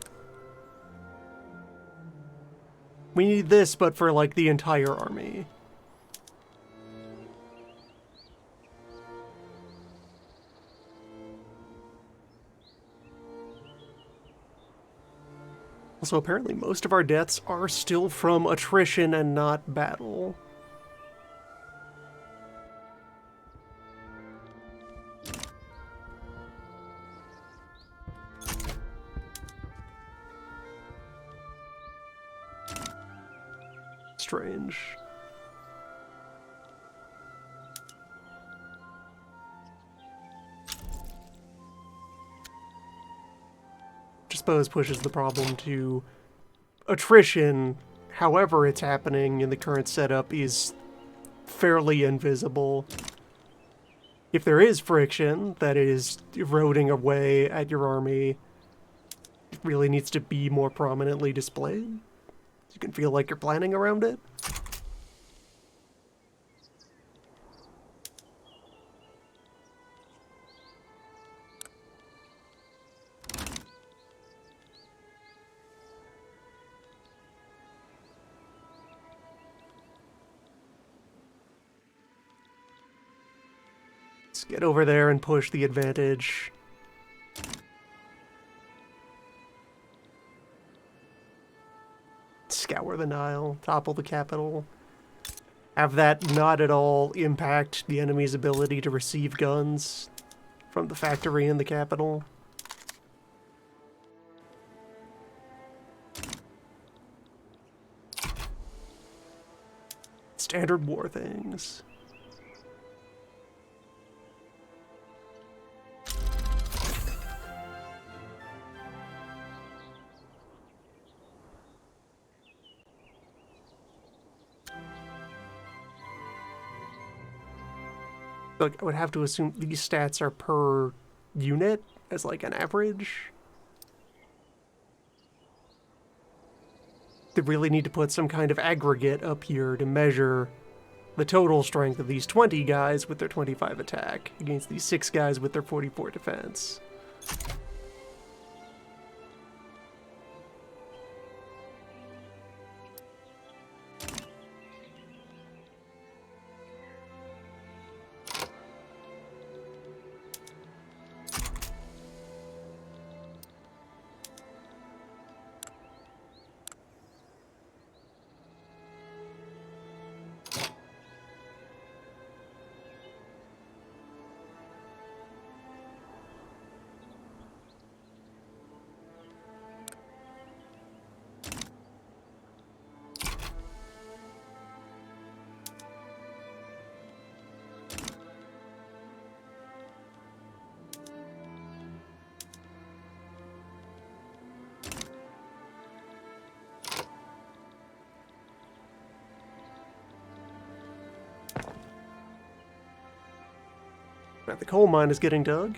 We need this, but for, like, the entire army. Also, apparently most of our deaths are still from attrition and not battle. Strange. Which I suppose pushes the problem to attrition, however it's happening in the current setup, is fairly invisible. If there is friction that is eroding away at your army, it really needs to be more prominently displayed. You can feel like you're planning around it. Let's get over there and push the advantage. Scour the Nile, topple the capital. Have that not at all impact the enemy's ability to receive guns from the factory in the capital. Standard war things. Like, I would have to assume these stats are per unit as like an average. They really need to put some kind of aggregate up here to measure the total strength of these 20 guys with their 25 attack against these 6 guys with their 44 defense. Right, the coal mine is getting dug.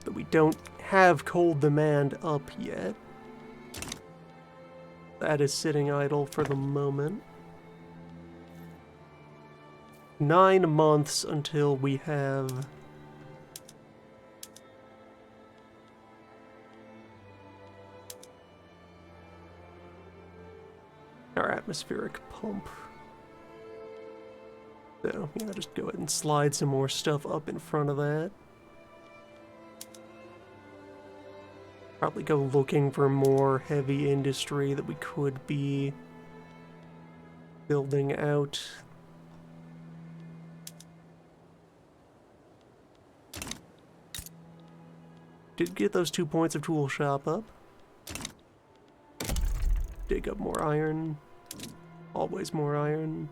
But we don't have coal demand up yet. That is sitting idle for the moment. 9 months until we have our atmospheric pump. So, yeah, just go ahead and slide some more stuff up in front of that. Probably go looking for more heavy industry that we could be building out. Did get those 2 points of tool shop up. Dig up more iron. Always more iron.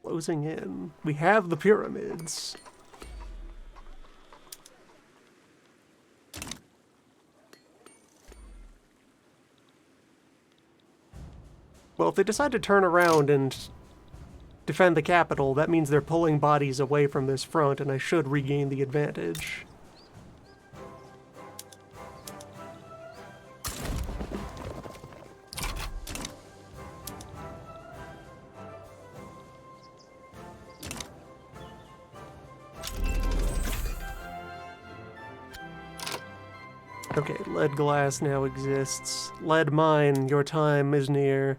closing in. We have the pyramids. Well, if they decide to turn around and defend the capital, that means they're pulling bodies away from this front, and I should regain the advantage. Okay, lead glass now exists. Lead mine, your time is near.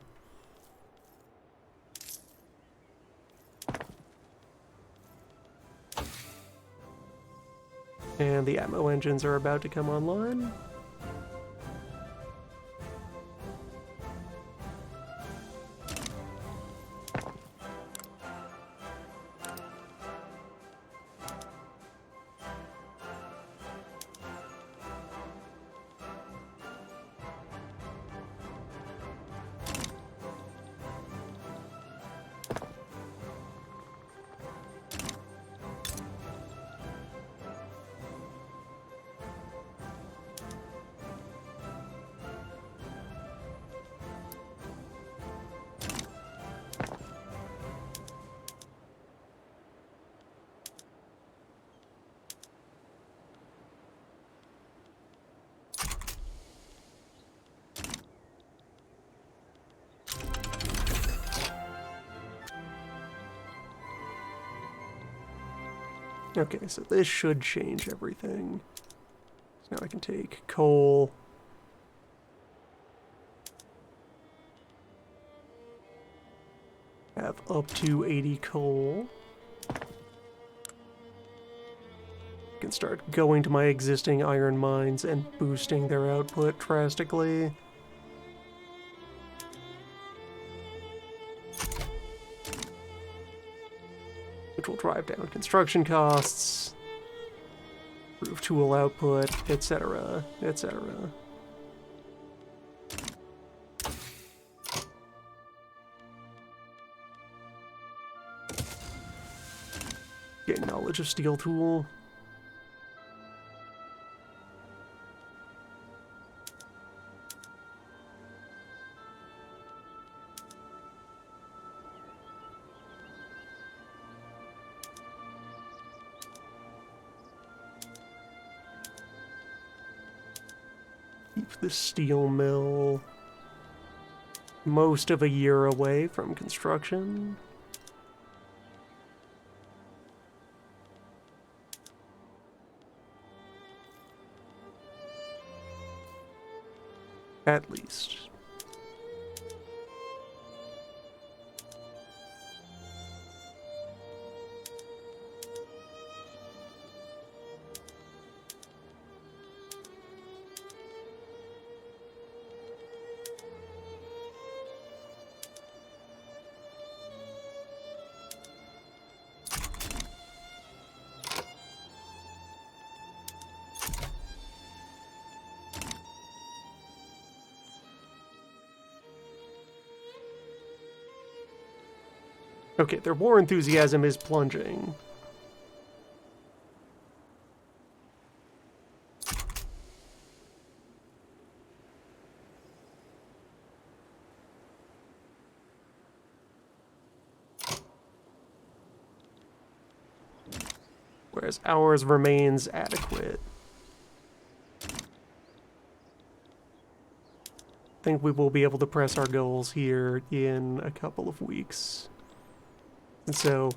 And the ammo engines are about to come online. Okay, so this should change everything. So now I can take coal. Have up to 80 coal. Can start going to my existing iron mines and boosting their output drastically. Which will drive down construction costs, improve tool output, etc., etc. Gain knowledge of steel tool. Keep the steel mill most of a year away from construction. At least. Okay, their war enthusiasm is plunging. Whereas ours remains adequate. I think we will be able to press our goals here in a couple of weeks. And so,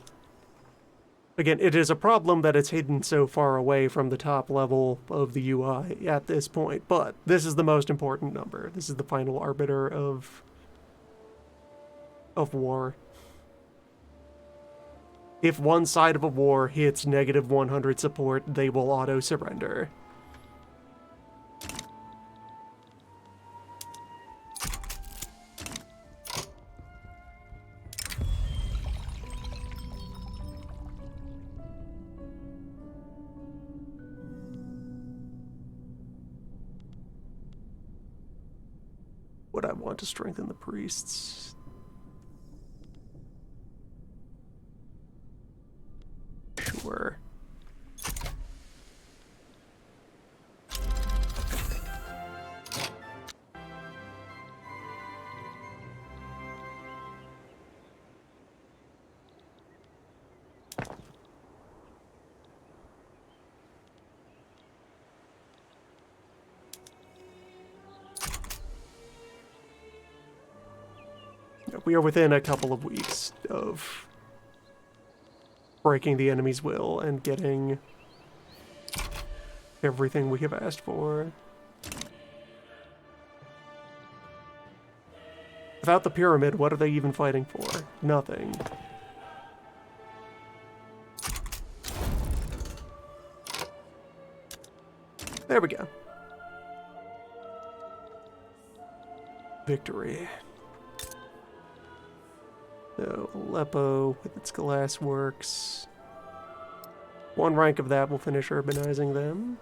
again, it is a problem that it's hidden so far away from the top level of the UI at this point, but this is the most important number. This is the final arbiter of war. If one side of a war hits negative 100 support, they will auto-surrender. Would I want to strengthen the priests? for. We are within a couple of weeks of breaking the enemy's will and getting everything we have asked for. Without the pyramid, what are they even fighting for? Nothing. There we go. Victory. So, Aleppo with its glass works. One rank of that will finish urbanizing them.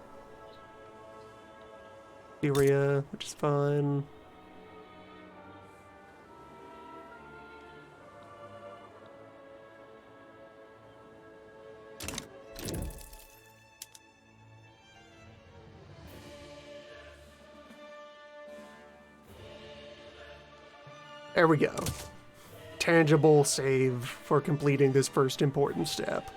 Syria, which is fine. There we go. Tangible save for completing this first important step.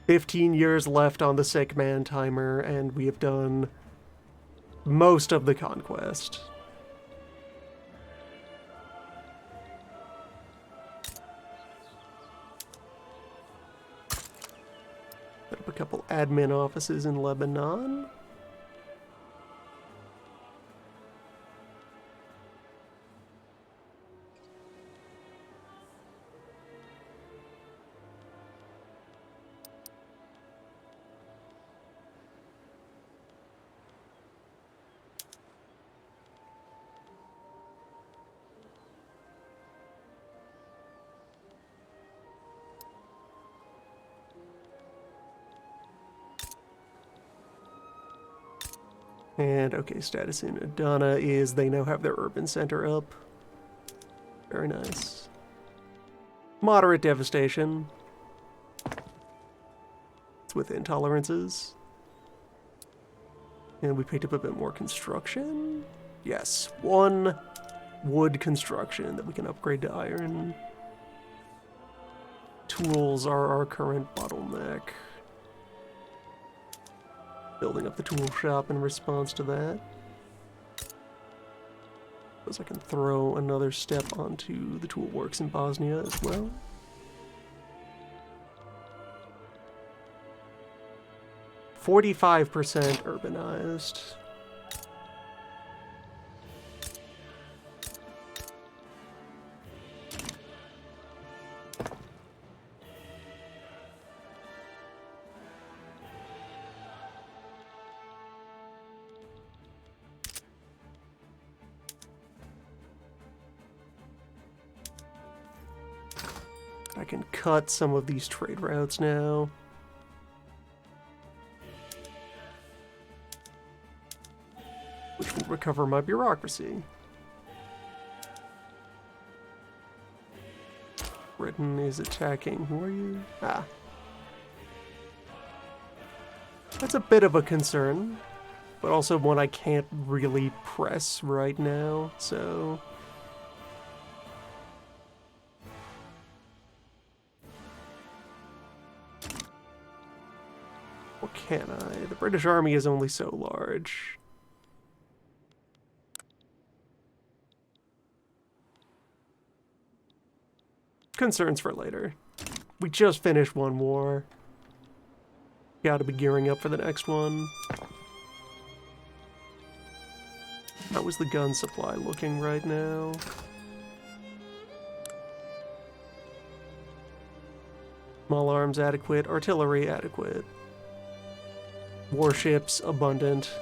15 years left on the sick man timer, and we have done most of the conquest. Set up a couple admin offices in Lebanon. And, okay, status in Adana is they now have their urban center up. Very nice. Moderate devastation. It's within tolerances. And we picked up a bit more construction. Yes, 1 wood construction that we can upgrade to iron. Tools are our current bottleneck. Building up the tool shop in response to that. Suppose I can throw another step onto the tool works in Bosnia as well. %45 urbanized. I can cut some of these trade routes now. Which will recover my bureaucracy. Britain is attacking. Who are you? Ah. That's a bit of a concern, but also one I can't really press right now, so... Or can I? The British Army is only so large. Concerns for later. We just finished one war. Gotta be gearing up for the next one. How is the gun supply looking right now? Small arms adequate, artillery adequate. Warships abundant.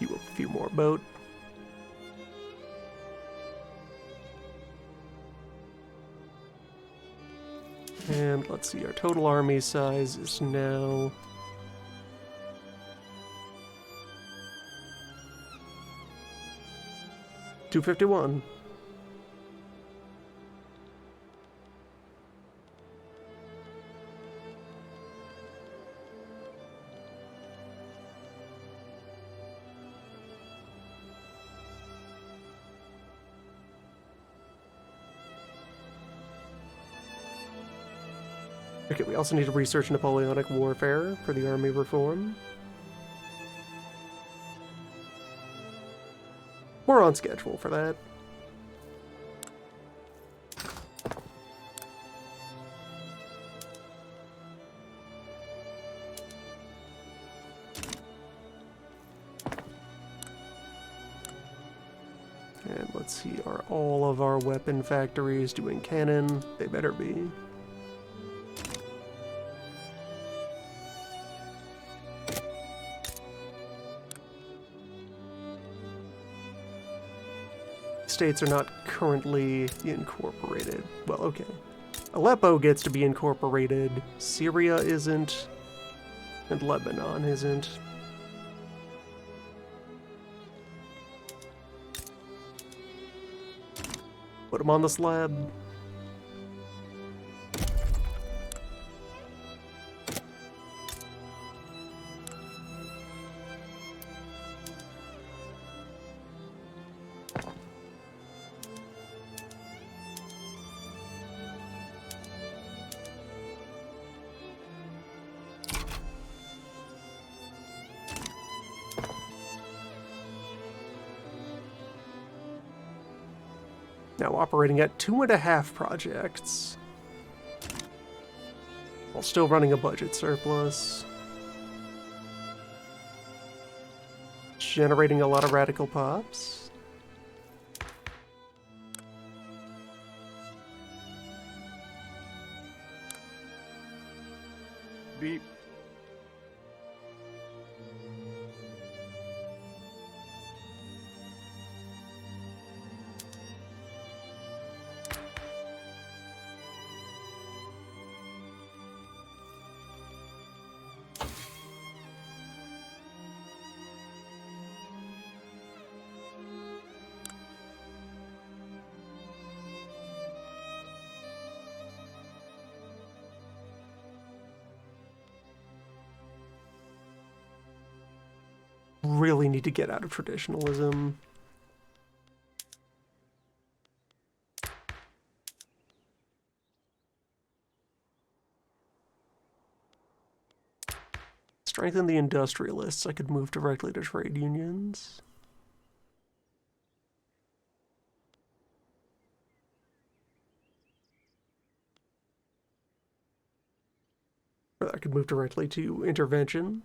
A few more boat. And let's see, our total army size is now 251. Okay, we also need to research Napoleonic warfare for the army reform. We're on schedule for that. And let's see, are all of our weapon factories doing cannon? They better be. States are not currently incorporated. Well, okay. Aleppo gets to be incorporated, Syria isn't, and Lebanon isn't. Put them on the slab. Now operating at 2.5 projects, while still running a budget surplus. Generating a lot of radical pops. Beep. Really need to get out of traditionalism. Strengthen the industrialists. I could move directly to trade unions. Or I could move directly to intervention.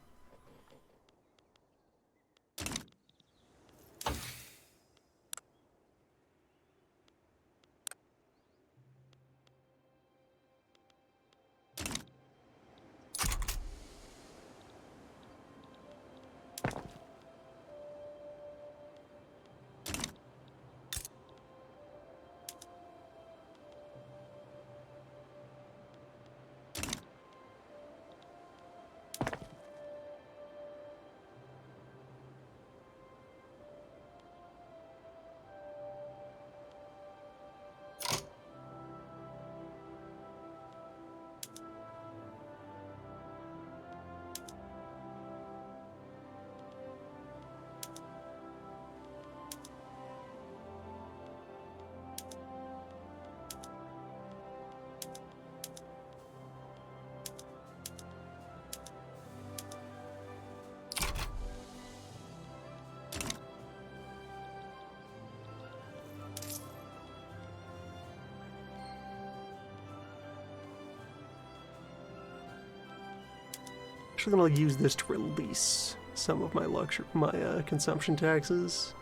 Actually gonna use this to release some of my consumption taxes.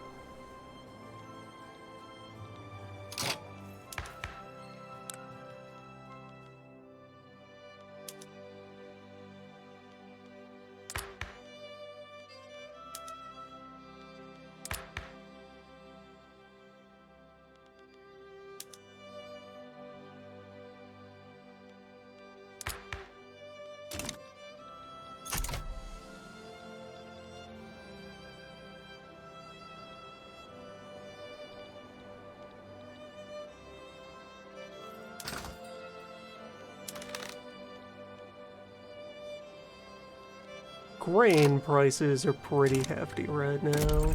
grain prices are pretty hefty right now.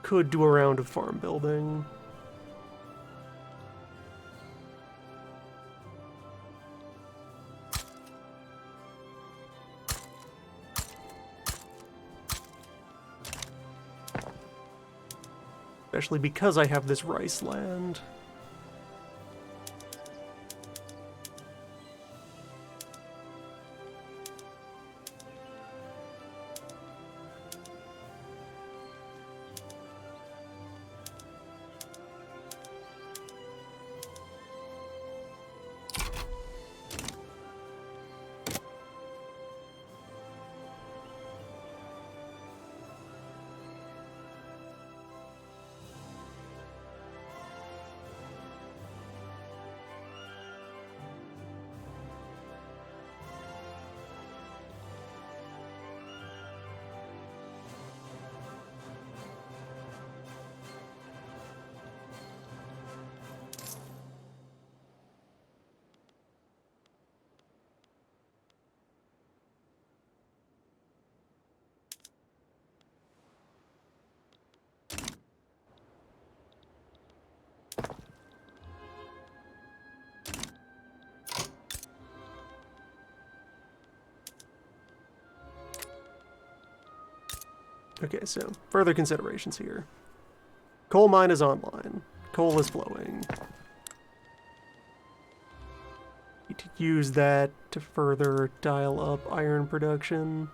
Could do a round of farm building. Especially because I have this rice land. Okay, so further considerations here. Coal mine is online. Coal is flowing. Need to use that to further dial up iron production.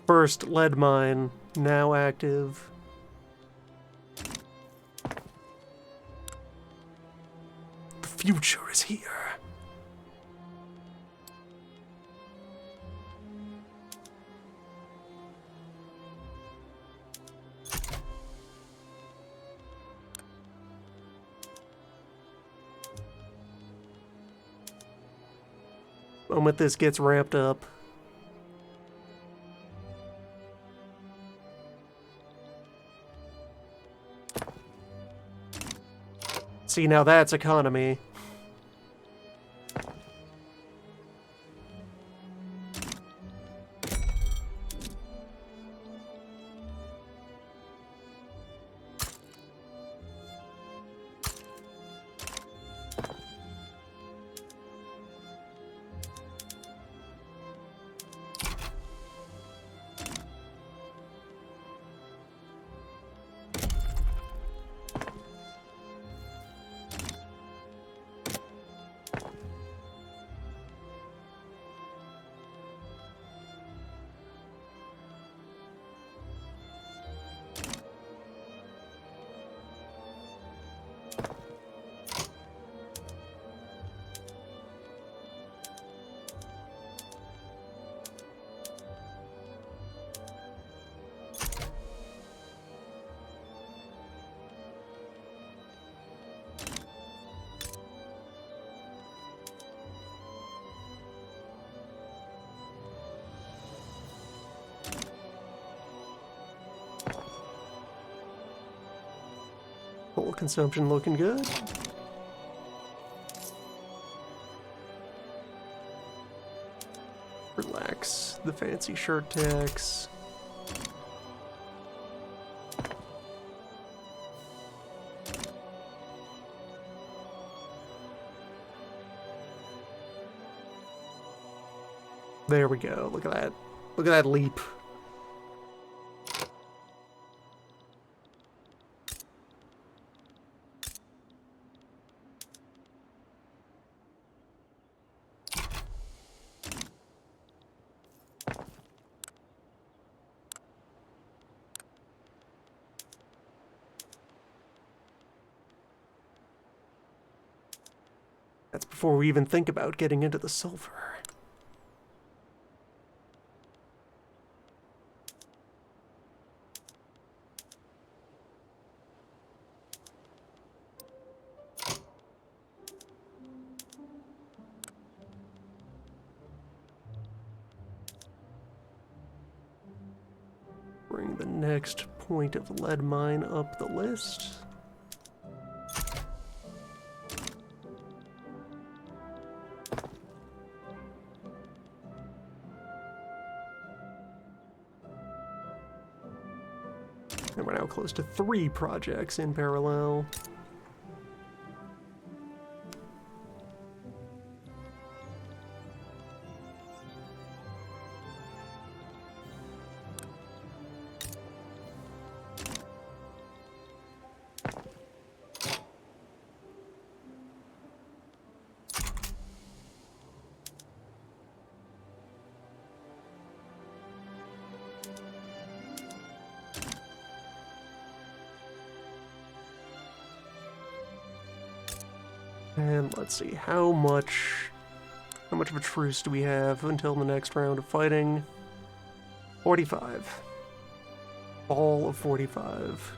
First lead mine, now active. The future is here. Moment this gets ramped up. See, now that's economy. Coal consumption looking good. Relax the fancy shirt tax. There we go. Look at that. Look at that leap. That's before we even think about getting into the silver. bring the next point of lead mine up the list. And we're now close to 3 projects in parallel. And let's see, how much of a truce do we have until the next round of fighting? 45. All of 45.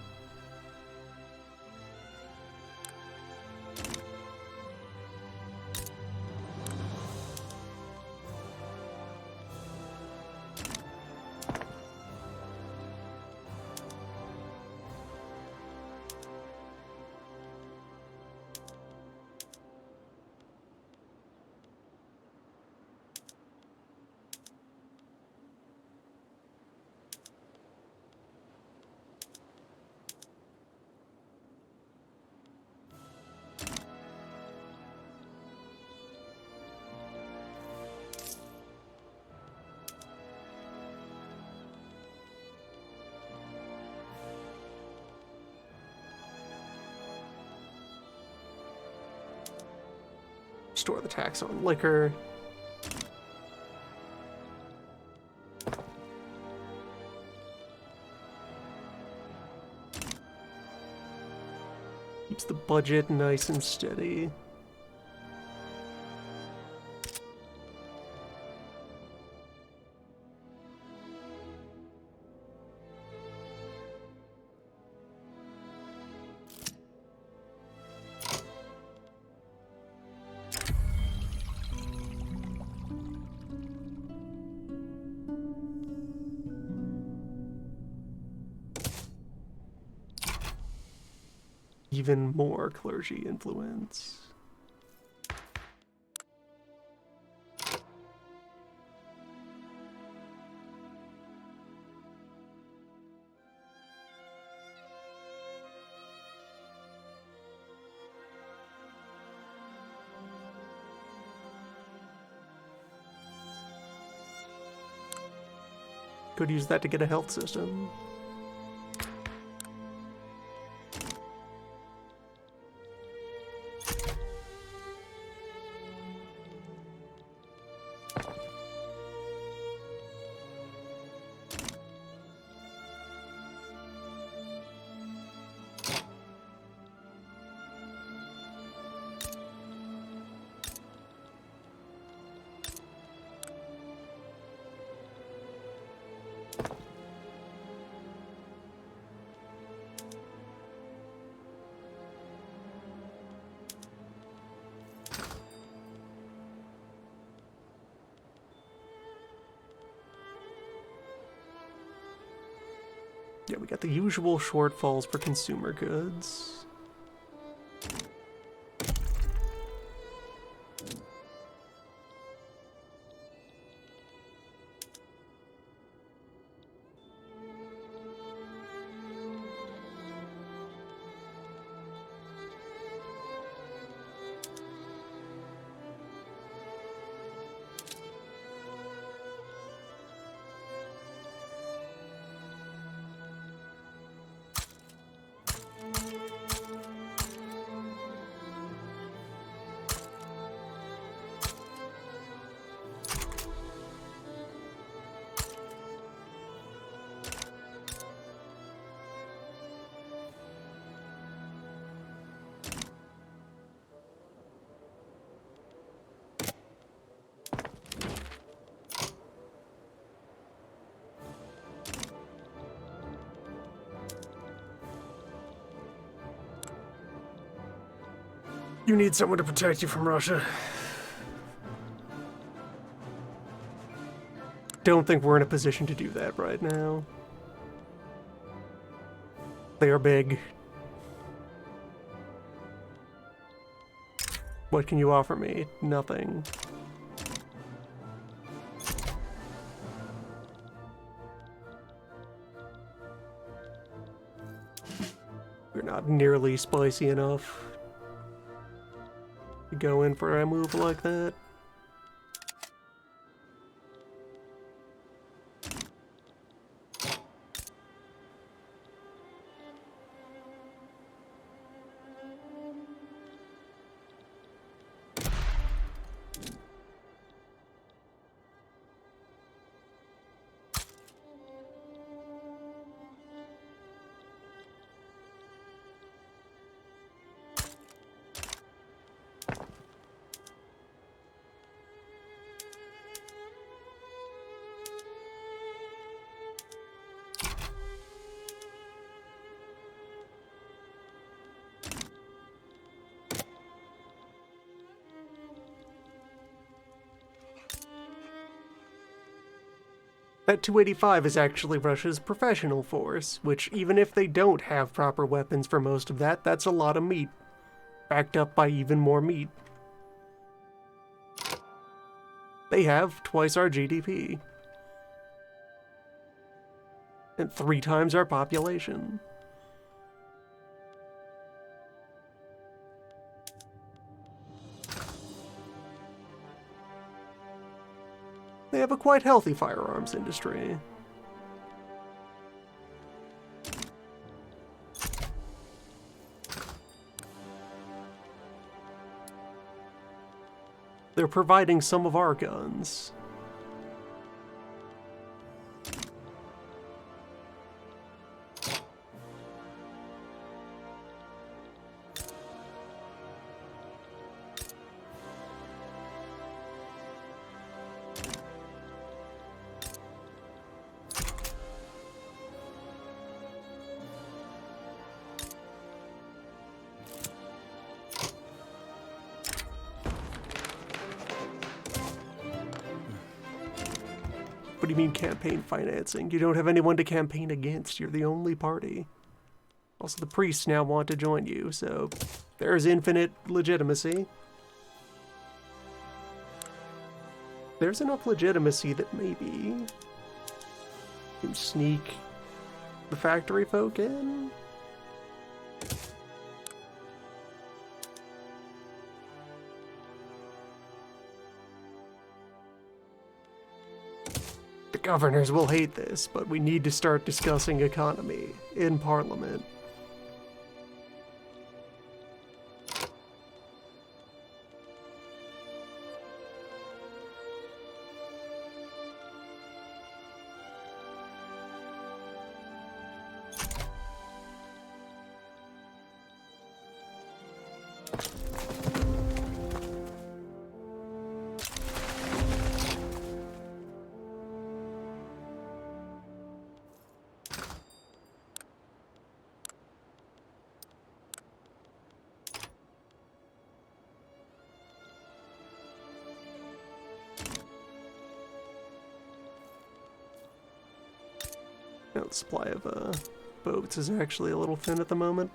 Store the tax on liquor. Keeps the budget nice and steady. Even more clergy influence. Could use that to get a health system. Yeah, we got the usual shortfalls for consumer goods. You need someone to protect you from Russia. Don't think we're in a position to do that right now. They are big. What can you offer me? Nothing. You're not nearly spicy enough to go in for a move like that. That 285 is actually Russia's professional force, which even if they don't have proper weapons for most of that, that's a lot of meat, backed up by even more meat. They have twice our GDP. And 3 times our population. They have a quite healthy firearms industry. They're providing some of our guns. What do you mean campaign financing? You don't have anyone to campaign against. You're the only party. Also, the priests now want to join you, so there's infinite legitimacy. There's enough legitimacy that maybe you can sneak the factory folk in. Governors will hate this, but we need to start discussing economy in Parliament. Now, the supply of boats is actually a little thin at the moment.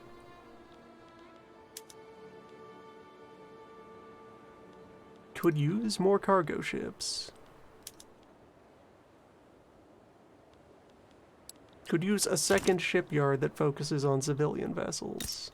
Could use more cargo ships. Could use a second shipyard that focuses on civilian vessels.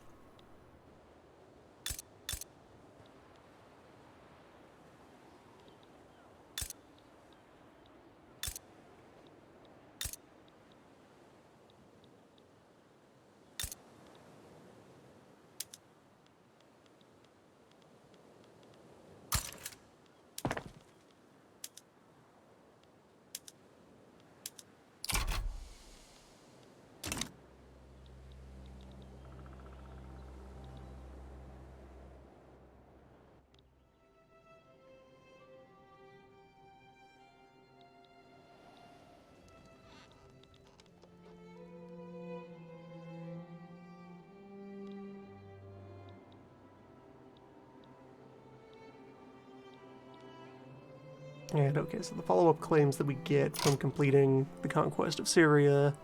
And okay, so the follow-up claims that we get from completing the conquest of Syria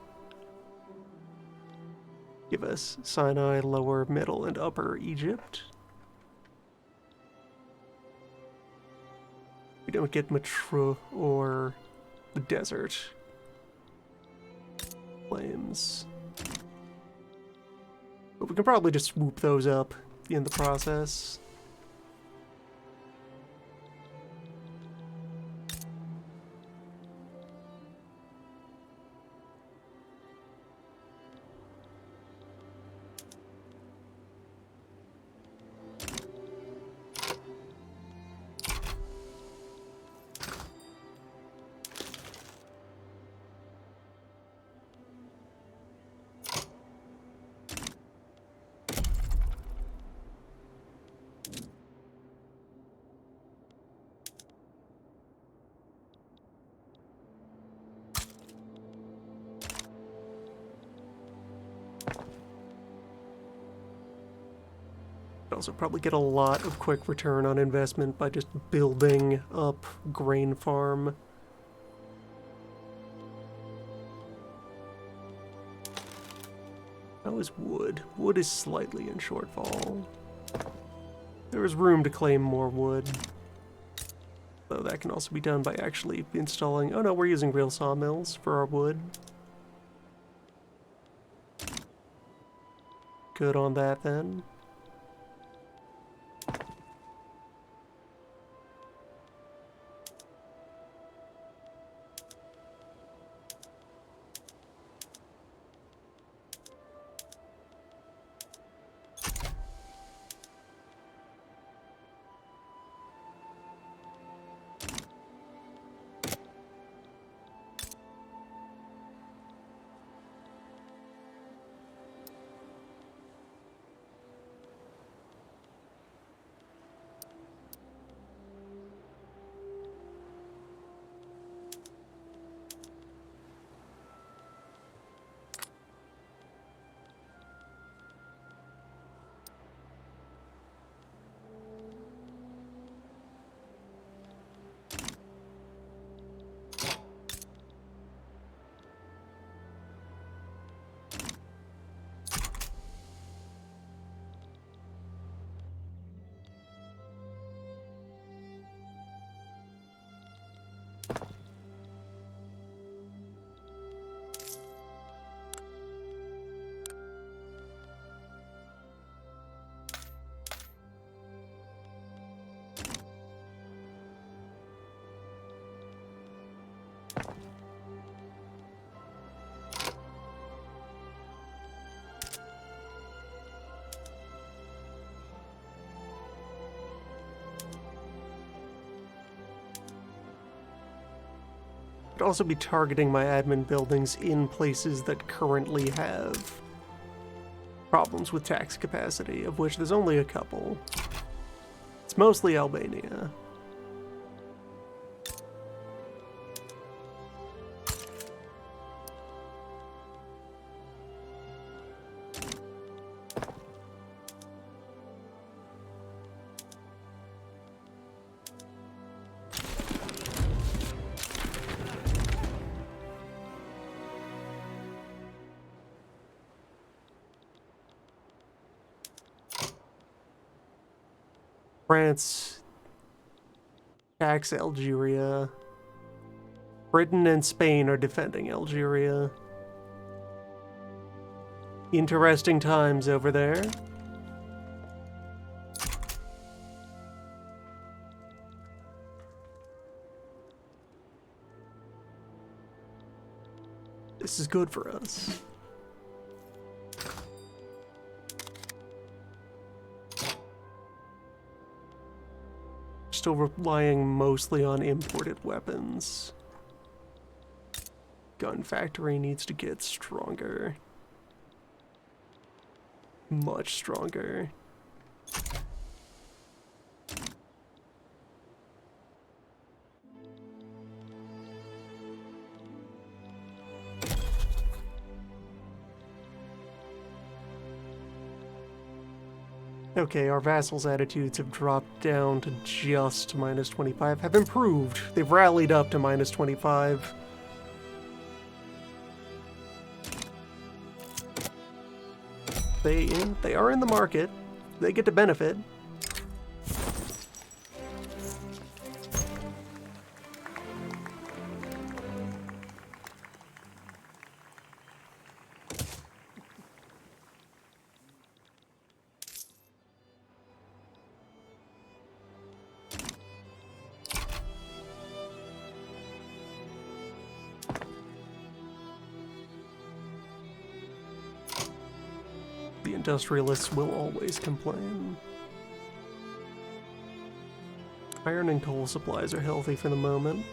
give gave us Sinai, Lower, Middle, and Upper Egypt. We don't get Matra or the desert plains. But we can probably just swoop those up in the process. Also probably get a lot of quick return on investment by just building up grain farm. How is wood? Wood is slightly in shortfall. There is room to claim more wood. Though that can also be done by actually installing... Oh no, we're using real sawmills for our wood. Good on that then. I'd also be targeting my admin buildings in places that currently have problems with tax capacity, of which there's only a couple. It's mostly Albania. France attacks Algeria. Britain and Spain are defending Algeria. Interesting times over there. This is good for us. Still relying mostly on imported weapons. Gun factory needs to get stronger. Much stronger. Okay, our vassals' attitudes have dropped down to just minus 25. Have improved. They've rallied up to minus 25. They are in the market. They get to benefit. The industrialists will always complain. Iron and coal supplies are healthy for the moment.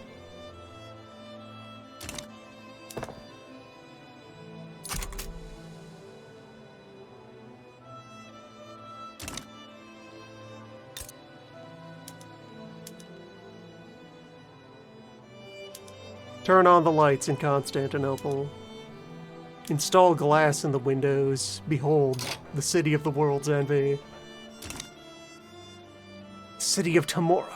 Turn on the lights in Constantinople. Install glass in the windows. Behold, the city of the world's envy. City of tomorrow.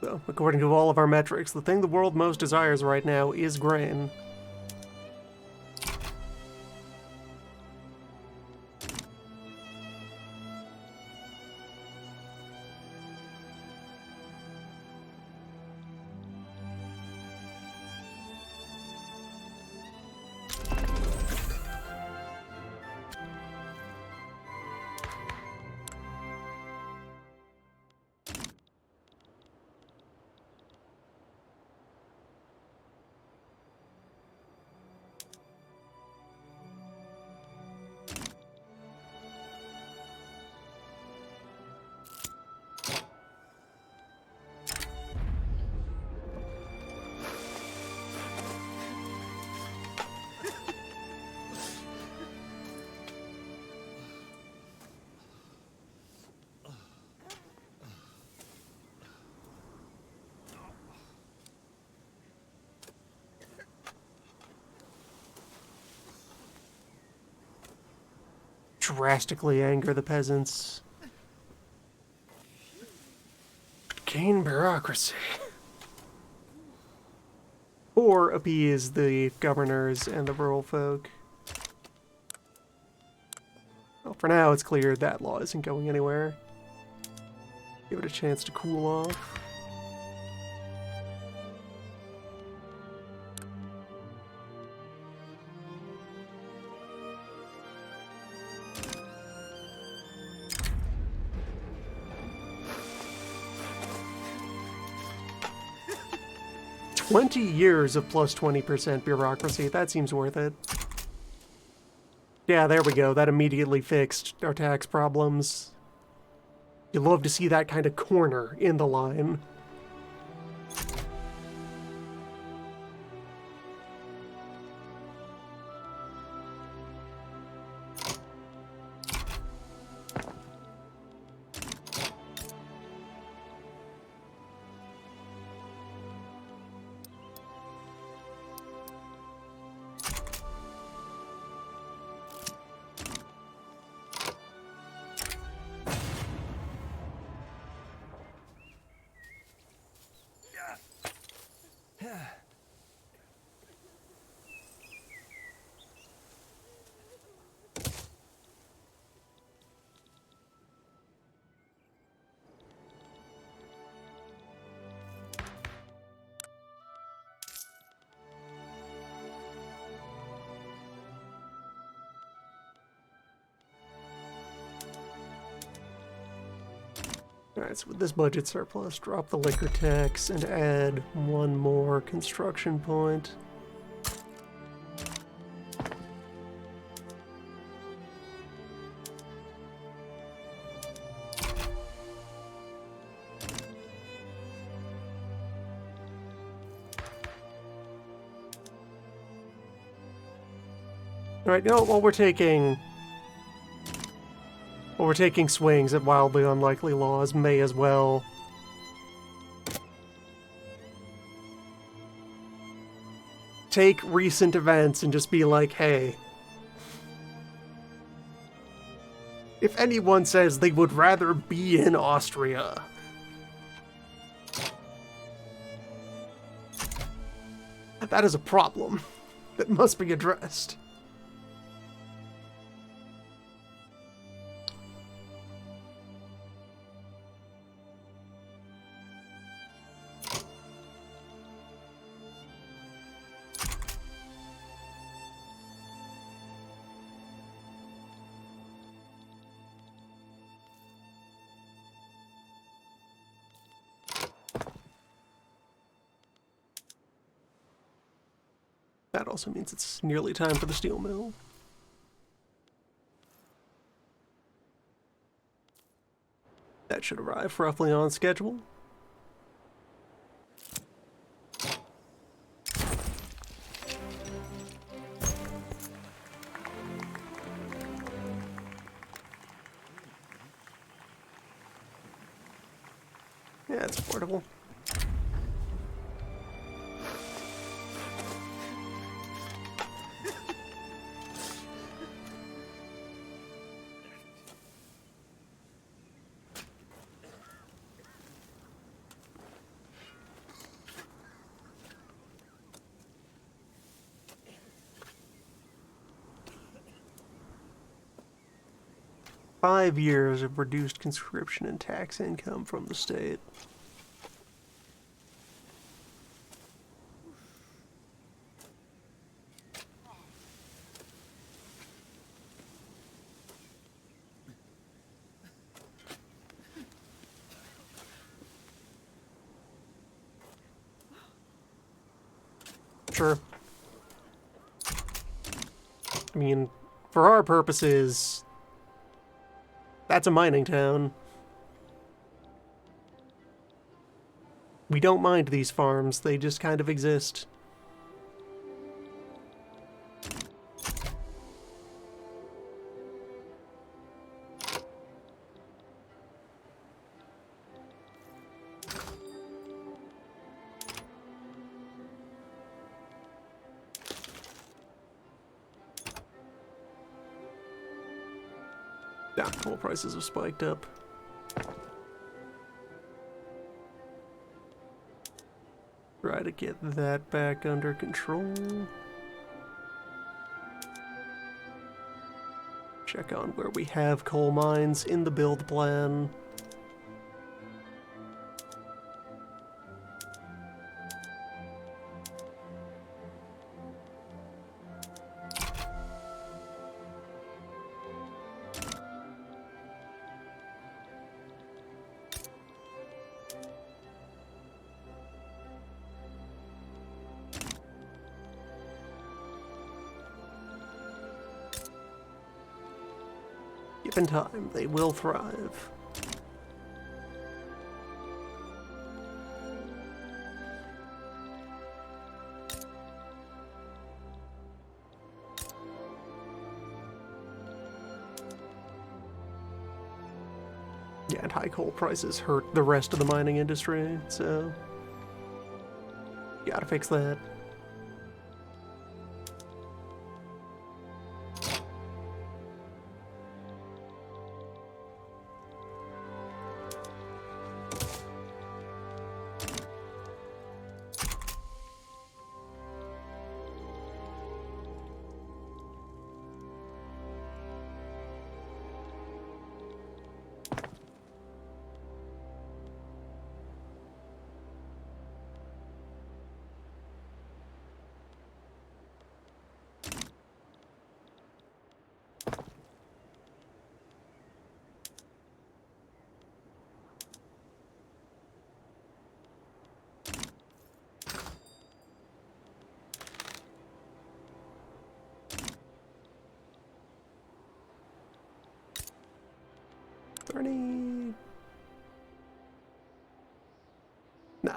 So, according to all of our metrics, the thing the world most desires right now is grain. Drastically anger the peasants. Gain bureaucracy. Or appease the governors and the rural folk. Well, for now, it's clear that law isn't going anywhere. Give it a chance to cool off. $20 of plus 20% bureaucracy. That seems worth it. Yeah, there we go. That immediately fixed our tax problems. You love to see that kind of corner in the line. Alright, so with this budget surplus, drop the liquor tax and add one more construction point. Alright, you know, while we're taking swings at wildly unlikely laws, may as well take recent events and just be like, hey, if anyone says they would rather be in Austria, that is a problem that must be addressed. That also means it's nearly time for the steel mill. That should arrive roughly on schedule. Yeah, it's affordable. Five years of reduced conscription and tax income from the state. Sure. I mean, for our purposes, that's a mining town. We don't mind these farms, they just kind of exist. Yeah, coal prices have spiked up. Try to get that back under control. Check on where we have coal mines in the build plan. Given time, they will thrive. Yeah, and high coal prices hurt the rest of the mining industry, so gotta fix that.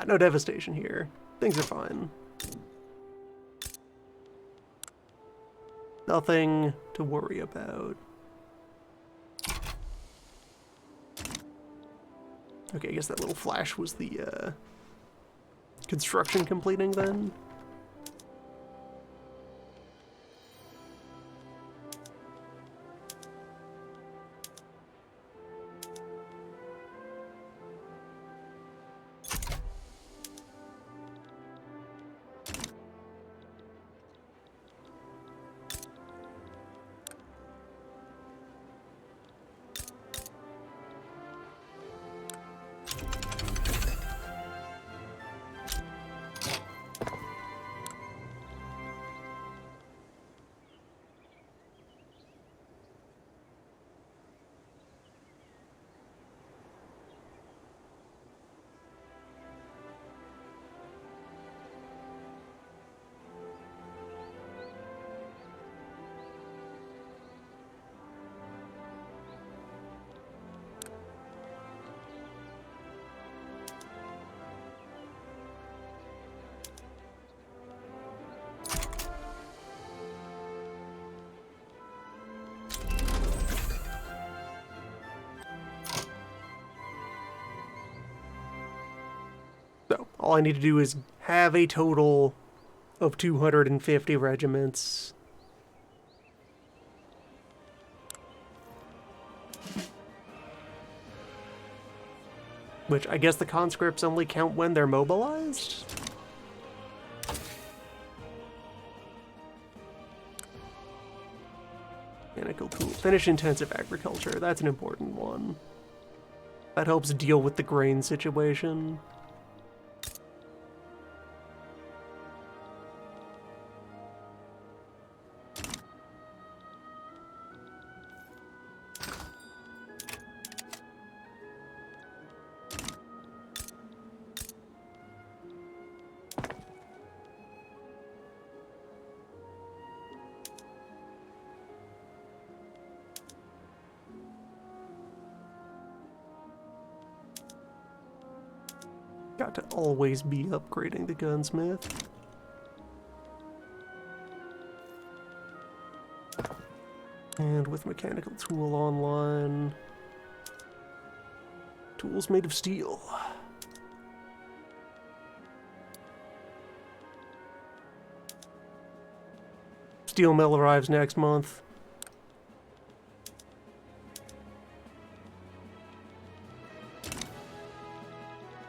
no devastation here. Things are fine. Nothing to worry about. Okay, I guess that little flash was the construction completing then. So, all I need to do is have a total of 250 regiments. Which, I guess the conscripts only count when they're mobilized? Mechanical tool. Finish intensive agriculture. That's an important one. That helps deal with the grain situation. Got to always be upgrading the gunsmith. And with mechanical tool online, tools made of steel. Steel mill arrives next month.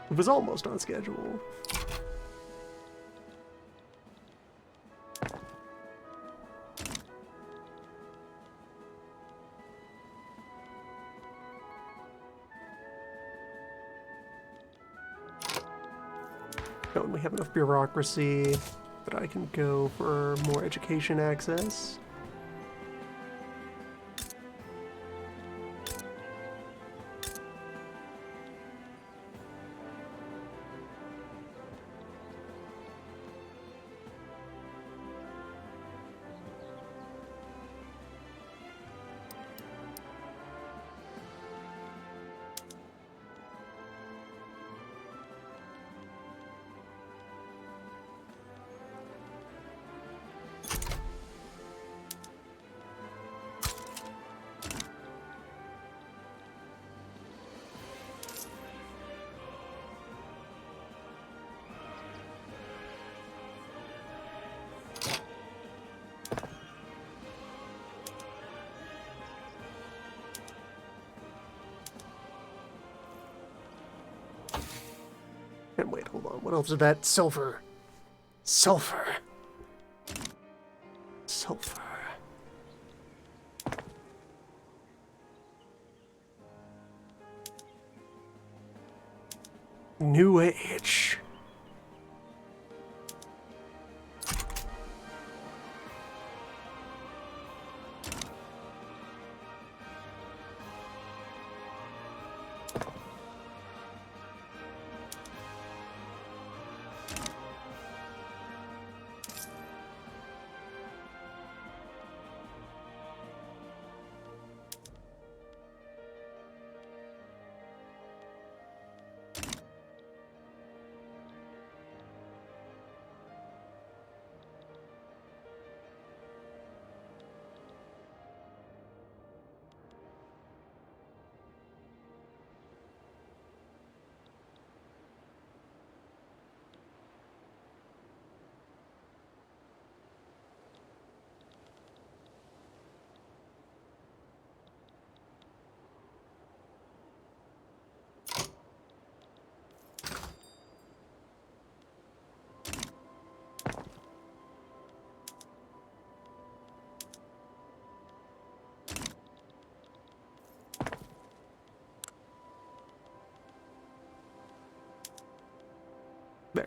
It was almost on schedule. Don't we have enough bureaucracy that I can go for more education access? And wait, hold on. What else is that? Sulfur. Sulfur. Sulfur. New Age.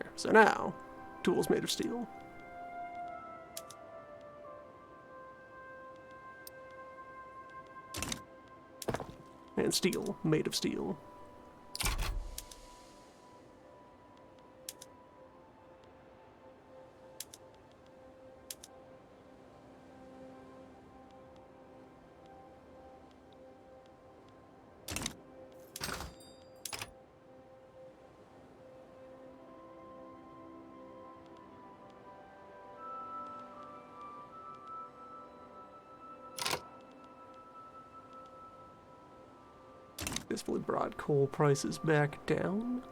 There. So now, tools made of steel. And steel made of steel. This would brought coal prices back down.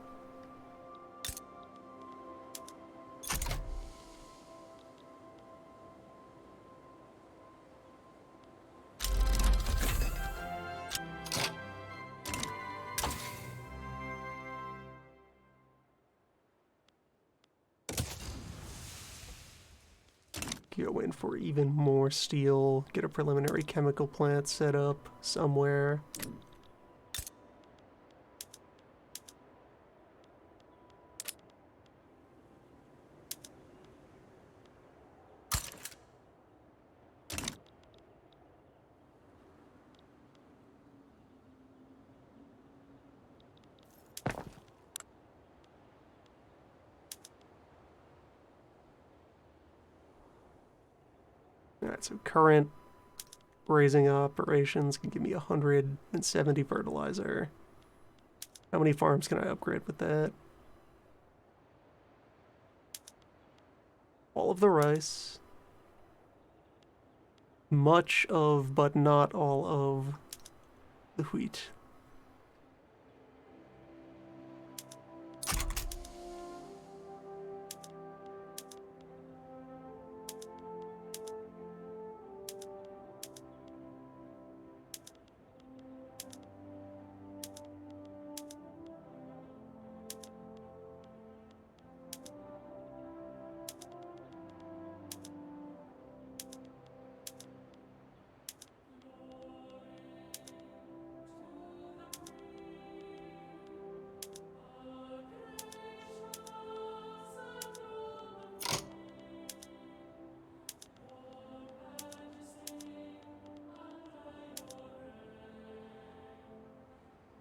Go in for even more steel, get a preliminary chemical plant set up somewhere. Alright, so current raising operations can give me 170 fertilizer. How many farms can I upgrade with that? All of the rice. Much of, but not all of, the wheat.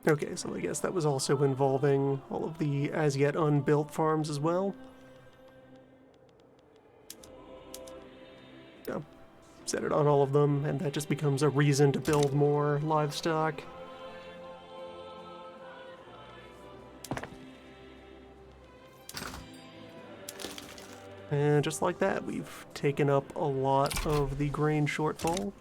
Okay, so I guess that was also involving all of the as yet unbuilt farms as well. Yeah, set it on all of them, and that just becomes a reason to build more livestock. And just like that, we've taken up a lot of the grain shortfall.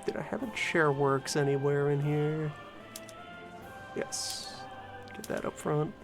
Did I have a chair works anywhere in here? Yes. Get that up front.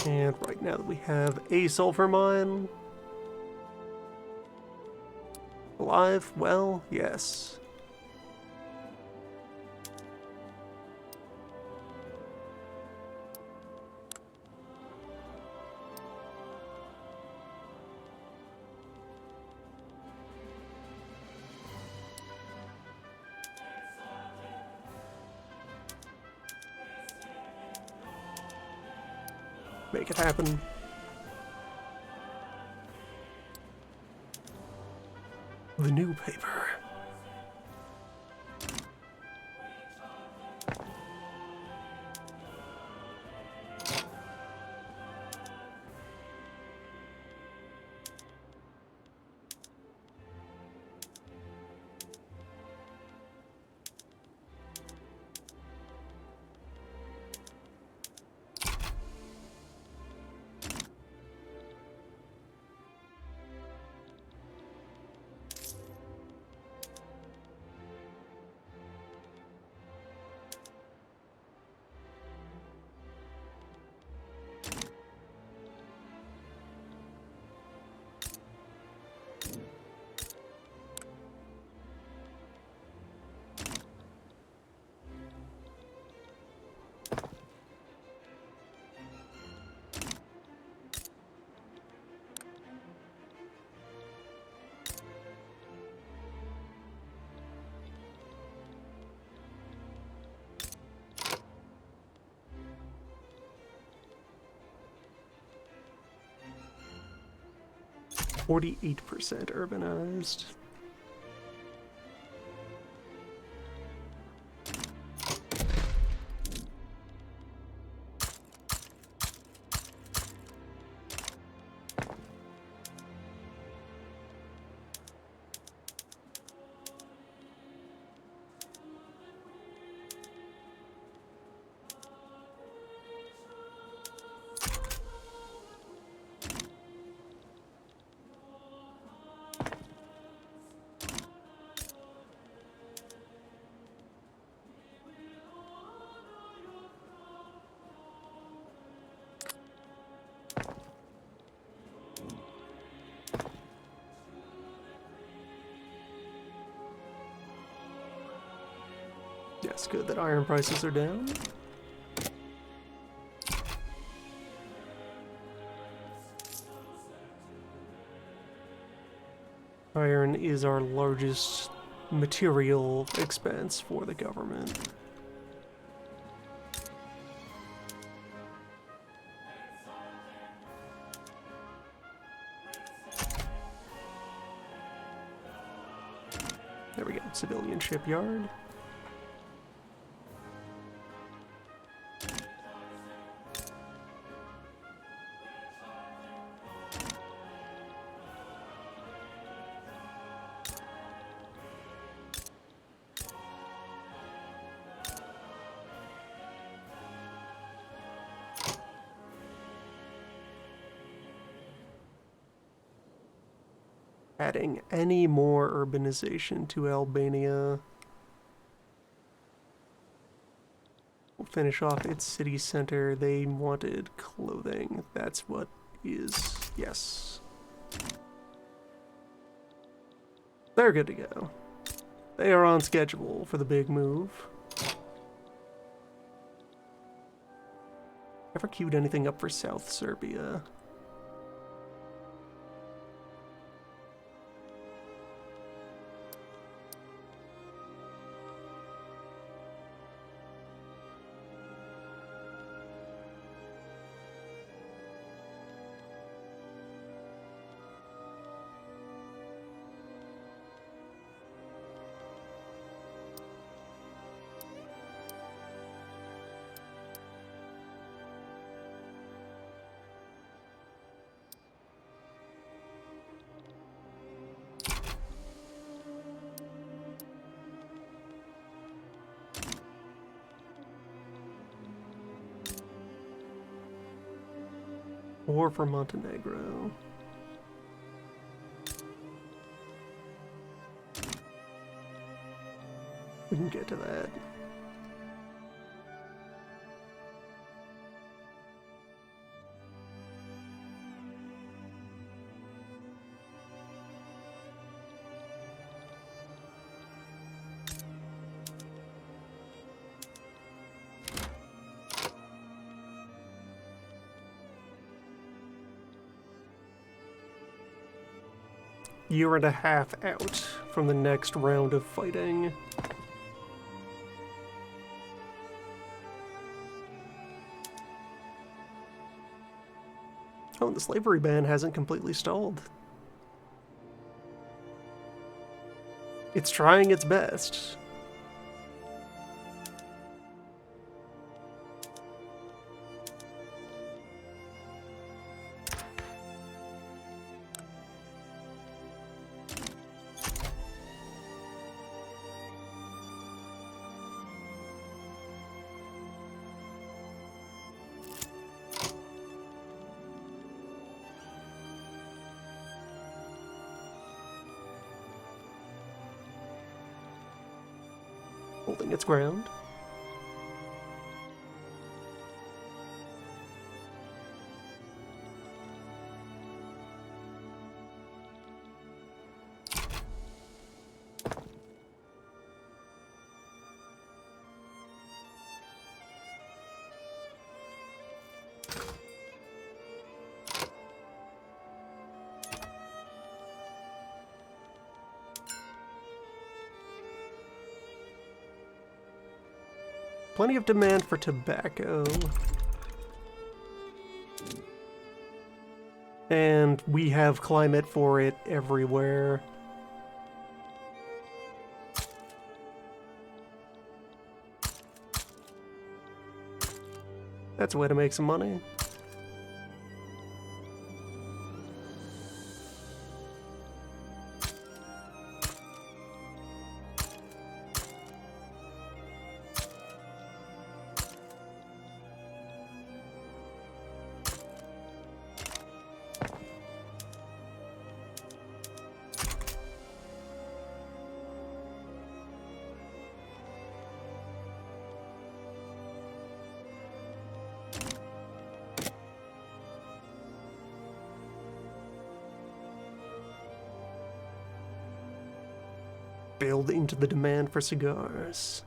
And right now that we have a sulfur mine alive, well, yes. Make it happen. The new paper. 48% urbanized. Yes, good that iron prices are down. Iron is our largest material expense for the government. There we go, civilian shipyard. Adding any more urbanization to Albania will finish off its city center. They wanted clothing. That's what is, yes. They're good to go. They are on schedule for the big move. Ever queued anything up for South Serbia? Or for Montenegro. We can get to that. Year and a half out from the next round of fighting. Oh, the slavery ban hasn't completely stalled. It's trying its best. Holding its ground. Plenty of demand for tobacco. And we have climate for it everywhere. That's a way to make some money. Build into the demand for cigars.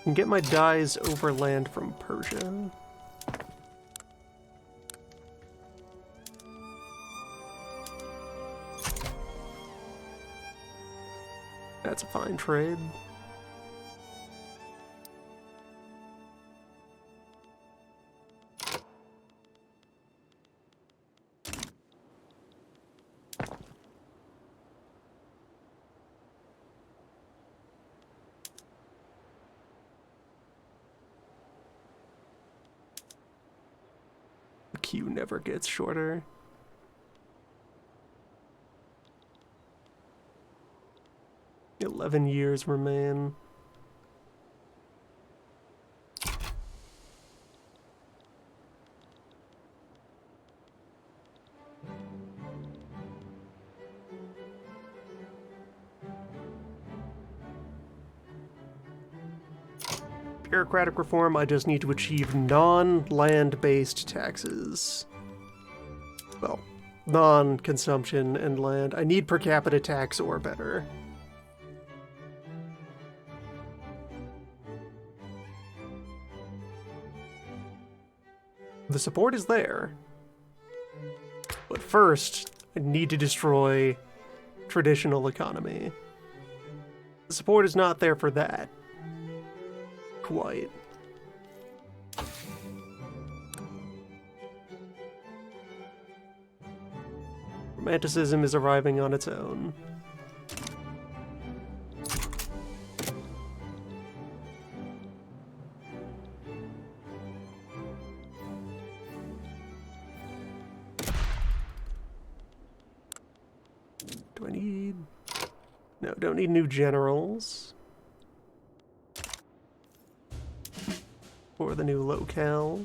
And get my dyes overland from Persia. That's a fine trade. The queue never gets shorter. "11 years remain." Bureaucratic reform, I just need to achieve non-land-based taxes. Well, non-consumption and land. I need per capita tax or better. The support is there. But first, I need to destroy traditional economy. The support is not there for that. Quite. Romanticism is arriving on its own. Do I need... No, don't need new generals. Or the new locale.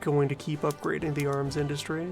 Going to keep upgrading the arms industry.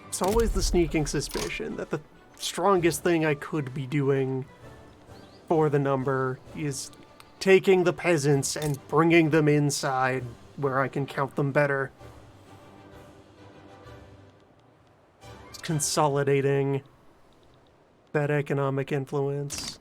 It's always the sneaking suspicion that the strongest thing I could be doing for the number is taking the peasants and bringing them inside where I can count them better. Consolidating that economic influence.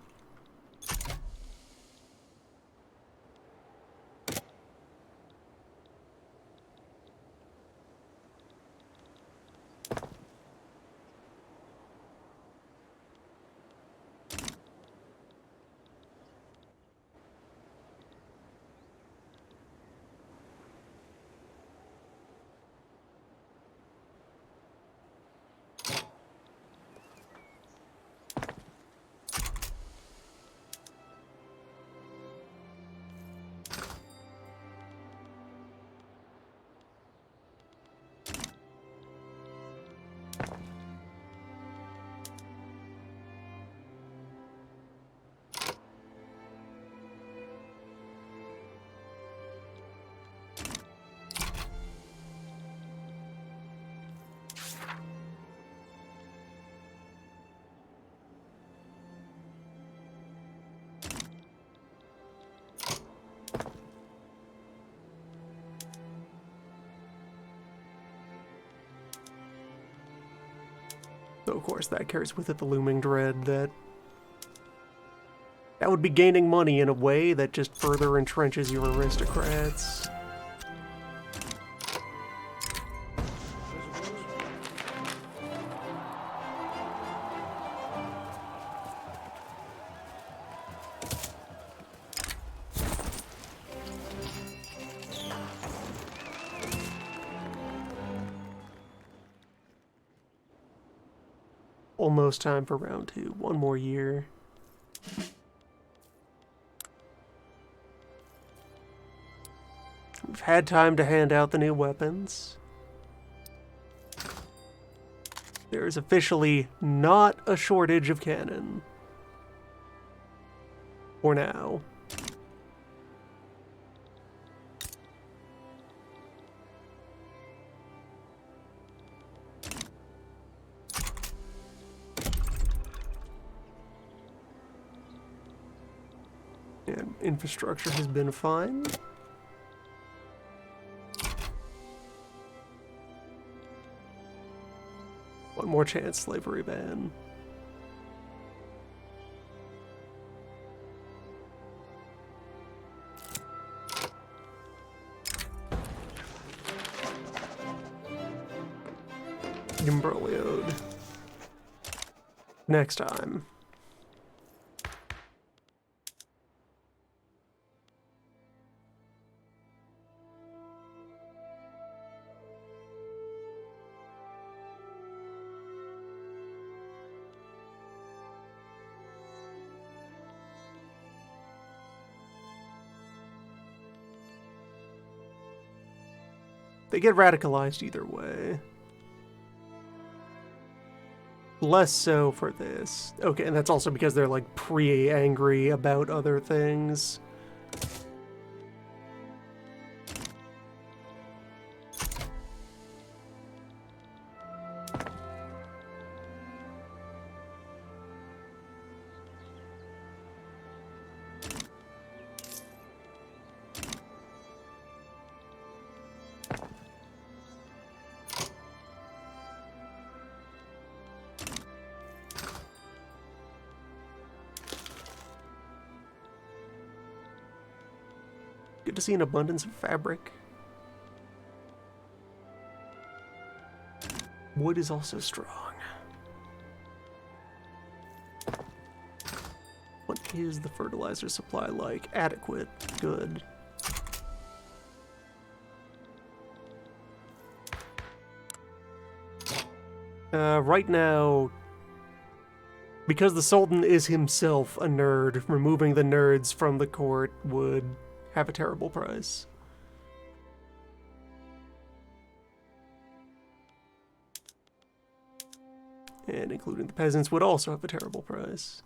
So of course that carries with it the looming dread that would be gaining money in a way that just further entrenches your aristocrats. Almost time for round 2. One more year. We've had time to hand out the new weapons. There is officially not a shortage of cannon. For now. And infrastructure has been fine. One more chance, slavery ban. Imbroglioed. Next time. They get radicalized either way. Less so for this. Okay, and that's also because they're like pre-angry about other things. Good to see an abundance of fabric. Wood is also strong. What is the fertilizer supply like? Adequate. Good. Right now, because the Sultan is himself a nerd, removing the nerds from the court would have a terrible price. And including the peasants would also have a terrible price.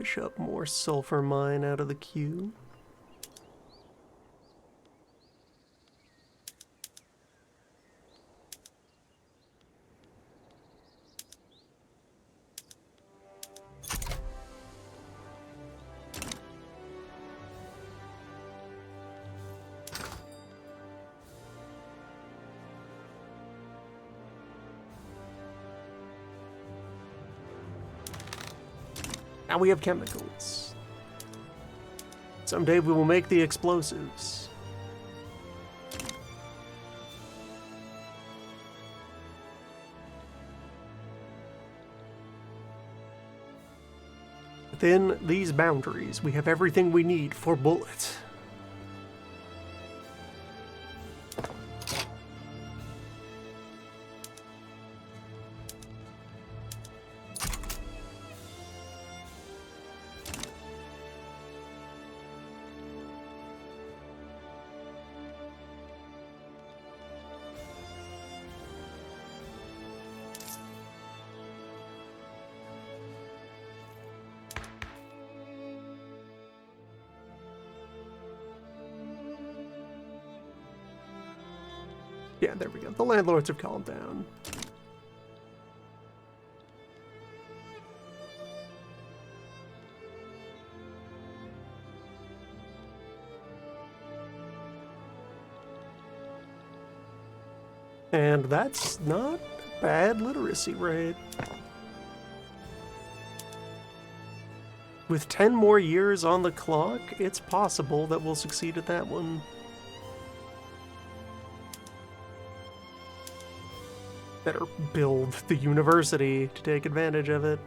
fish up more sulfur mine out of the queue. Now we have chemicals. Someday we will make the explosives. Within these boundaries, we have everything we need for bullets. Yeah, there we go. The landlords have calmed down. And that's not a bad literacy rate. With 10 more years on the clock, it's possible that we'll succeed at that one. Better build the university to take advantage of it.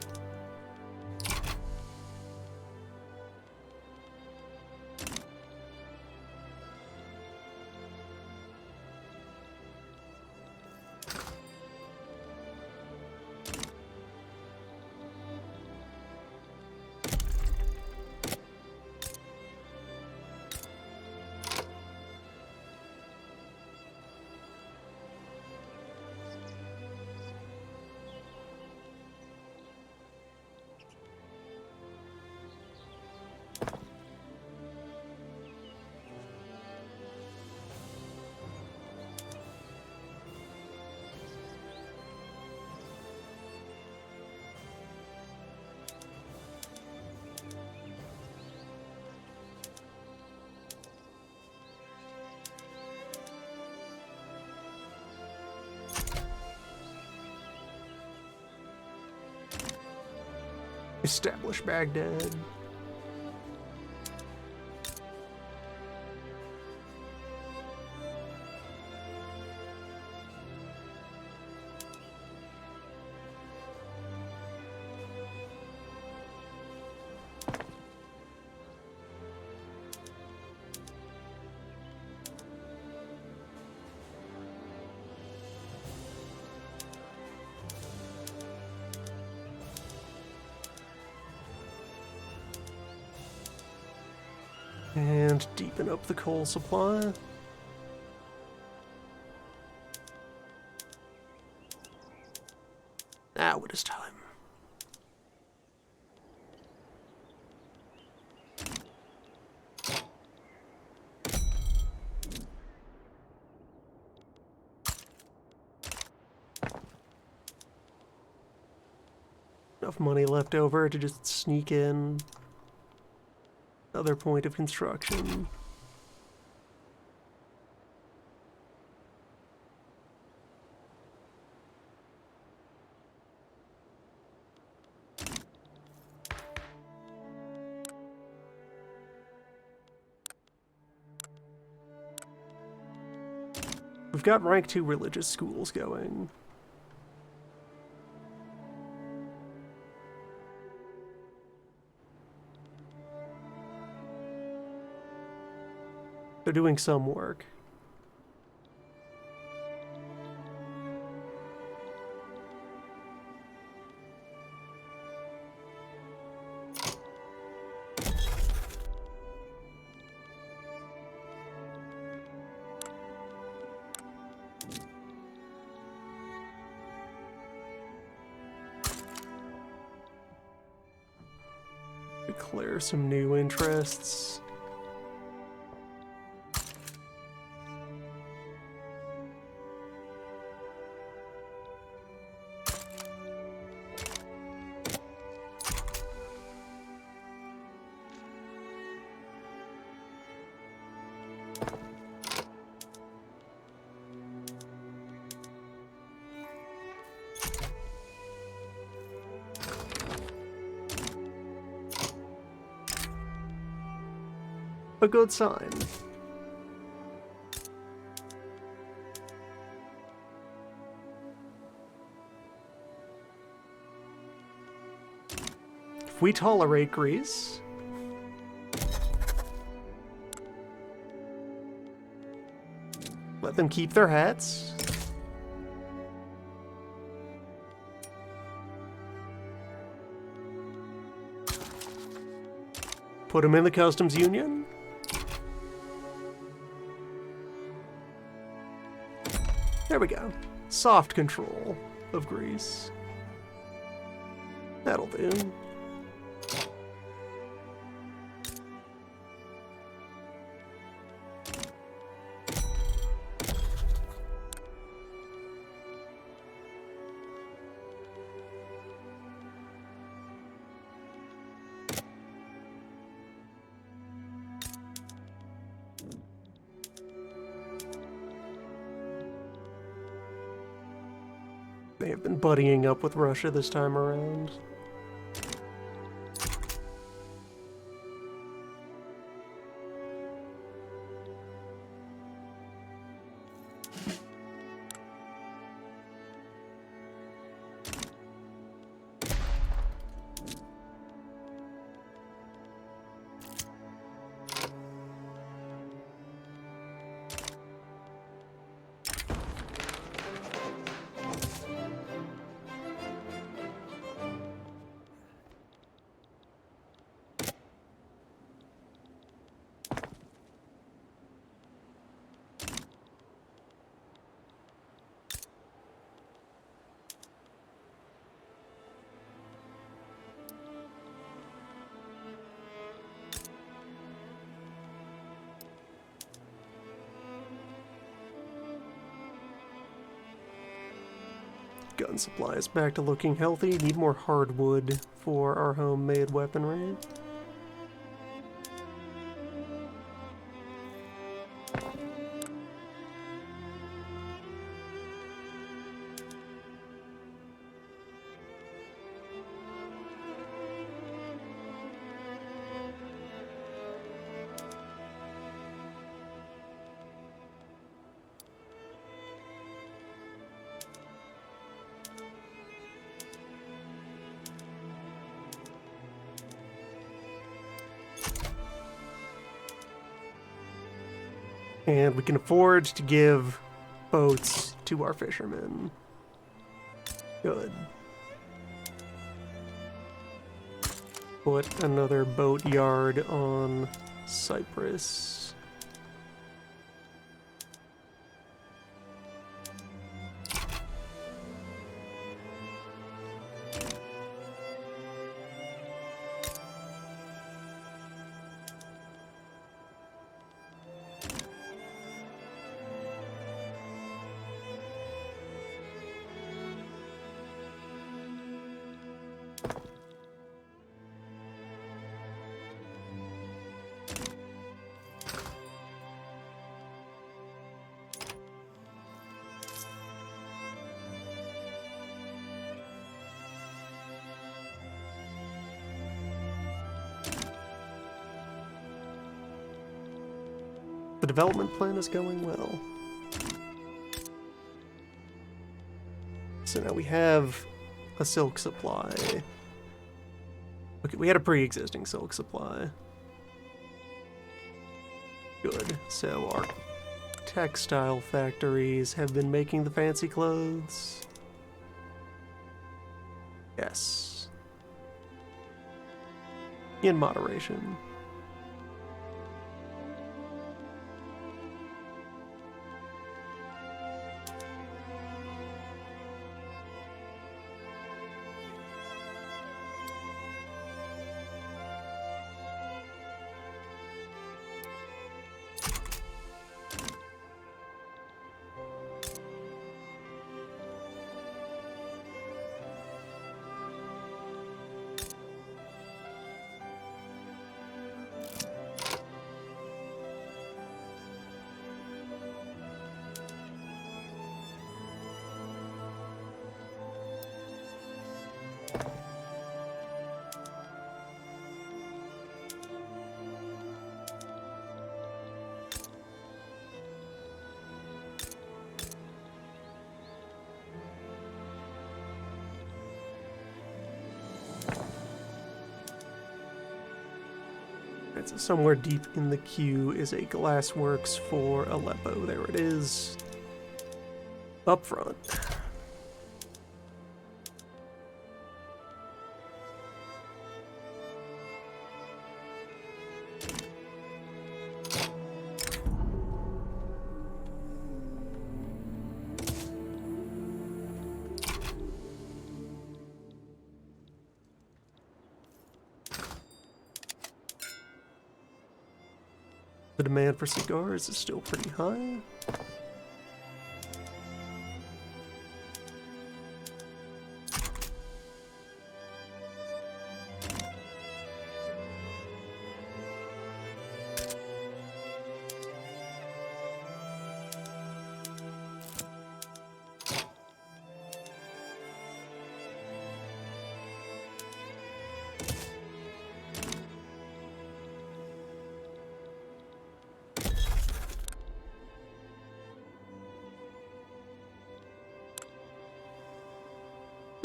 Establish Baghdad. And deepen up the coal supply. Now it is time. Enough money left over to just sneak in another point of construction. We've got rank 2 religious schools going. They're doing some work. Declare some new interests. A good sign. If we tolerate Greece, let them keep their hats. Put them in the customs union. There we go. Soft control of Greece. That'll do. They have been buddying up with Russia this time around. Gun supply is back to looking healthy. Need more hardwood for our homemade weaponry. And we can afford to give boats to our fishermen. Good. Put another boat yard on Cyprus. The development plan is going well. So now we have a silk supply. Okay, we had a pre-existing silk supply. Good. So our textile factories have been making the fancy clothes. Yes. In moderation. So somewhere deep in the queue is a glassworks for Aleppo. There it is. Up front. The demand for cigars is still pretty high.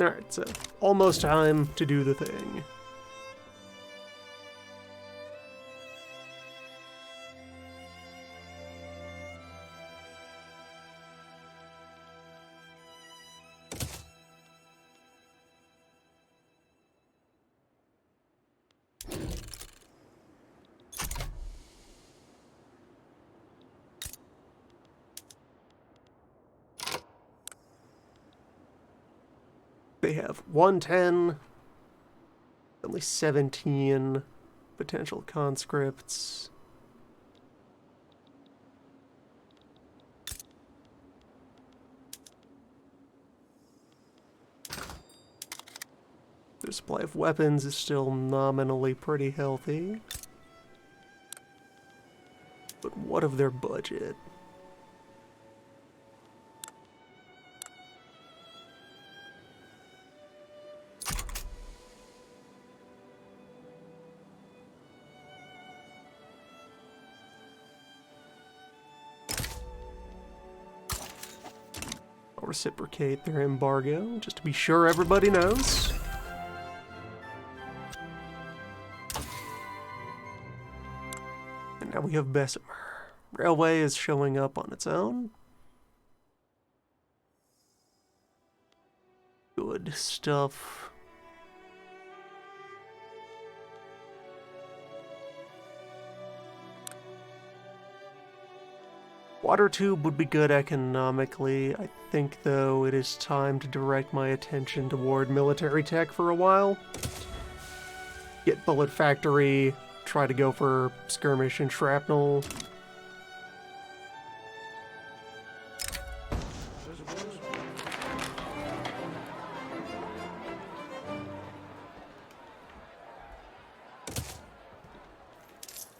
Alright, so almost time to do the thing. They have 110, only 17 potential conscripts. Their supply of weapons is still nominally pretty healthy. But what of their budget? I'll reciprocate their embargo, just to be sure everybody knows. And now we have Bessemer. Railway is showing up on its own. Good stuff. Water tube would be good economically. I think, though, it is time to direct my attention toward military tech for a while. Get bullet factory, try to go for skirmish and shrapnel.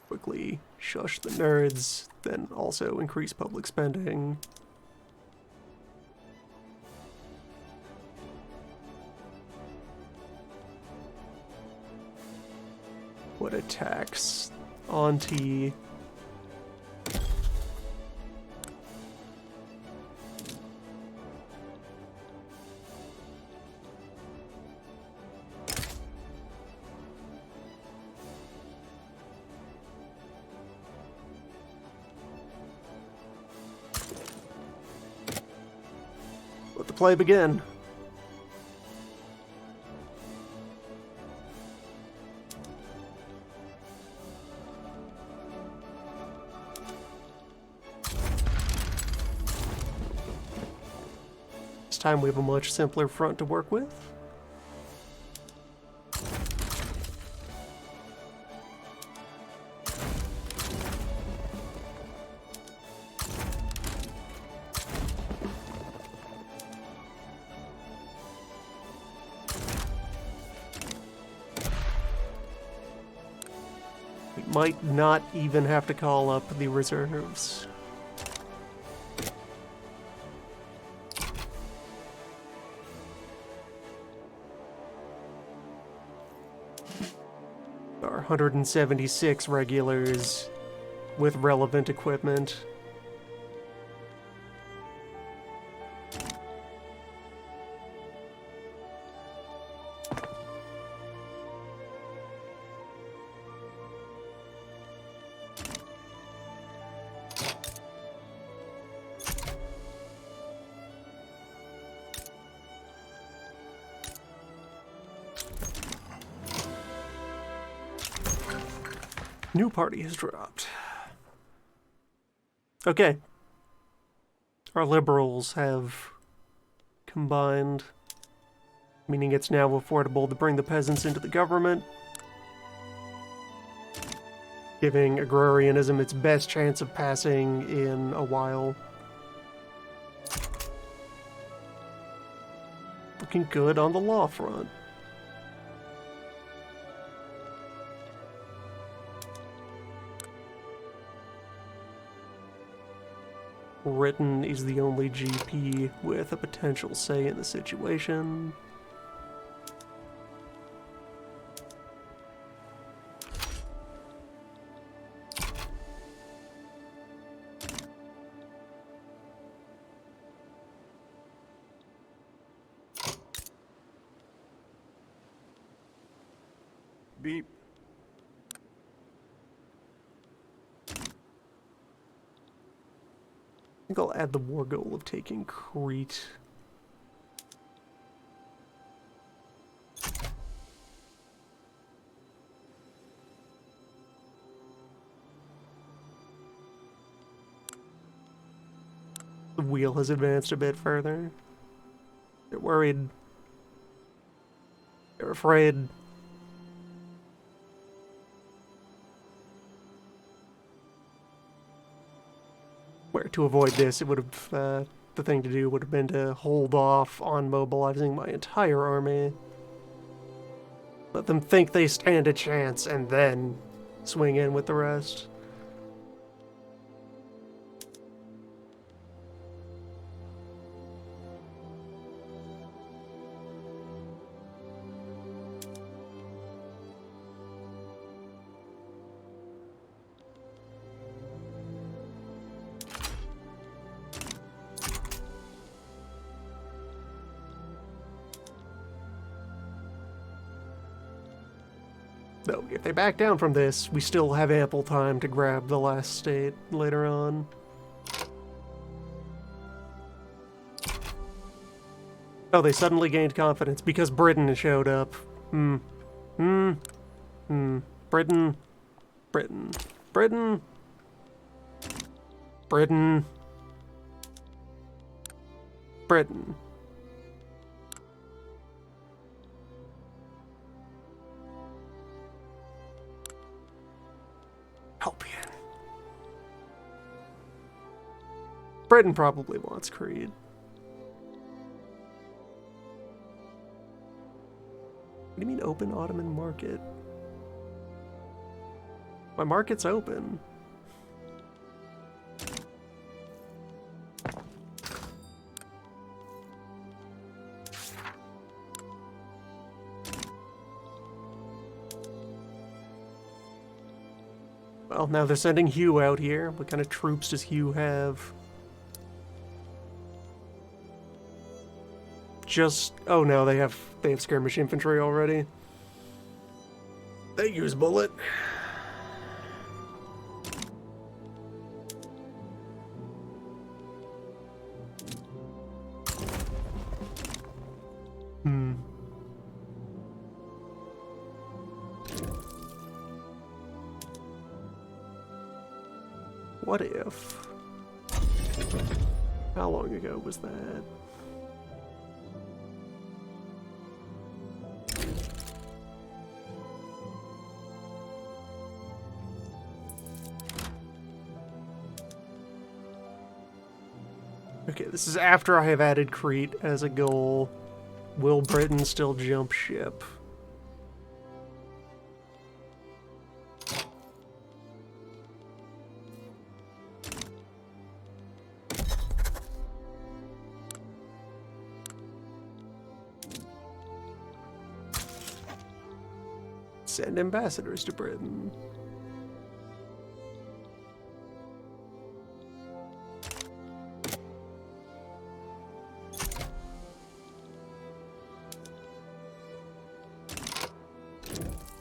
Quickly shush the nerds, then also increase public spending. What a tax. Auntie. Let the play begin. This time we have a much simpler front to work with. Might not even have to call up the reserves. Our 176 regulars with relevant equipment. New party has dropped. Okay. Our liberals have combined, meaning it's now affordable to bring the peasants into the government, giving agrarianism its best chance of passing in a while. Looking good on the law front. Britain is the only GP with a potential say in the situation. Beep. I think I'll add the war goal of taking Crete. The wheel has advanced a bit further. They're worried. They're afraid. Where to avoid this, it would have, the thing to do would have been to hold off on mobilizing my entire army. Let them think they stand a chance, and then swing in with the rest. Though, if they back down from this, we still have ample time to grab the last state later on. Oh, they suddenly gained confidence because Britain showed up. Britain. Britain. Britain. Britain. Britain. Helpian. Britain probably wants Creed. What do you mean open Ottoman market? My market's open. Well, now they're sending Hugh out here. What kind of troops does Hugh have? Just... oh no, they have skirmish infantry already. They use bullet. What if... how long ago was that? Okay, this is after I have added Crete as a goal. Will Britain still jump ship? Send ambassadors to Britain.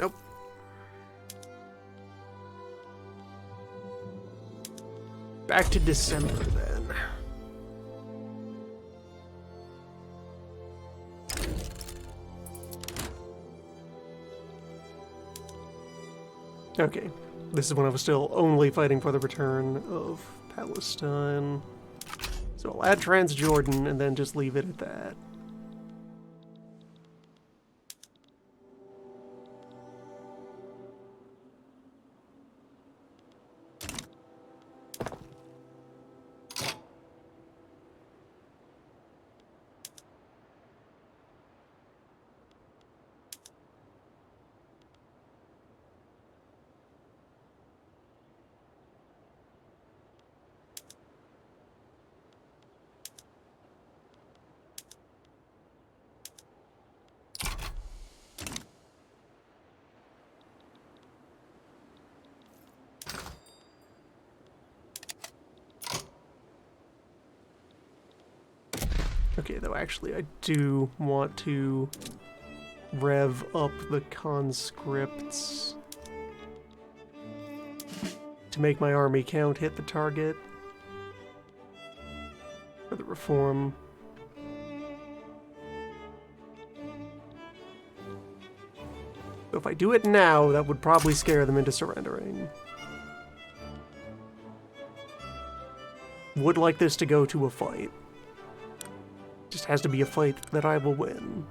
Nope. Back to December then. Okay. This is when I was still only fighting for the return of Palestine. So I'll add Transjordan and then just leave it at that. Okay, though actually I do want to rev up the conscripts to make my army count hit the target for the reform. So if I do it now, that would probably scare them into surrendering. Would like this to go to a fight. Just has to be a fight that I will win.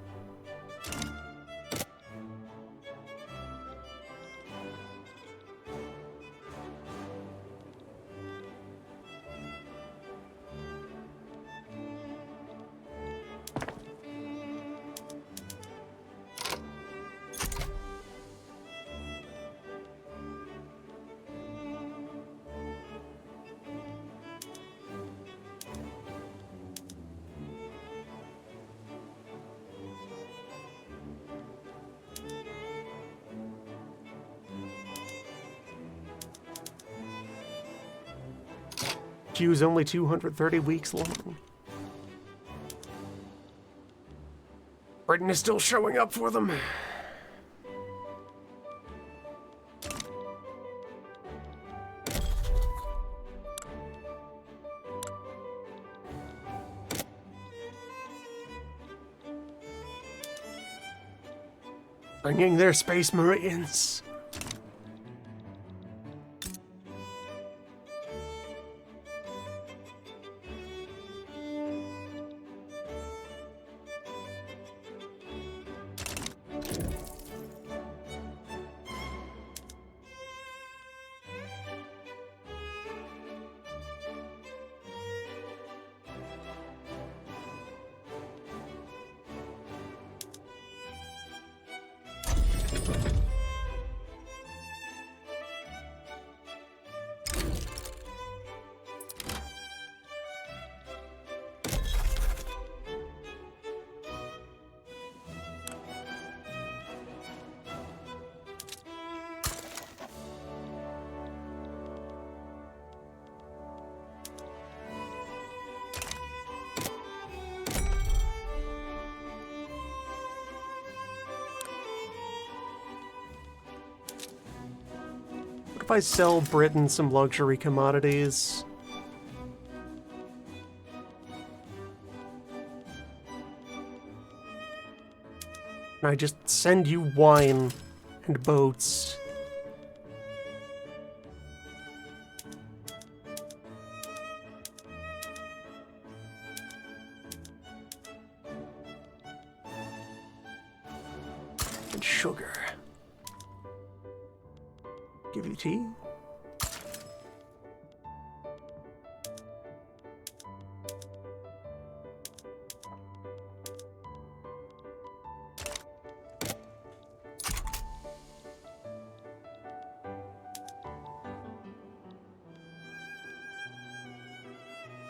Queue's only 230 weeks long. Britain is still showing up for them. Bringing their Space Marines. If I sell Britain some luxury commodities, and I just send you wine and boats. And sugar. Give you tea?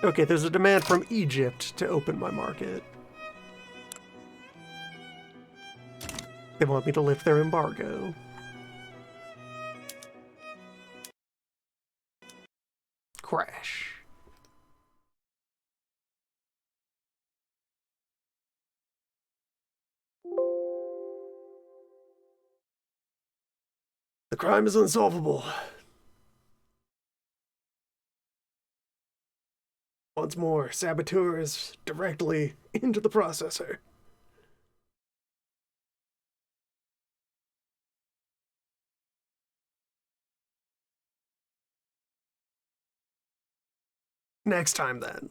Okay, there's a demand from Egypt to open my market. They want me to lift their embargo. Crash. The crime is unsolvable. Once more, saboteurs directly into the processor. next time then.